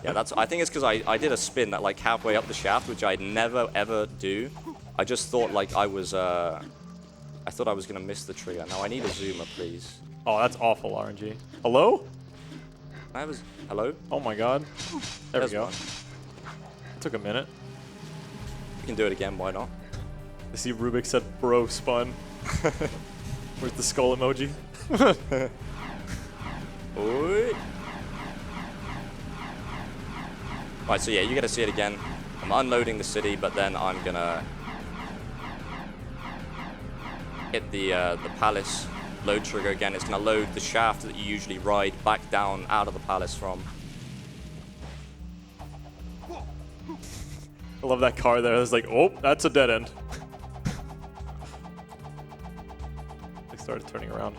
Yeah, I think it's because I did a spin that like halfway up the shaft, which I'd never ever do. I just thought like I thought I was gonna miss the trigger. Now I need a zoomer, please.
Oh, that's awful, RNG. Hello?
Hello?
Oh my god. There we go.
One.
It took a minute.
You can do it again, why not?
I see Rubik said bro spun. Where's the skull emoji?
Oi. Right, so yeah, you get to see it again. I'm unloading the city, but then I'm gonna hit the palace load trigger again. It's gonna load the shaft that you usually ride back down out of the palace from.
I love that car there. It's like, oh, that's a dead end. They started turning around.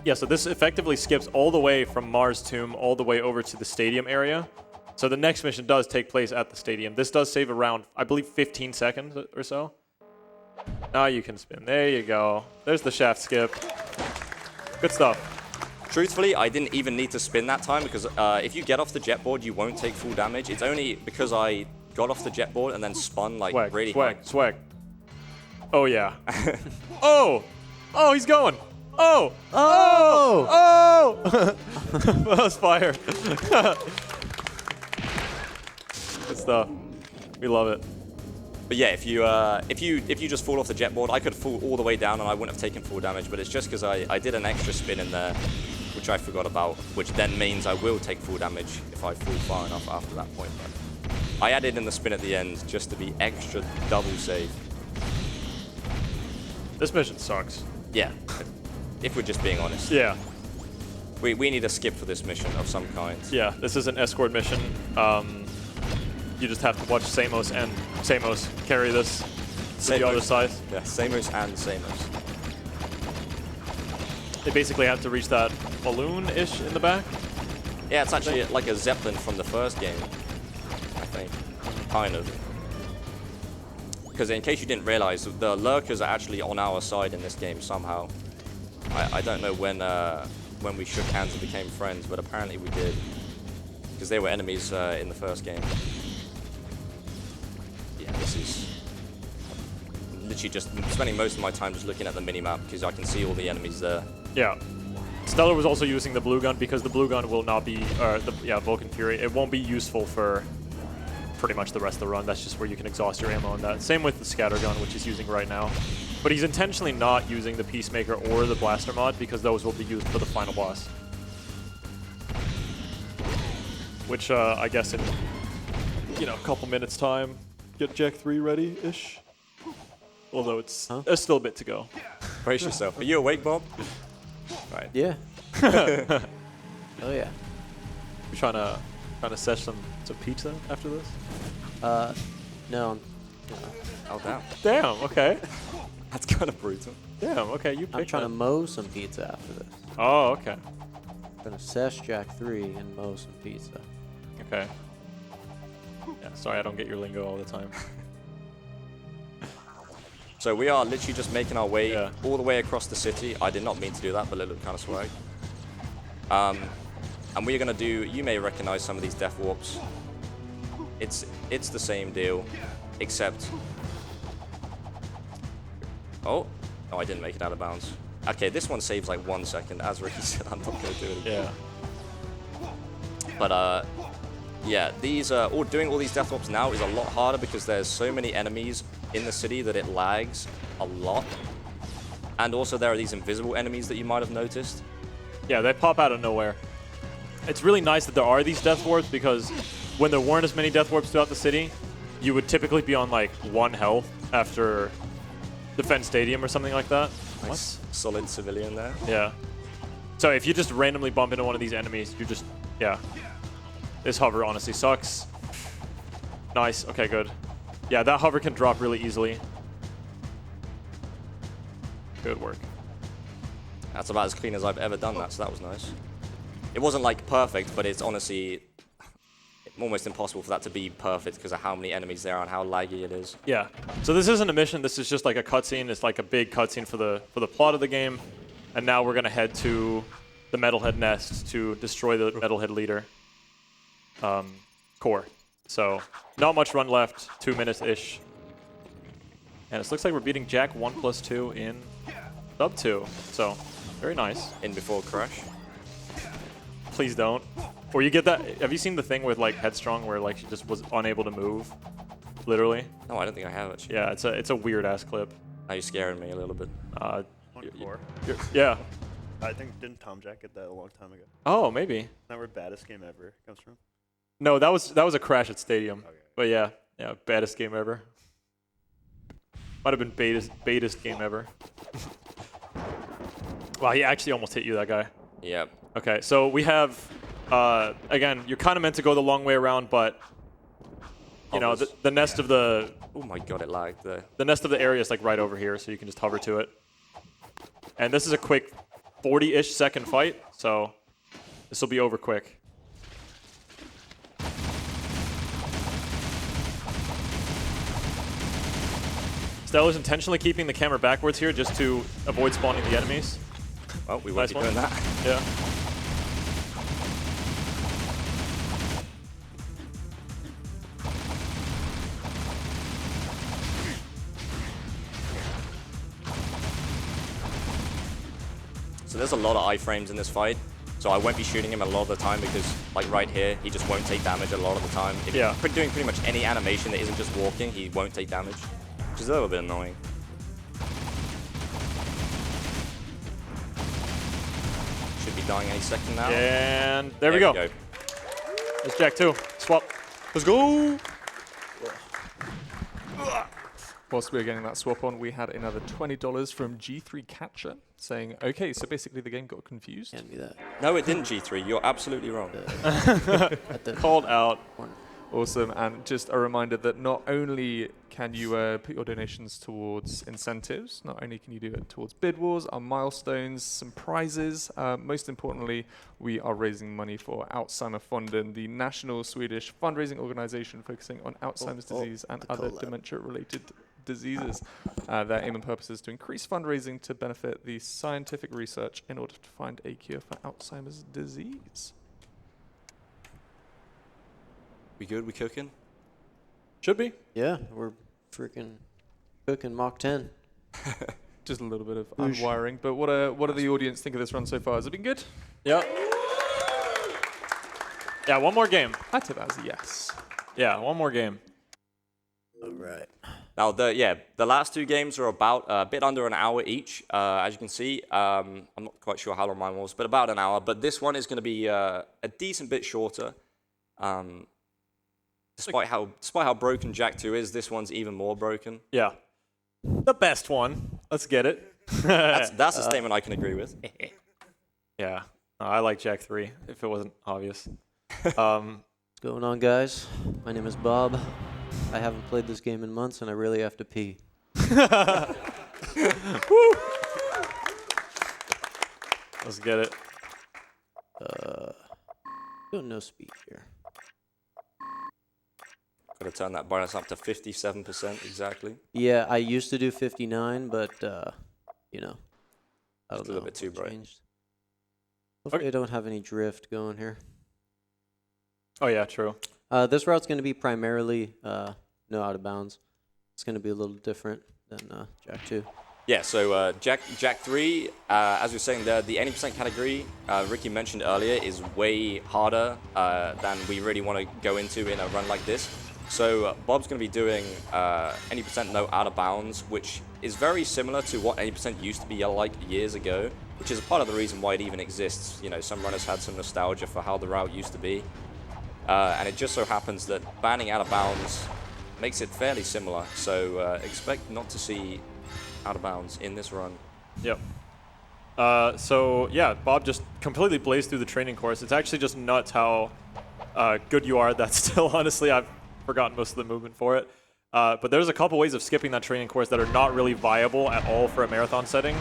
Yeah, so this effectively skips all the way from Mars Tomb all the way over to the stadium area. So the next mission does take place at the stadium. This does save around, I believe, 15 seconds or so. Now you can spin. There you go. There's the shaft skip. Good stuff.
Truthfully, I didn't even need to spin that time because if you get off the jetboard, you won't take full damage. It's only because I got off the jetboard and then spun like really high.
Swag. Oh, yeah. Oh! Oh, he's going. Oh! Oh! Oh! That was fire. Good stuff. We love it.
But yeah, if you just fall off the jetboard, I could fall all the way down and I wouldn't have taken full damage. But it's just because I did an extra spin in there, which I forgot about, which then means I will take full damage if I fall far enough after that point. But I added in the spin at the end just to be extra double safe.
This mission sucks.
Yeah, if we're just being honest.
Yeah.
We need a skip for this mission of some kind.
Yeah, this is an escort mission. You just have to watch Samos and Samos carry this to the other side.
Yeah, Samos and Samos.
They basically have to reach that balloon-ish in the back.
Yeah, it's actually like a Zeppelin from the first game, I think. Kind of. Because in case you didn't realize, the Lurkers are actually on our side in this game somehow. I don't know when we shook hands and became friends, but apparently we did. Because they were enemies in the first game. Yeah, this is literally just spending most of my time just looking at the minimap because I can see all the enemies there.
Yeah. Stellar was also using the blue gun because the blue gun will not be, Vulcan Fury, it won't be useful for pretty much the rest of the run. That's just where you can exhaust your ammo on that. Same with the scatter gun, which he's using right now. But he's intentionally not using the Peacemaker or the Blaster mod because those will be used for the final boss. Which I guess in, a couple minutes time, get Jak 3 ready-ish. Although it's there's still a bit to go.
Brace yourself. Are you awake, Bob? Right.
Yeah. Oh yeah.
You trying to sesh some pizza after this?
No.
Oh damn.
Damn. Okay.
That's kind of brutal.
Damn. Okay. You picked
I'm trying to
that.
mow some pizza after this.
Oh. Okay.
I'm gonna sesh Jak 3 and mow some pizza.
Okay. Yeah. Sorry, I don't get your lingo all the time.
So we are literally just making our way
Yeah.
all the way across the city. I did not mean to do that, but it looked kind of swag. And we're gonna do. You may recognize some of these death warps. It's the same deal, except. Oh, I didn't make it out of bounds. Okay, this one saves like 1 second. As Ricky said, I'm not gonna do it again.
Yeah.
But yeah, these doing all these death warps now is a lot harder because there's so many enemies in the city that it lags a lot. And also there are these invisible enemies that you might have noticed.
Yeah, they pop out of nowhere. It's really nice that there are these death warps because when there weren't as many death warps throughout the city, you would typically be on like 1 health after Defense Stadium or something like that.
Nice. Solid civilian there.
Yeah. So if you just randomly bump into one of these enemies, you just, yeah. This hover honestly sucks. Nice. Okay, good. Yeah, that hover can drop really easily. Good work.
That's about as clean as I've ever done that, so that was nice. It wasn't like perfect, but it's honestly almost impossible for that to be perfect because of how many enemies there are and how laggy it is.
Yeah. So this isn't a mission. This is just like a cutscene. It's like a big cutscene for the plot of the game. And now we're gonna head to the Metalhead Nest to destroy the Metalhead leader core. So not much run left. 2 minutes-ish. And it looks like we're beating Jak 1+2 in sub 2. So very nice.
In before crash.
Please don't. Or you get that. Have you seen the thing with like Headstrong where like she just was unable to move? Literally.
No, I don't think I have actually.
Yeah, it's a weird ass clip.
Now you're scaring me a little bit.
24.
Yeah.
I think, didn't Tom Jack get that a long time ago?
Oh, maybe.
Isn't that where baddest game ever comes from?
No, that was a crash at Stadium.
Okay.
But yeah, baddest game ever. Might have been baitest game ever. Wow, he actually almost hit you, that guy.
Yep.
Okay, so we have, again, you're kind of meant to go the long way around, but you know, the nest of the
Oh my god, it lagged there.
the nest of the area is like right over here, so you can just hover to it. And this is a quick 40-ish second fight, so this will be over quick. Stellar's intentionally keeping the camera backwards here just to avoid spawning the enemies.
Well, we won't
Nice
be
one.
doing that.
Yeah.
So there's a lot of iframes in this fight. So I won't be shooting him a lot of the time because, like right here, he just won't take damage a lot of the time. If
Yeah.
you're doing pretty much any animation that isn't just walking, he won't take damage, which is a little bit annoying. Should be dying any second now.
And there we go. It's Jak 2. Swap. Let's go.
Whilst we were getting that swap on, we had another $20 from G3 Catcher saying, okay, so basically the game got confused.
Hand me that.
No, it didn't, G3. You're absolutely wrong.
At the
Called out.
corner.
Awesome, and just a reminder that not only can you put your donations towards incentives, not only can you do it towards bid wars, our milestones, some prizes, most importantly, we are raising money for Alzheimerfonden, the national Swedish fundraising organization focusing on Alzheimer's disease and other
collab.
dementia-related diseases. Their aim and purpose is to increase fundraising to benefit the scientific research in order to find a cure for Alzheimer's disease.
We good? We cooking?
Should be.
Yeah, we're freaking cooking Mach 10.
Just a little bit of unwiring, but what do the audience think of this run so far? Has it been good?
Yep. Yeah, one more game.
I'd say that's a yes.
Yeah, one more game.
All right.
Now, the last two games are about a bit under an hour each. As you can see, I'm not quite sure how long mine was, but about an hour. But this one is going to be a decent bit shorter. Despite how broken Jak 2 is, this one's even more broken.
Yeah. The best one. Let's get it.
That's a statement I can agree with.
Yeah. I like Jak 3, if it wasn't obvious.
What's going on, guys? My name is Bob. I haven't played this game in months, and I really have to pee.
Let's get it.
Doing no speed here.
Got to turn that bonus up to 57% exactly.
Yeah, I used to do 59, but you know, I don't
Just a little
know,
bit too
it
bright.
changed. Hopefully, I don't have any drift going here.
Oh, yeah, true.
This route's going to be primarily no out of bounds. It's going to be a little different than Jak 2.
Yeah, so Jak 3, as we were saying, the 80% category Ricky mentioned earlier is way harder than we really want to go into in a run like this. So Bob's going to be doing 80% no out of bounds, which is very similar to what 80% used to be like years ago, which is a part of the reason why it even exists. You know, some runners had some nostalgia for how the route used to be. And it just so happens that banning out of bounds makes it fairly similar. So expect not to see out of bounds in this run.
Yep. So, yeah, Bob just completely blazed through the training course. It's actually just nuts how good you are. That's still, honestly, I've forgotten most of the movement for it. But there's a couple ways of skipping that training course that are not really viable at all for a marathon setting.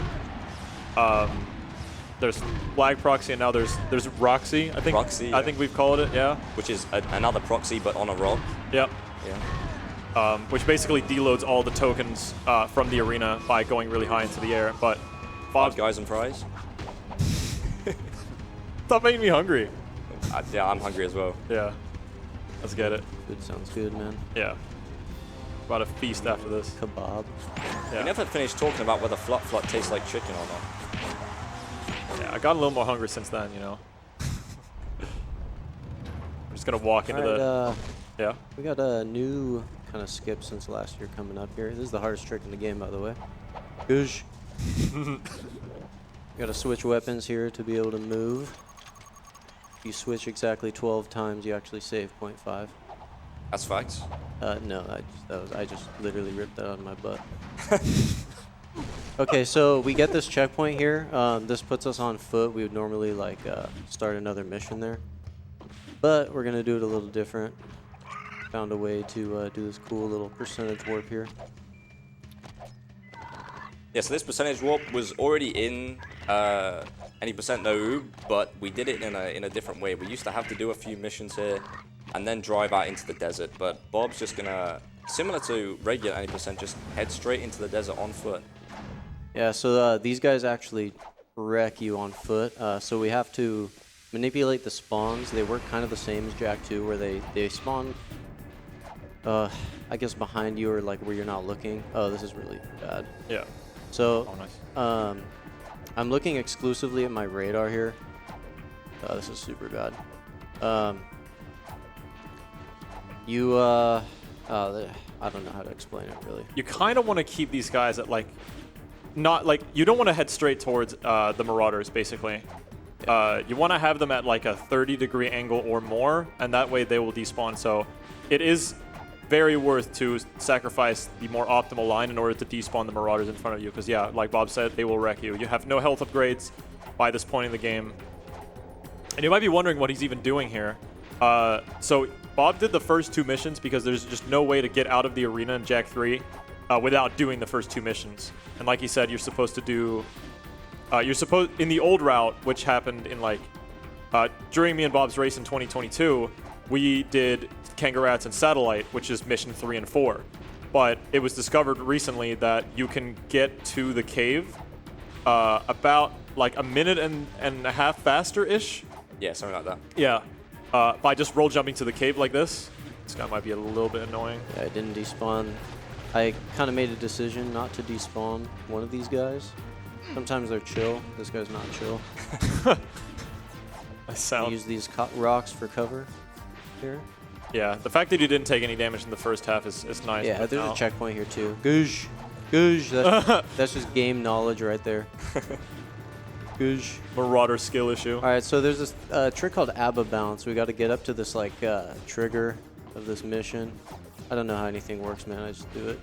There's Flag Proxy, and now there's Roxy, I think.
Roxy, yeah.
I think we've called it, yeah.
Which is another proxy, but on a rock.
Yep.
Yeah.
Which basically deloads all the tokens from the arena by going really high into the air. But
Five Guys and Fries.
That made me hungry.
Yeah, I'm hungry as well.
Yeah. Let's get it.
Good, sounds good, man.
Yeah. About to feast after this.
Kebab.
We
Yeah.
never finished talking about whether Flut Flut tastes like chicken or not.
Yeah, I got a little more hungry since then, you know. I'm just gonna walk into
Alright,
the. Yeah.
we got a new kind of skip since last year coming up here. This is the hardest trick in the game, by the way. Goosh. Got to switch weapons here to be able to move. If you switch exactly 12 times, you actually save 0.5.
That's facts.
No, I just literally ripped that out of my butt. Okay, so we get this checkpoint here. This puts us on foot. We would normally like start another mission there, but we're gonna do it a little different. Found a way to do this cool little percentage warp here.
Yeah, so this percentage warp was already in 80% no oob, but we did it in a different way. We used to have to do a few missions here and then drive out into the desert, but Bob's just gonna, similar to regular 80%, just head straight into the desert on foot.
Yeah, so these guys actually wreck you on foot. So we have to manipulate the spawns. They work kind of the same as Jak 2, where they spawn, I guess, behind you or like where you're not looking. Oh, this is really bad.
Yeah.
So,
Oh, nice.
I'm looking exclusively at my radar here. This is super bad. I don't know how to explain it really.
You kind of want to keep these guys at like, not like, you don't want to head straight towards the Marauders, basically. You want to have them at like a 30-degree angle or more, and that way they will despawn. So it is very worth to sacrifice the more optimal line in order to despawn the Marauders in front of you. Because, yeah, like Bob said, they will wreck you. You have no health upgrades by this point in the game. And you might be wondering what he's even doing here. So Bob did the first 2 missions because there's just no way to get out of the arena in Jak 3 without doing the first 2 missions. And like he said, you're supposed to do... in the old route, which happened in like... during me and Bob's race in 2022, we did Kangarats and Satellite, which is mission 3 and 4. But it was discovered recently that you can get to the cave about like a minute and a half faster-ish.
Yeah, something like that.
Yeah. By just roll jumping to the cave like this. This guy might be a little bit annoying.
Yeah, I didn't despawn. I kind of made a decision not to despawn one of these guys. Sometimes they're chill. This guy's not chill. I use these rocks for cover here.
Yeah, the fact that you didn't take any damage in the first half is nice.
Yeah, there's a checkpoint here too. Goosh. Goosh. That's just game knowledge right there. Goosh.
Marauder skill issue.
All right, so there's this trick called ABBA bounce. We got to get up to this like trigger of this mission. I don't know how anything works, man. I just do it.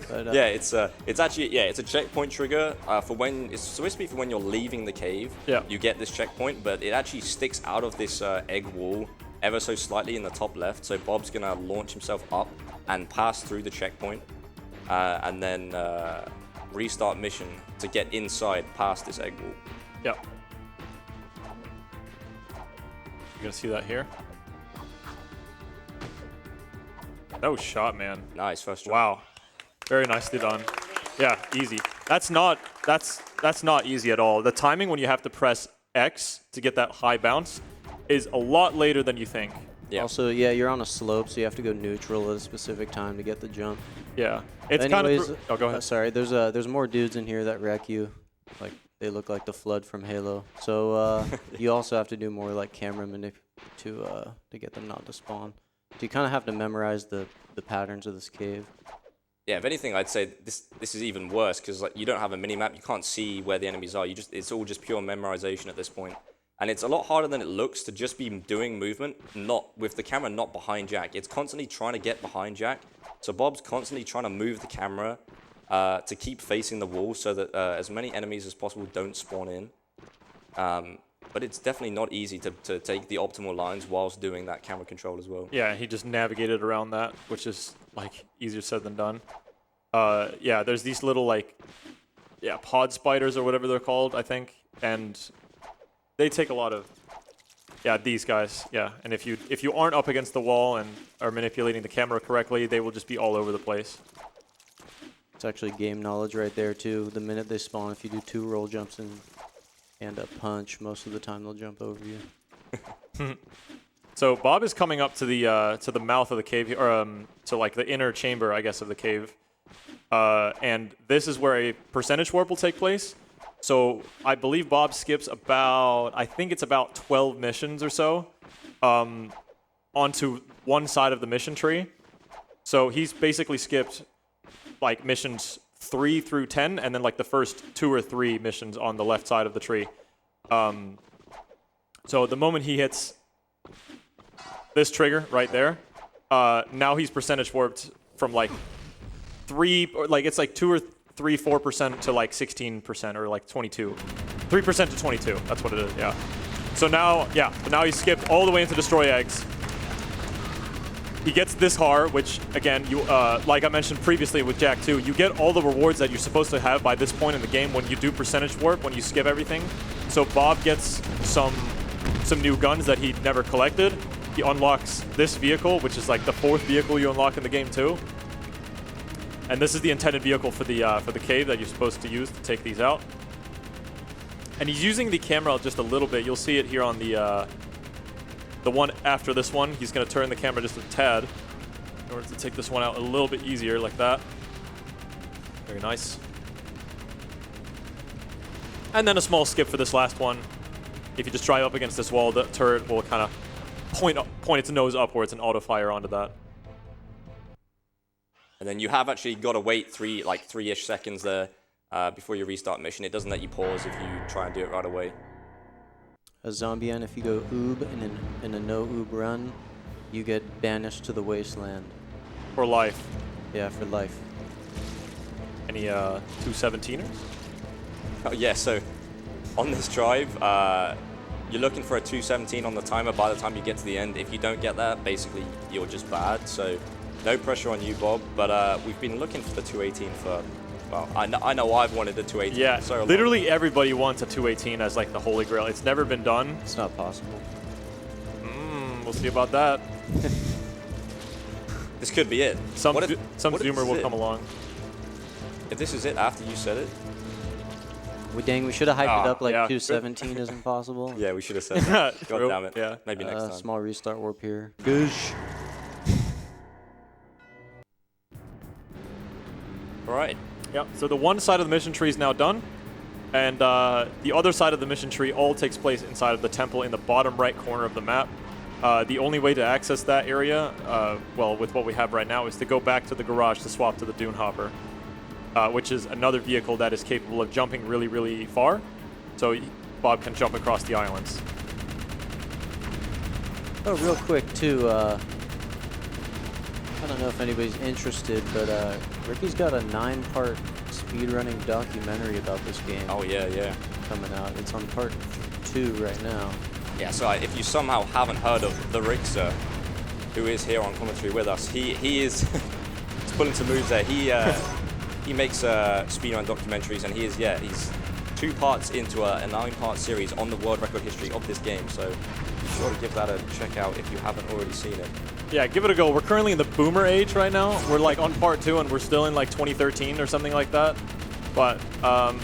But,
yeah, it's actually it's a checkpoint trigger for when it's supposed to be for when you're leaving the cave.
Yeah.
You get this checkpoint, but it actually sticks out of this egg wall ever so slightly in the top left. So Bob's gonna launch himself up and pass through the checkpoint, and then restart mission to get inside past this egg wall.
Yeah. You're gonna see that here. No shot, man.
Nice first try.
Wow. Very nicely done. Yeah, easy. That's not easy at all. The timing when you have to press X to get that high bounce is a lot later than you think.
Yeah.
Also, yeah, you're on a slope, so you have to go neutral at a specific time to get the jump.
Yeah. It's
anyways,
kind of... Oh, go ahead.
Sorry, there's more dudes in here that wreck you. Like, they look like the Flood from Halo. So you also have to do more like camera manip to get them not to spawn. So you kind of have to memorize the patterns of this cave.
Yeah, if anything, I'd say this is even worse because like you don't have a mini-map. You can't see where the enemies are. It's all just pure memorization at this point. And it's a lot harder than it looks to just be doing movement, not with the camera not behind Jak. It's constantly trying to get behind Jak. So Bob's constantly trying to move the camera to keep facing the wall so that as many enemies as possible don't spawn in. But it's definitely not easy to take the optimal lines whilst doing that camera control as well.
Yeah, he just navigated around that, which is like easier said than done. Yeah, there's these little like, pod spiders or whatever they're called, I think, and they take a lot of, these guys, and if you aren't up against the wall and are manipulating the camera correctly, they will just be all over the place.
It's actually game knowledge right there too. The minute they spawn, if you do 2 roll jumps and a punch, most of the time they'll jump over you.
So Bob is coming up to the mouth of the cave, or to like the inner chamber, I guess, of the cave, and this is where a percentage warp will take place. So I believe Bob skips I think it's about 12 missions or so, onto one side of the mission tree. So he's basically skipped like missions 3 through 10, and then like the first 2 or 3 missions on the left side of the tree. So the moment he hits this trigger right there, now he's percentage warped from like 3, or like it's like 2 or 3, 4% to like 16% or like 22, 3% to 22. That's what it is. Yeah. So now, now he's skipped all the way into destroy eggs. He gets this har, which again, you like I mentioned previously with Jak 2, you get all the rewards that you're supposed to have by this point in the game when you do percentage warp, when you skip everything. So Bob gets some new guns that he never collected. He unlocks this vehicle, which is like the 4th vehicle you unlock in the game too. And this is the intended vehicle for the cave that you're supposed to use to take these out. And he's using the camera just a little bit. You'll see it here on the one after this one. He's going to turn the camera just a tad in order to take this one out a little bit easier, like that. Very nice. And then a small skip for this last one. If you just drive up against this wall, the turret will kind of point its nose upwards and auto-fire onto that.
And then you have actually got to wait 3-ish seconds there before you restart mission. It doesn't let you pause if you try and do it right away.
A zombie, and if you go oob in a no oob run, you get banished to the wasteland.
For life.
Yeah, for life.
Any 217ers?
Oh, yeah, so on this drive, you're looking for a 217 on the timer by the time you get to the end. If you don't get that, basically you're just bad. So no pressure on you, Bob. But we've been looking for the 218 for, well, I know I've wanted the 218
Yeah,
for so long.
literally everybody wants a 218 as like the holy grail. It's never been done.
It's not possible.
We'll see about that.
This could be it.
Some
What if
zoomer
this
will
is
come
it?
along.
If this is it after you said it,
We should have hyped it
Ah,
up like
yeah.
217 isn't possible.
yeah, we should have said that. God
True,
damn it.
yeah.
Maybe next time.
Small restart warp here. Goosh.
All right.
Yeah, so the one side of the mission tree is now done, and the other side of the mission tree all takes place inside of the temple in the bottom right corner of the map. The only way to access that area, well, with what we have right now, is to go back to the garage to swap to the Dune Hopper, which is another vehicle that is capable of jumping really, really far, so Bob can jump across the islands.
Oh, real quick too. I don't know if anybody's interested, but Ricky's got a 9-part speedrunning documentary about this game
Oh, yeah.
coming out. It's on part 2 right now.
Yeah, so if you somehow haven't heard of the Rixer, who is here on commentary with us, he is he's pulling some moves there. He makes speedrun documentaries, and he's 2 parts into a 9-part series on the world record history of this game. So be sure to give that a check out if you haven't already seen it.
Yeah, give it a go. We're currently in the boomer age right now. We're like on part 2, and we're still in like 2013 or something like that. But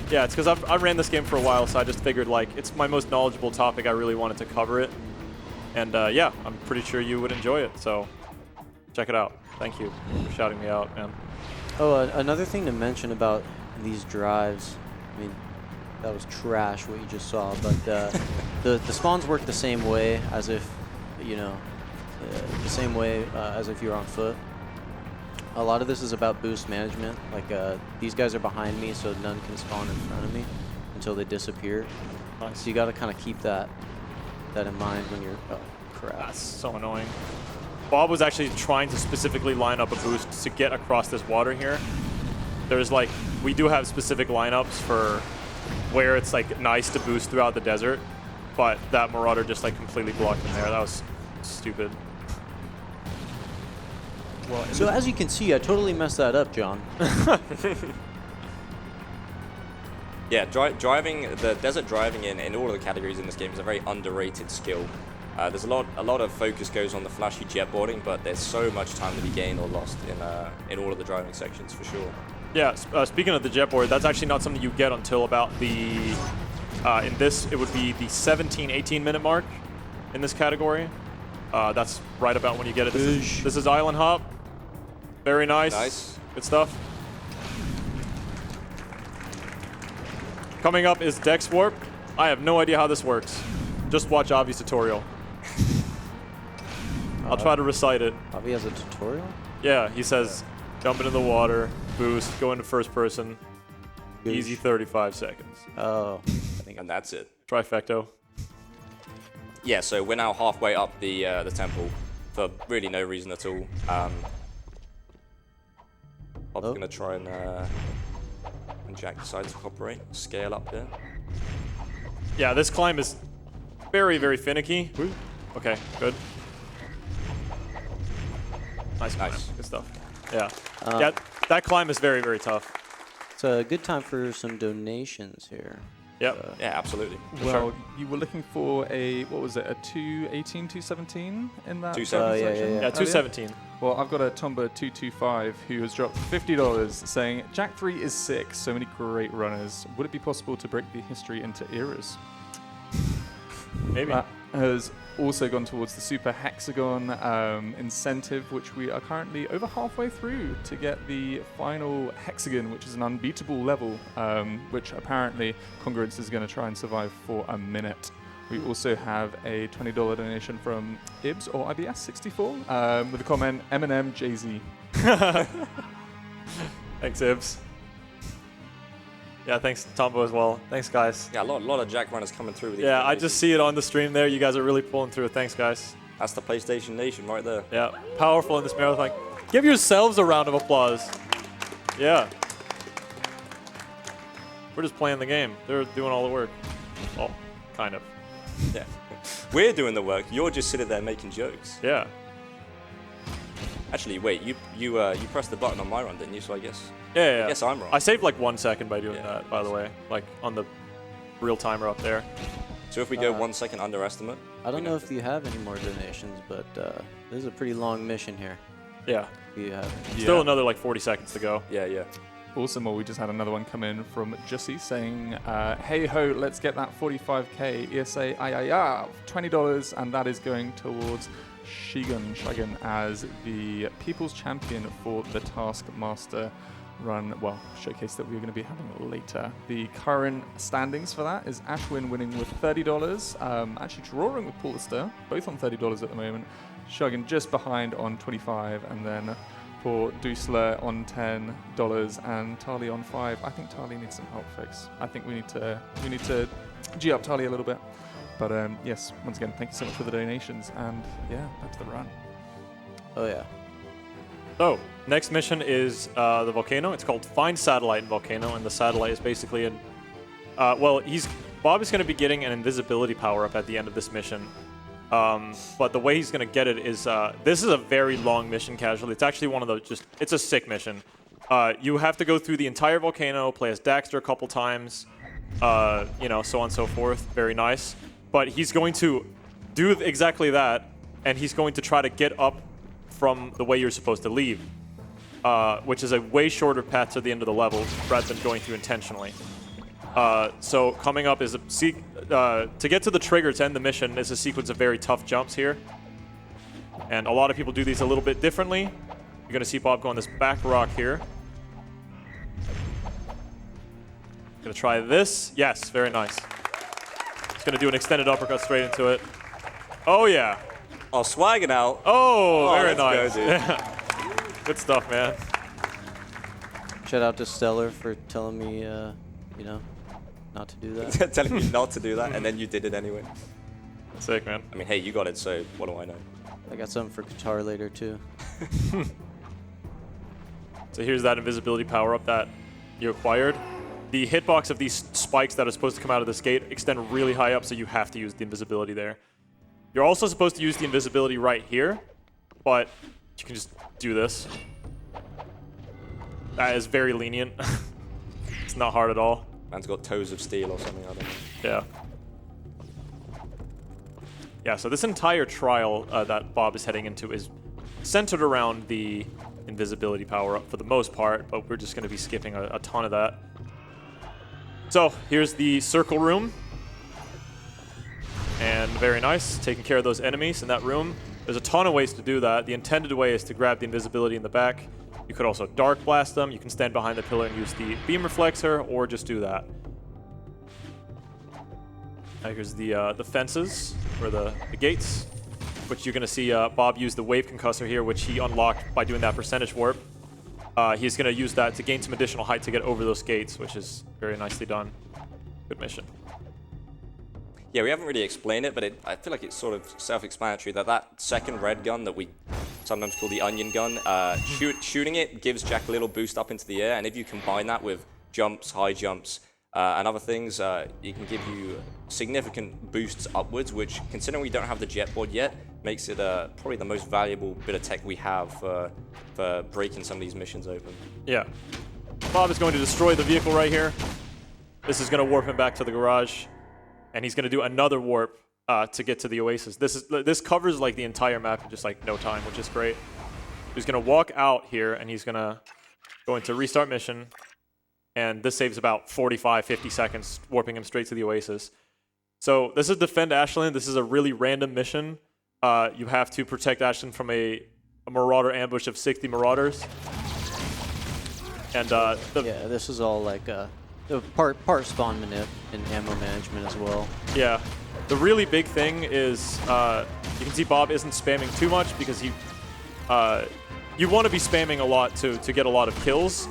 yeah, it's because I ran this game for a while, so I just figured like it's my most knowledgeable topic. I really wanted to cover it, and yeah, I'm pretty sure you would enjoy it. So check it out. Thank you for shouting me out, man.
Oh, another thing to mention about these drives. I mean, that was trash what you just saw, but the spawns work the same way as if, you know, the same way as if you're on foot. A lot of this is about boost management. Like these guys are behind me, so none can spawn in front of me until they disappear.
Nice.
So you got to kind of keep that in mind when you're. Oh crap!
That's so annoying. Bob was actually trying to specifically line up a boost to get across this water here. There's like, we do have specific lineups for where it's like nice to boost throughout the desert, but that Marauder just like completely blocked him there. That was stupid.
Well,
So as you can see, I totally messed that up, John.
Yeah, the desert driving in all of the categories in this game is a very underrated skill. There's a lot of focus goes on the flashy jetboarding, but there's so much time to be gained or lost in all of the driving sections for sure.
Yeah, speaking of the jetboard, that's actually not something you get until about the, in this, it would be the 17, 18 minute mark in this category. That's right about when you get it. This is Island Hop. Very nice.
Nice.
Good stuff. Coming up is Dex Warp. I have no idea how this works. Just watch Avi's tutorial. I'll try to recite it.
Avi has a tutorial?
Yeah, he says, jump into the water, boost, go into first person, easy 35 seconds.
Oh.
And that's it.
Trifecta.
Yeah, so we're now halfway up the temple for really no reason at all. Bob's gonna try and Jack decides to cooperate, scale up here.
Yeah, this climb is very, very finicky. Okay, good. Nice. Good stuff. Yeah. Yeah, that climb is very, very tough.
It's a good time for some donations here.
Yep.
Yeah, absolutely.
Well, you were looking for a, what was it, a 218, 217 in that
217.
section?
Yeah, 217.
Well, I've got a Tomba225 who has dropped $50 saying, Jak 3 is sick, so many great runners. Would it be possible to break the history into eras?
Maybe.
That has also gone towards the Super Hexagon incentive, which we are currently over halfway through to get the final Hexagon, which is an unbeatable level, which apparently Congruence is going to try and survive for a minute. We also have a $20 donation from Ibs or IBS64 with the comment Eminem Jay-Z.
Thanks, Ibs. Yeah, thanks, Tombo, as well. Thanks, guys.
Yeah, a lot of Jack runners coming through with these
Yeah, I
donations.
just see it on the stream there. You guys are really pulling through. Thanks, guys.
That's the PlayStation Nation right there.
Yeah, powerful in this marathon. Give yourselves a round of applause. Yeah. We're just playing the game. They're doing all the work. Well, kind of.
Yeah. We're doing the work. You're just sitting there making jokes.
Yeah.
Actually, wait. You pressed the button on my run, didn't you? So I guess.
Yeah.
I guess I'm wrong.
I saved like 1 second by doing that, by the way. Like on the real timer up there.
So if we go 1 second underestimate.
I don't know if you have any more donations, but this is a pretty long mission here.
Yeah.
You have.
Still another like 40 seconds to go.
Yeah.
Awesome. Well, we just had another one come in from Jussie saying, hey ho, let's get that 45k ESA $20, and that is going towards Shigun as the People's Champion for the Taskmaster run, well, showcase that we're going to be having later. The current standings for that is Ashwin winning with $30, actually drawing with Paulster, both on $30 at the moment. Shogun just behind on 25, and then for Dusler on $10 and Tali on 5. I think Tali needs some help fix. I think we need to G up Tali a little bit. But yes, once again, thank you so much for the donations, and yeah, back to the run.
Oh yeah.
So, next mission is the volcano. It's called Find Satellite in Volcano, and the satellite is basically an... Bob is going to be getting an invisibility power-up at the end of this mission. But the way he's going to get it is... this is a very long mission, casually. It's actually one of those it's a sick mission. You have to go through the entire volcano, play as Daxter a couple times, so on and so forth. Very nice. But he's going to do exactly that, and he's going to try to get up from the way you're supposed to leave, which is a way shorter path to the end of the level rather than going through intentionally. So coming up is to get to the trigger to end the mission is a sequence of very tough jumps here. And a lot of people do these a little bit differently. You're going to see Bob go on this back rock here. Going to try this. Yes, very nice. He's going to do an extended uppercut straight into it. Oh, yeah.
Oh, swagging out.
Oh, very
let's
nice.
go, dude.
Yeah. Good stuff, man.
Shout out to Stellar for telling me, not to do that.
Telling me not to do that, and then you did it anyway.
Sick, man.
I mean, hey, you got it, so what do I know?
I got something for guitar later too.
So here's that invisibility power-up that you acquired. The hitbox of these spikes that are supposed to come out of this gate extend really high up, so you have to use the invisibility there. You're also supposed to use the invisibility right here, but you can just do this. That is very lenient. It's not hard at all.
Man's got toes of steel or something, I don't know.
Yeah. Yeah, so this entire trial that Bob is heading into is centered around the invisibility power-up for the most part, but we're just going to be skipping a ton of that. So, here's the circle room. And very nice, taking care of those enemies in that room. There's a ton of ways to do that. The intended way is to grab the invisibility in the back. You could also dark blast them. You can stand behind the pillar and use the beam reflexor, or just do that. Now here's the fences, or the gates, which you're going to see Bob use the wave concussor here, which he unlocked by doing that percentage warp. He's going to use that to gain some additional height to get over those gates, which is very nicely done. Good mission.
Yeah, we haven't really explained it, but I feel like it's sort of self-explanatory that second red gun that we sometimes call the onion gun, shooting it gives Jack a little boost up into the air, and if you combine that with jumps, high jumps, and other things, it can give you significant boosts upwards, which, considering we don't have the jet board yet, makes it probably the most valuable bit of tech we have for breaking some of these missions open.
Yeah. Bob is going to destroy the vehicle right here. This is going to warp him back to the garage. And he's going to do another warp to get to the Oasis. This covers like the entire map in just like no time, which is great. He's going to walk out here, and he's going to go into restart mission. And this saves about 45, 50 seconds, warping him straight to the Oasis. So this is Defend Ashland. This is a really random mission. You have to protect Ashland from a Marauder ambush of 60 Marauders. And
yeah, this is all like part spawn manip and ammo management as well.
Yeah. The really big thing is you can see Bob isn't spamming too much because you want to be spamming a lot to get a lot of kills,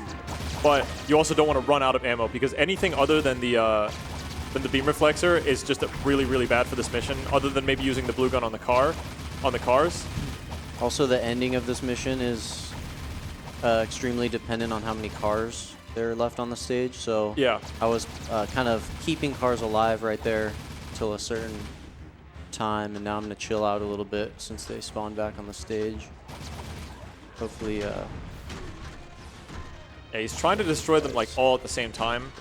but you also don't want to run out of ammo because anything other than the beam reflexor is just really, really bad for this mission, other than maybe using the blue gun on the cars.
Also, the ending of this mission is extremely dependent on how many cars there are left on the stage. So
Yeah.
I was kind of keeping cars alive right there till a certain time, and now I'm gonna chill out a little bit since they spawn back on the stage. Hopefully,
Yeah, he's trying to destroy them like all at the same time.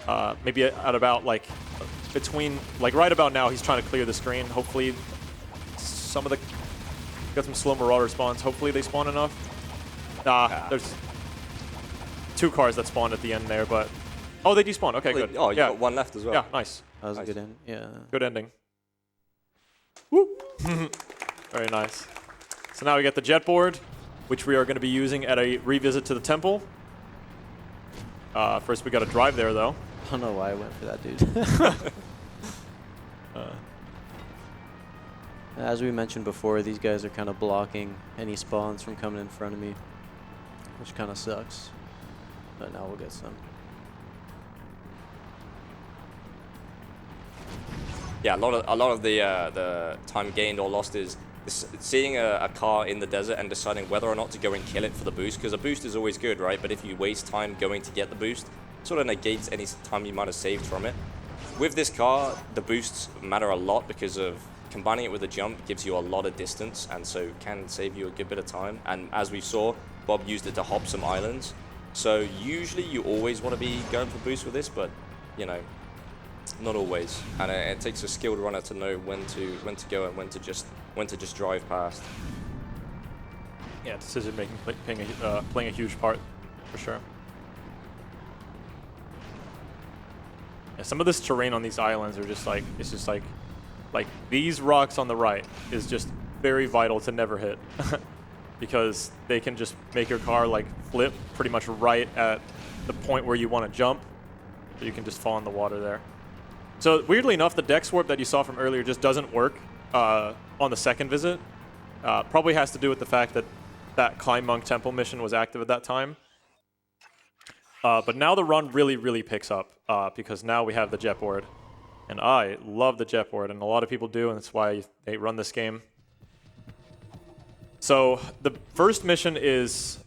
yeah.
Maybe at about like between, like right about now, he's trying to clear the screen. Hopefully, some of the got some slow marauder spawns. Hopefully, they spawn enough. There's 2 cars that spawned at the end there, but oh, they despawned. Okay, good.
Oh, you
yeah,
got 1 left as well.
yeah, nice,
That was
Nice.
a good end. Yeah.
good ending. Woo. Very nice. So now we get the jet board, which we are going to be using at a revisit to the temple. First, we got to drive there, though.
I don't know why I went for that, dude. As we mentioned before, these guys are kind of blocking any spawns from coming in front of me, which kind of sucks. But now we'll get some.
Yeah, a lot of the time gained or lost is seeing a car in the desert and deciding whether or not to go and kill it for the boost, because a boost is always good, right? But if you waste time going to get the boost, it sort of negates any time you might have saved from it. With this car, the boosts matter a lot because of combining it with a jump gives you a lot of distance, and so can save you a good bit of time. And as we saw, Bob used it to hop some islands. So usually you always want to be going for boost with this, but you know, not always. And it takes a skilled runner to know when to go and when to just drive past.
Yeah, decision making playing a huge part, for sure. Yeah, some of this terrain on these islands are just like, it's just like these rocks on the right is just very vital to never hit. Because they can just make your car like flip pretty much right at the point where you want to jump. So you can just fall in the water there. So weirdly enough, the deck warp that you saw from earlier just doesn't work on the second visit. Probably has to do with the fact that that Climb Monk Temple mission was active at that time. But now the run really, really picks up because now we have the jet board. And I love the jet board, and a lot of people do, and that's why they run this game. So the first mission is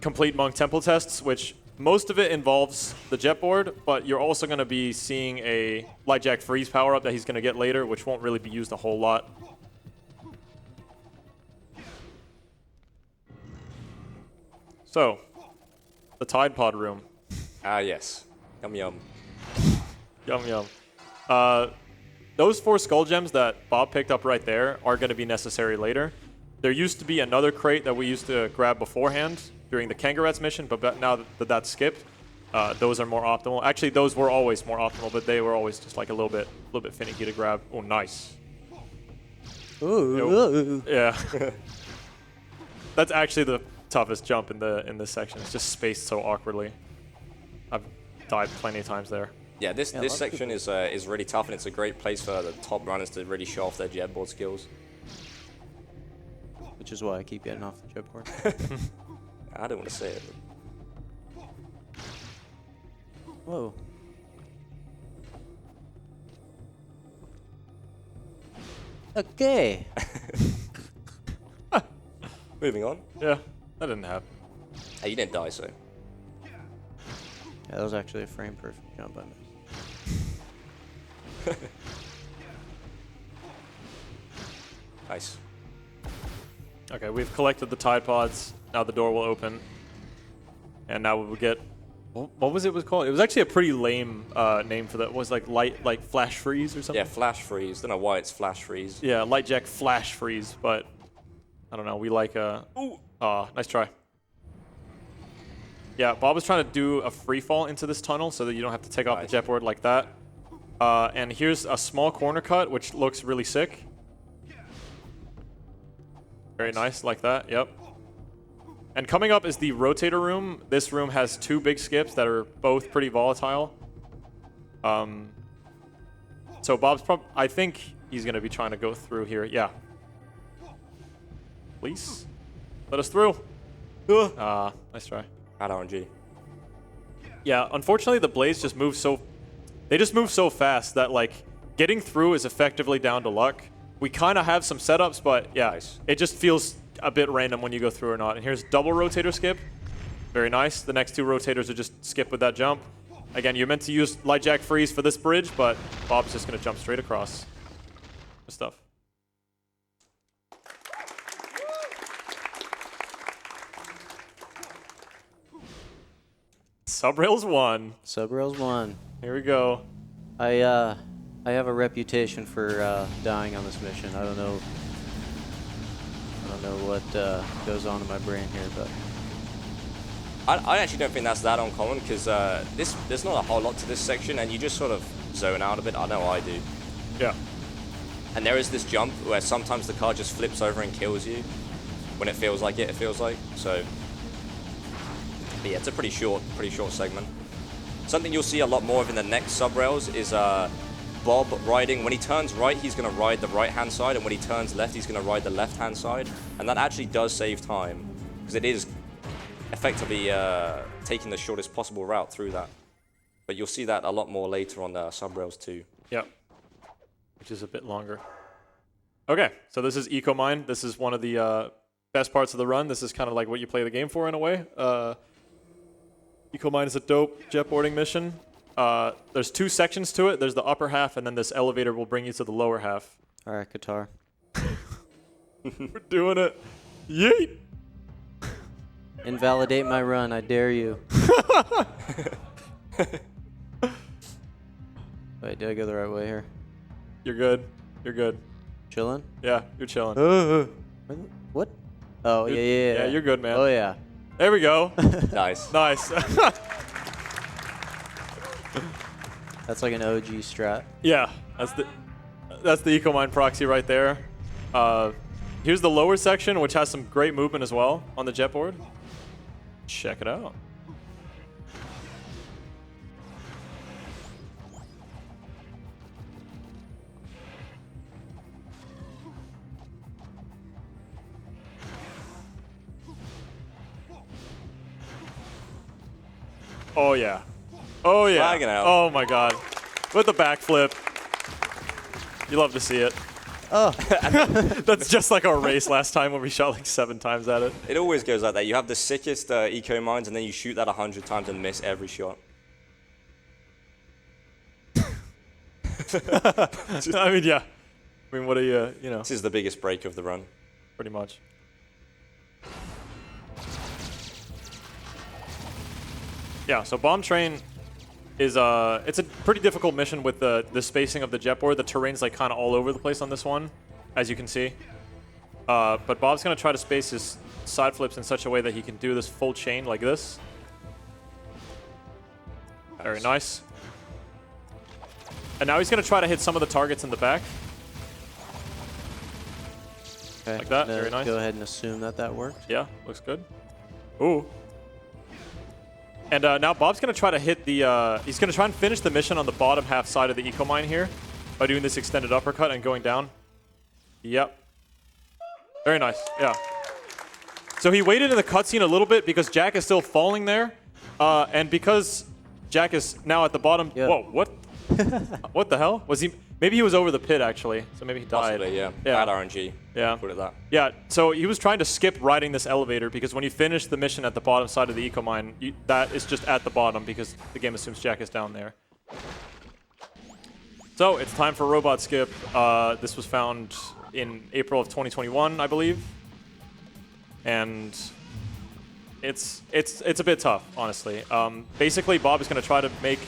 complete Monk Temple tests, which most of it involves the jet board, but you're also going to be seeing a Light Jack Freeze power-up that he's going to get later, which won't really be used a whole lot. So, the Tide Pod room.
Ah, yes. Yum yum.
Yum yum. Those 4 skull gems that Bob picked up right there are going to be necessary later. There used to be another crate that we used to grab beforehand during the Kangaroos mission, but now that that's skipped, those are more optimal. Actually, those were always more optimal, but they were always just like a little bit finicky to grab. Oh, nice.
Ooh.
Yeah. That's actually the toughest jump in this section. It's just spaced so awkwardly. I've died plenty of times there.
Yeah, this section is really tough, and it's a great place for the top runners to really show off their jet board skills.
Which is why I keep getting off the jet board.
I don't want to say it.
Whoa. Okay.
Moving on.
Yeah, that didn't happen.
Hey, you didn't die, so.
Yeah, that was actually a frame perfect jump I missed.
Nice.
Okay, we've collected the Tide Pods. Now the door will open. And now we will get... What was it called? It was actually a pretty lame name for that. It was like Flash Freeze or something?
Yeah, Flash Freeze. Don't know why it's Flash Freeze.
Yeah, Light Jack Flash Freeze, but... I don't know, we like Ooh! Nice try. Yeah, Bob was trying to do a free fall into this tunnel so that you don't have to take off the jet board like that. And here's a small corner cut, which looks really sick. Very nice, like that, yep. And coming up is the rotator room. This room has 2 big skips that are both pretty volatile. So Bob's I think he's going to be trying to go through here. Yeah. Please? Let us through. Nice try.
Bad RNG.
Yeah, unfortunately the blades just move so... They just move so fast that, like, getting through is effectively down to luck. We kind of have some setups, but yeah, it just feels a bit random when you go through or not. And here's double rotator skip. Very nice. The next two rotators are just skip with that jump. Again, you're meant to use light jack freeze for this bridge, but Bob's just going to jump straight across. Good stuff. Subrails 1.
Subrails 1.
Here we go.
I have a reputation for dying on this mission. I don't know what goes on in my brain here, but
I actually don't think that's that uncommon because there's not a whole lot to this section, and you just sort of zone out a bit. I know I do.
Yeah.
And there is this jump where sometimes the car just flips over and kills you when it feels like it. So, but yeah, it's a pretty short segment. Something you'll see a lot more of in the next subrails is Bob riding. When he turns right, he's going to ride the right-hand side, and when he turns left, he's going to ride the left-hand side. And that actually does save time because it is effectively taking the shortest possible route through that. But you'll see that a lot more later on the subrails too.
Yeah, which is a bit longer. Okay, so this is Eco Mine. This is one of the best parts of the run. This is kind of like what you play the game for in a way. Eco Mine is a dope jetboarding mission. There's two sections to it. There's the upper half, and then this elevator will bring you to the lower half.
all right, Qatar.
We're doing it. Yeet!
Invalidate my run, I dare you. Wait, did I go the right way here?
You're good. You're good.
Chilling?
Yeah, you're chilling.
What? Oh, yeah.
Yeah, you're good, man.
Oh, yeah.
There we go.
Nice.
Nice.
That's like an OG strat.
Yeah, that's the Eco Mine proxy right there. Here's the lower section, which has some great movement as well on the jetboard. Check it out. Oh yeah. Oh yeah.
Flagging out.
Oh my god. With the backflip. You love to see it.
Oh.
That's just like our race last time when we shot like 7 times at it.
It always goes like that. You have the sickest eco mines, and then you shoot that 100 times and miss every shot.
I mean, yeah. I mean, what are you know,
This is the biggest break of the run.
pretty much. Yeah, so Bomb Train is it's a pretty difficult mission with the spacing of the jetboard. The terrain's like kind of all over the place on this one, as you can see. But Bob's gonna try to space his side flips in such a way that he can do this full chain like this. Very nice. And now he's gonna try to hit some of the targets in the back.
Okay.
Like that, very nice.
Go ahead and assume that worked.
Yeah, looks good. Ooh. And now Bob's going to try to hit the... he's going to try and finish the mission on the bottom half side of the Eco Mine here by doing this extended uppercut and going down. Yep. Very nice, yeah. So he waited in the cutscene a little bit because Jack is still falling there. And because Jack is now at the bottom...
Yeah.
Whoa, what? What the hell? Was he... Maybe he was over the pit, actually. So maybe he died.
Possibly, yeah.
Yeah.
Bad RNG.
Yeah.
Put it that.
Yeah, so he was trying to skip riding this elevator because when you finish the mission at the bottom side of the Eco Mine, that is just at the bottom because the game assumes Jack is down there. So it's time for Robot Skip. This was found in April of 2021, I believe. And it's a bit tough, honestly. Basically, Bob is going to try to make...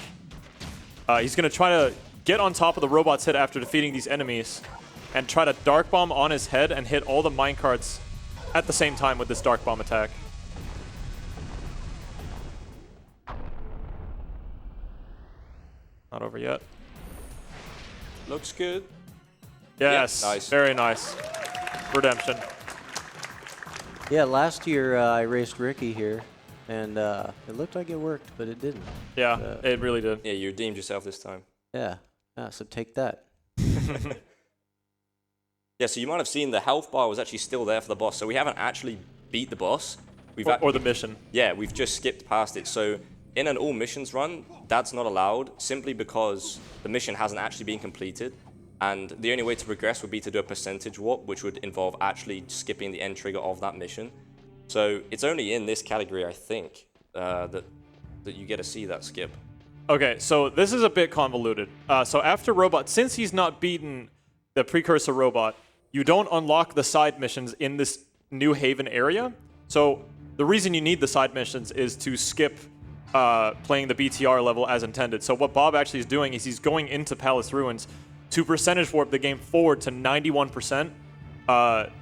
he's going to try to get on top of the robot's head after defeating these enemies and try to Dark Bomb on his head and hit all the minecarts at the same time with this Dark Bomb attack. Not over yet.
Looks good.
Yes,
Yeah, nice.
Very nice. Redemption.
Yeah, last year I raced Ricky here, and it looked like it worked, but it didn't.
Yeah, it really did.
Yeah, you redeemed yourself this time.
Yeah, so take that.
Yeah, so you might have seen the health bar was actually still there for the boss, so we haven't actually beat the boss.
Or the mission.
Yeah, we've just skipped past it. So in an all missions run, that's not allowed simply because the mission hasn't actually been completed. And the only way to progress would be to do a percentage warp, which would involve actually skipping the end trigger of that mission. So it's only in this category, I think, that you get to see that skip.
Okay, so this is a bit convoluted. So after Robot, since he's not beaten the Precursor Robot, you don't unlock the side missions in this New Haven area. So the reason you need the side missions is to skip playing the BTR level as intended. So what Bob actually is doing is he's going into Palace Ruins to percentage warp the game forward to 91%.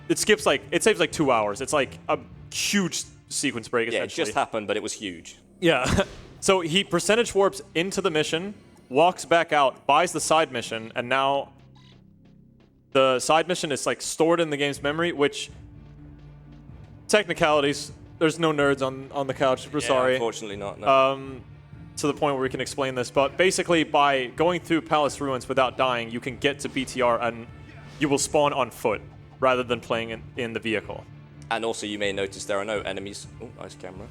It saves like 2 hours. It's like a huge sequence break,
Yeah, it
essentially.
just happened, but it was huge.
Yeah. So he percentage warps into the mission, walks back out, buys the side mission, and now the side mission is like stored in the game's memory, which technicalities, there's no nerds on the couch. We're sorry.
Unfortunately not. No.
To the point where we can explain this, but basically by going through Palace Ruins without dying, you can get to BTR and you will spawn on foot rather than playing in the vehicle.
And also you may notice there are no enemies. Oh, nice camera.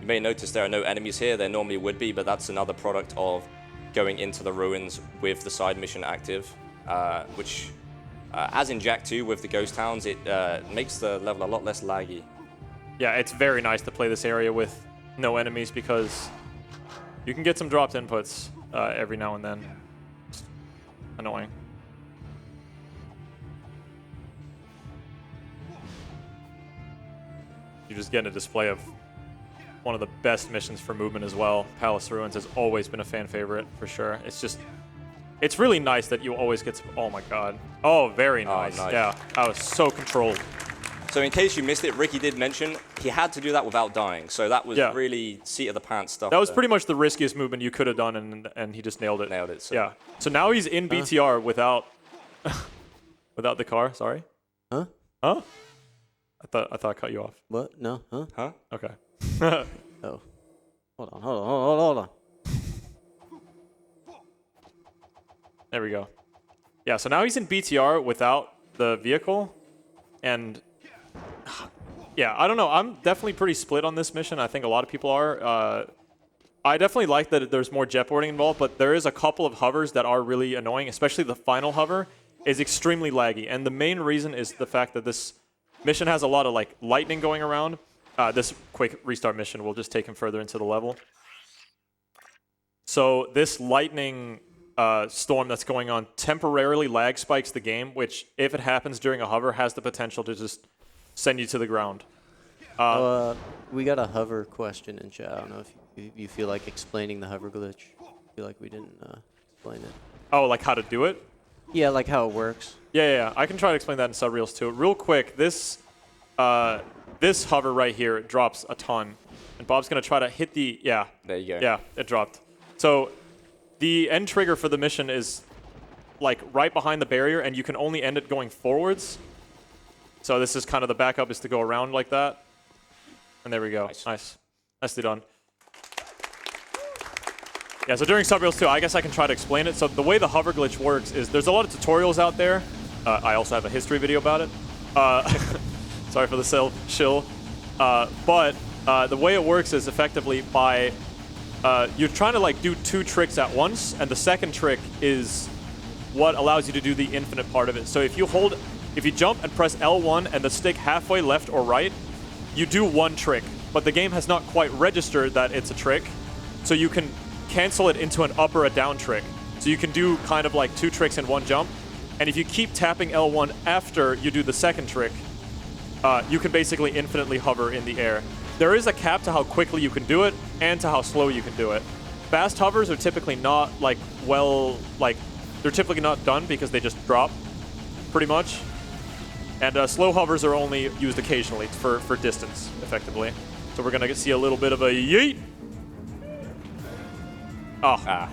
You may notice there are no enemies here. There normally would be, but that's another product of going into the ruins with the side mission active, which, as in Jak 2 with the ghost towns, it makes the level a lot less laggy.
Yeah, it's very nice to play this area with no enemies because you can get some dropped inputs every now and then. It's annoying. You just get a display of one of the best missions for movement as well. Palace Ruins has always been a fan favorite for sure. It's really nice that you always get to, oh my god. Oh, very nice.
Nice.
Yeah, I was so controlled.
So in case you missed it, Ricky did mention he had to do that without dying. So that was
Yeah.
really seat of the pants stuff.
That was
there.
pretty much the riskiest movement you could have done, and he just nailed it.
Nailed it. So.
Yeah. So now he's in BTR without without the car. Sorry.
Huh?
Huh? I thought I cut you off.
What? No? Huh?
Huh?
Okay.
Oh. Hold on.
There we go. Yeah. So now he's in BTR without the vehicle, and yeah, I don't know. I'm definitely pretty split on this mission. I think a lot of people are. I definitely like that there's more jetboarding involved, but there is a couple of hovers that are really annoying, especially the final hover is extremely laggy. And the main reason is the fact that this mission has a lot of like lightning going around. This quick restart mission will just take him further into the level. So this lightning storm that's going on temporarily lag spikes the game, which if it happens during a hover has the potential to just send you to the ground.
We got a hover question in chat. I don't know if you feel like explaining the hover glitch. I feel like we didn't explain it.
Oh, like how to do it?
Yeah, like how it works.
Yeah. I can try to explain that in sub-reels too. Real quick, this hover right here drops a ton. And Bob's going to try to hit the... Yeah.
There you go.
Yeah, it dropped. So the end trigger for the mission is like right behind the barrier, and you can only end it going forwards. So this is kind of the backup is to go around like that. And there we go. Nice. Nicely done. Yeah, so during sub-reels too, I guess I can try to explain it. So the way the hover glitch works is there's a lot of tutorials out there. I also have a history video about it. Sorry for the shill. But the way it works is effectively by you're trying to like do two tricks at once, and the second trick is what allows you to do the infinite part of it. So if you jump and press L1 and the stick halfway left or right, you do one trick, but the game has not quite registered that it's a trick, so you can cancel it into an up or a down trick. So you can do kind of like two tricks in one jump, and if you keep tapping L1 after you do the second trick, you can basically infinitely hover in the air. There is a cap to how quickly you can do it and to how slow you can do it. Fast hovers are typically not they're typically not done because they just drop pretty much. And slow hovers are only used occasionally for distance, effectively. So we're gonna see a little bit of a yeet. Oh,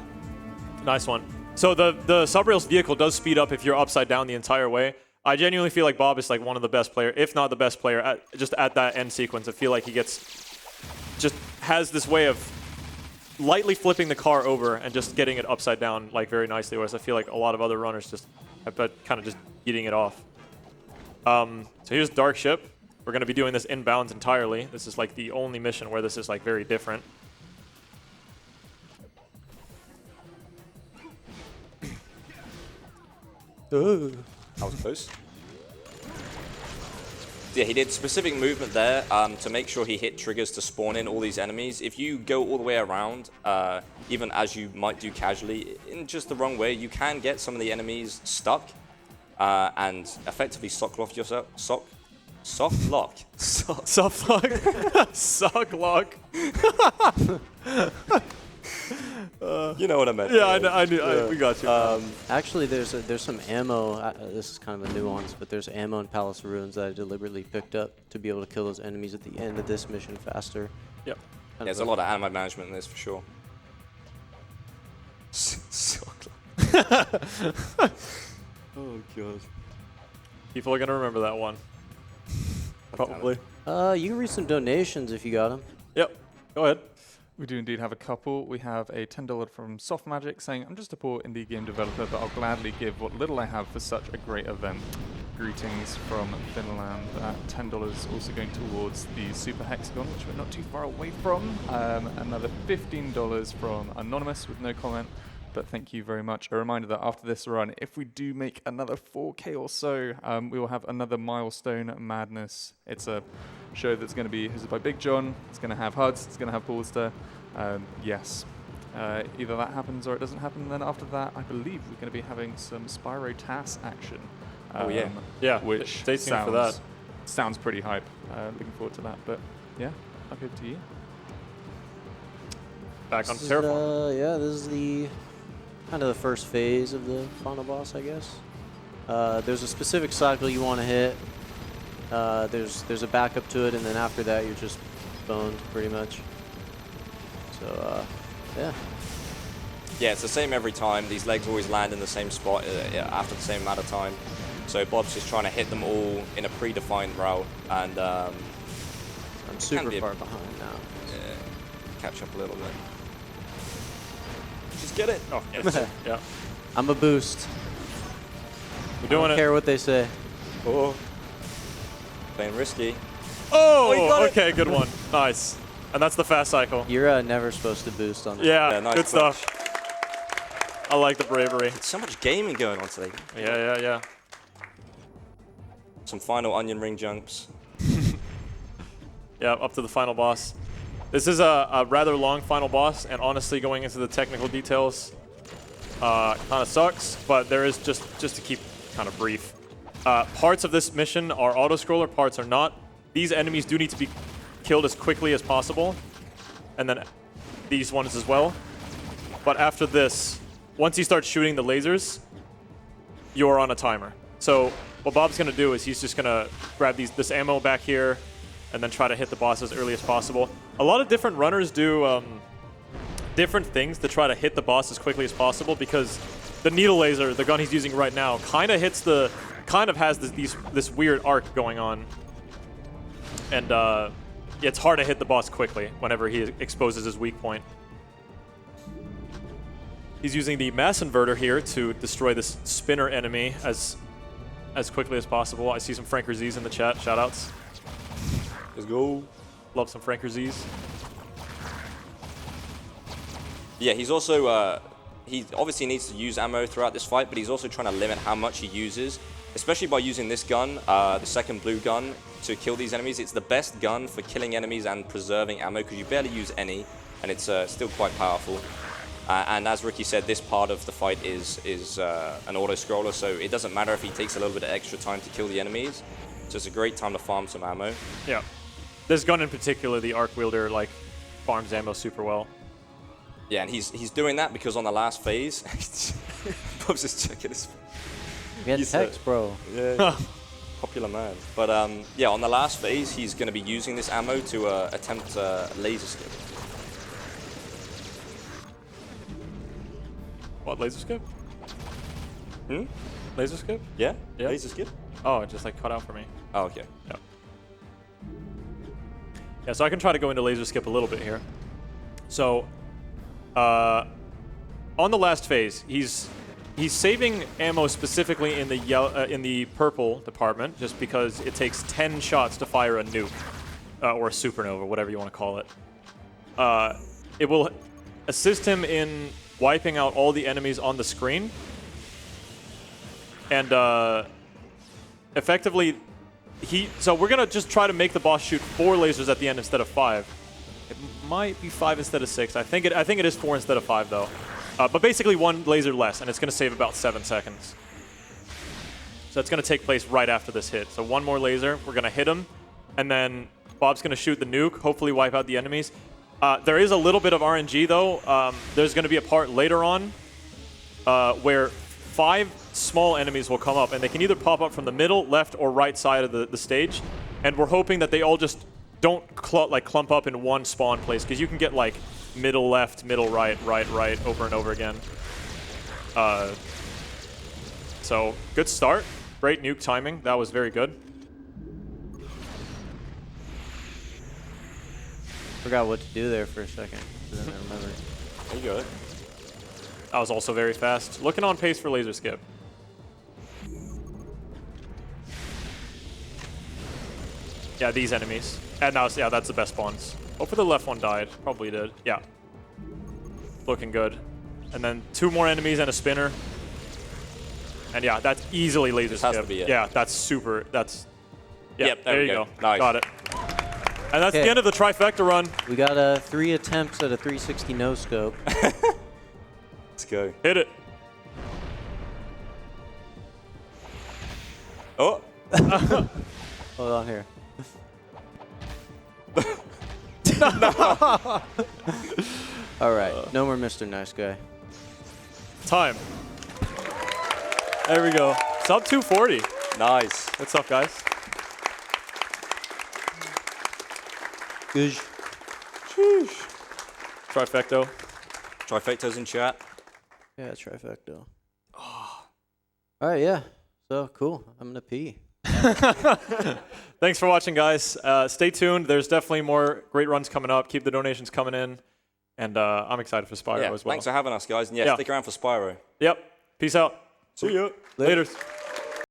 nice one. So the sub-rails vehicle does speed up if you're upside down the entire way. I genuinely feel like Bob is like one of the best players, if not the best player, at that end sequence. I feel like he has this way of lightly flipping the car over and just getting it upside down like very nicely, whereas I feel like a lot of other runners just have kind of just eating it off. So here's Dark Ship. We're going to be doing this inbounds entirely. This is like the only mission where this is like very different.
That was close. Yeah, he did specific movement there to make sure he hit triggers to spawn in all these enemies. If you go all the way around, even as you might do casually, in just the wrong way, you can get some of the enemies stuck and effectively soft lock yourself. Soft lock.
Soft lock. Sock lock.
You know what I meant.
Yeah, I knew. We got you.
Actually, there's some ammo. This is kind of a nuance, but there's ammo in Palace of Ruins that I deliberately picked up to be able to kill those enemies at the end of this mission faster.
Yep.
Yeah, there's a lot of ammo management in this for sure. Oh god.
People are gonna remember that one. Probably.
You can read some donations if you got them.
Yep. Go ahead.
We do indeed have a couple. We have a $10 from Soft Magic saying, I'm just a poor indie game developer, but I'll gladly give what little I have for such a great event. Greetings from Finland. $10 also going towards the Super Hexagon, which we're not too far away from. Another $15 from Anonymous with no comment, but thank you very much. A reminder that after this run, if we do make another 4K or so, we will have another Milestone Madness. It's a show that's going to be hosted by Big John. It's going to have HUDs. It's going to have Ballster. Yes. Either that happens or it doesn't happen. Then after that, I believe we're going to be having some Spyro TAS action.
Oh yeah.
Yeah.
Which
Stay tuned for that.
sounds pretty hype. Looking forward to that. But yeah, over to you.
Back on
This is,
Terraform.
yeah, this is the kind of the first phase of the final boss, I guess. There's a specific cycle you want to hit. There's a backup to it, and then after that, you're just boned pretty much. So yeah.
Yeah, it's the same every time. These legs always land in the same spot after the same amount of time. So Bob's just trying to hit them all in a predefined route, and
I'm super
be a-
far behind now.
catch up a little bit. Just get it.
Oh, yes. Yeah.
I'm a boost.
We're
I
doing
don't
it.
care what they say.
Oh, playing risky.
Oh,
you got it.
okay, good one. Nice. And that's the fast cycle.
You're never supposed to boost on it.
Yeah,
nice
good
clutch.
stuff. I like the bravery.
So much gaming going on today.
Yeah.
Some final onion ring jumps.
Yeah, up to the final boss. This is a rather long final boss, and honestly, going into the technical details kind of sucks, but there is just to keep kind of brief. Parts of this mission are auto-scroller, parts are not. These enemies do need to be killed as quickly as possible, and then these ones as well. But after this, once you start shooting the lasers, you're on a timer. So what Bob's going to do is he's just going to grab this ammo back here and then try to hit the boss as early as possible. A lot of different runners do different things to try to hit the boss as quickly as possible, because the needle laser, the gun he's using right now, kind of has this weird arc going on. And it's hard to hit the boss quickly whenever he exposes his weak point. He's using the mass inverter here to destroy this spinner enemy as quickly as possible. I see some Franker Z's in the chat. Shoutouts.
Let's go.
Love some Franker Z's.
Yeah, he's also he obviously needs to use ammo throughout this fight, but he's also trying to limit how much he uses, especially by using this gun, the second blue gun, to kill these enemies. It's the best gun for killing enemies and preserving ammo, because you barely use any, and it's still quite powerful. And as Ricky said, this part of the fight is an auto-scroller, so it doesn't matter if he takes a little bit of extra time to kill the enemies. So it's a great time to farm some ammo.
Yeah. This gun in particular, the arc wielder, like, farms ammo super well.
Yeah, and he's doing that because on the last phase, Bob's just checking his.
Get
He's,
text, bro.
Yeah, popular man. But yeah, on the last phase, he's going to be using this ammo to attempt laser skip.
What, laser skip?
Hmm?
Laser skip?
Yeah?
Yeah.
Laser skip?
Oh, it just like cut out for me.
Oh, okay.
Yeah. Yeah, so I can try to go into laser skip a little bit here. So, on the last phase, he's saving ammo specifically in the purple department, just because it takes 10 shots to fire a nuke or a supernova, whatever you want to call it. It will assist him in wiping out all the enemies on the screen. And effectively, so we're going to just try to make the boss shoot 4 lasers at the end instead of 5. It might be 5 instead of 6. I think it is 4 instead of 5, though. But basically 1 laser less, and it's going to save about 7 seconds. So it's going to take place right after this hit. So 1 more laser, we're going to hit him, and then Bob's going to shoot the nuke, hopefully wipe out the enemies. There is a little bit of RNG, though. There's going to be a part later on where 5 small enemies will come up, and they can either pop up from the middle, left, or right side of the stage. And we're hoping that they all just don't clump up in one spawn place, because you can get like middle left, middle right, right right over and over again. So good start, great nuke timing. That was very good.
Forgot what to do there for a second, but then I remembered.
There you go.
That was also very fast. Looking on pace for laser skip. Yeah, these enemies. And now, yeah, that's the best spawns. Hopefully the left one died. Probably did. Yeah. Looking good. And then 2 more enemies and a spinner. And yeah, that's easily laser skip.
Has to be it.
Yeah, that's super. That's. Yeah,
Yep,
there you go.
Nice.
Got it. And that's the end of the trifecta run.
We got 3 attempts at a 360 no scope.
Let's go.
Hit it.
Oh.
Hold on here. All right, no more Mr. Nice Guy.
Time. There we go. Sub 240.
Nice.
What's up, guys?
Good.
Trifecto.
Trifecta's in chat.
Yeah, trifecta. All right, yeah. So cool. I'm gonna pee.
Thanks for watching, guys. Stay tuned. There's definitely more great runs coming up. Keep the donations coming in. And I'm excited for Spyro as well.
Thanks for having us, guys. And yeah, stick around for Spyro.
Yep. Peace out.
See ya.
Laters.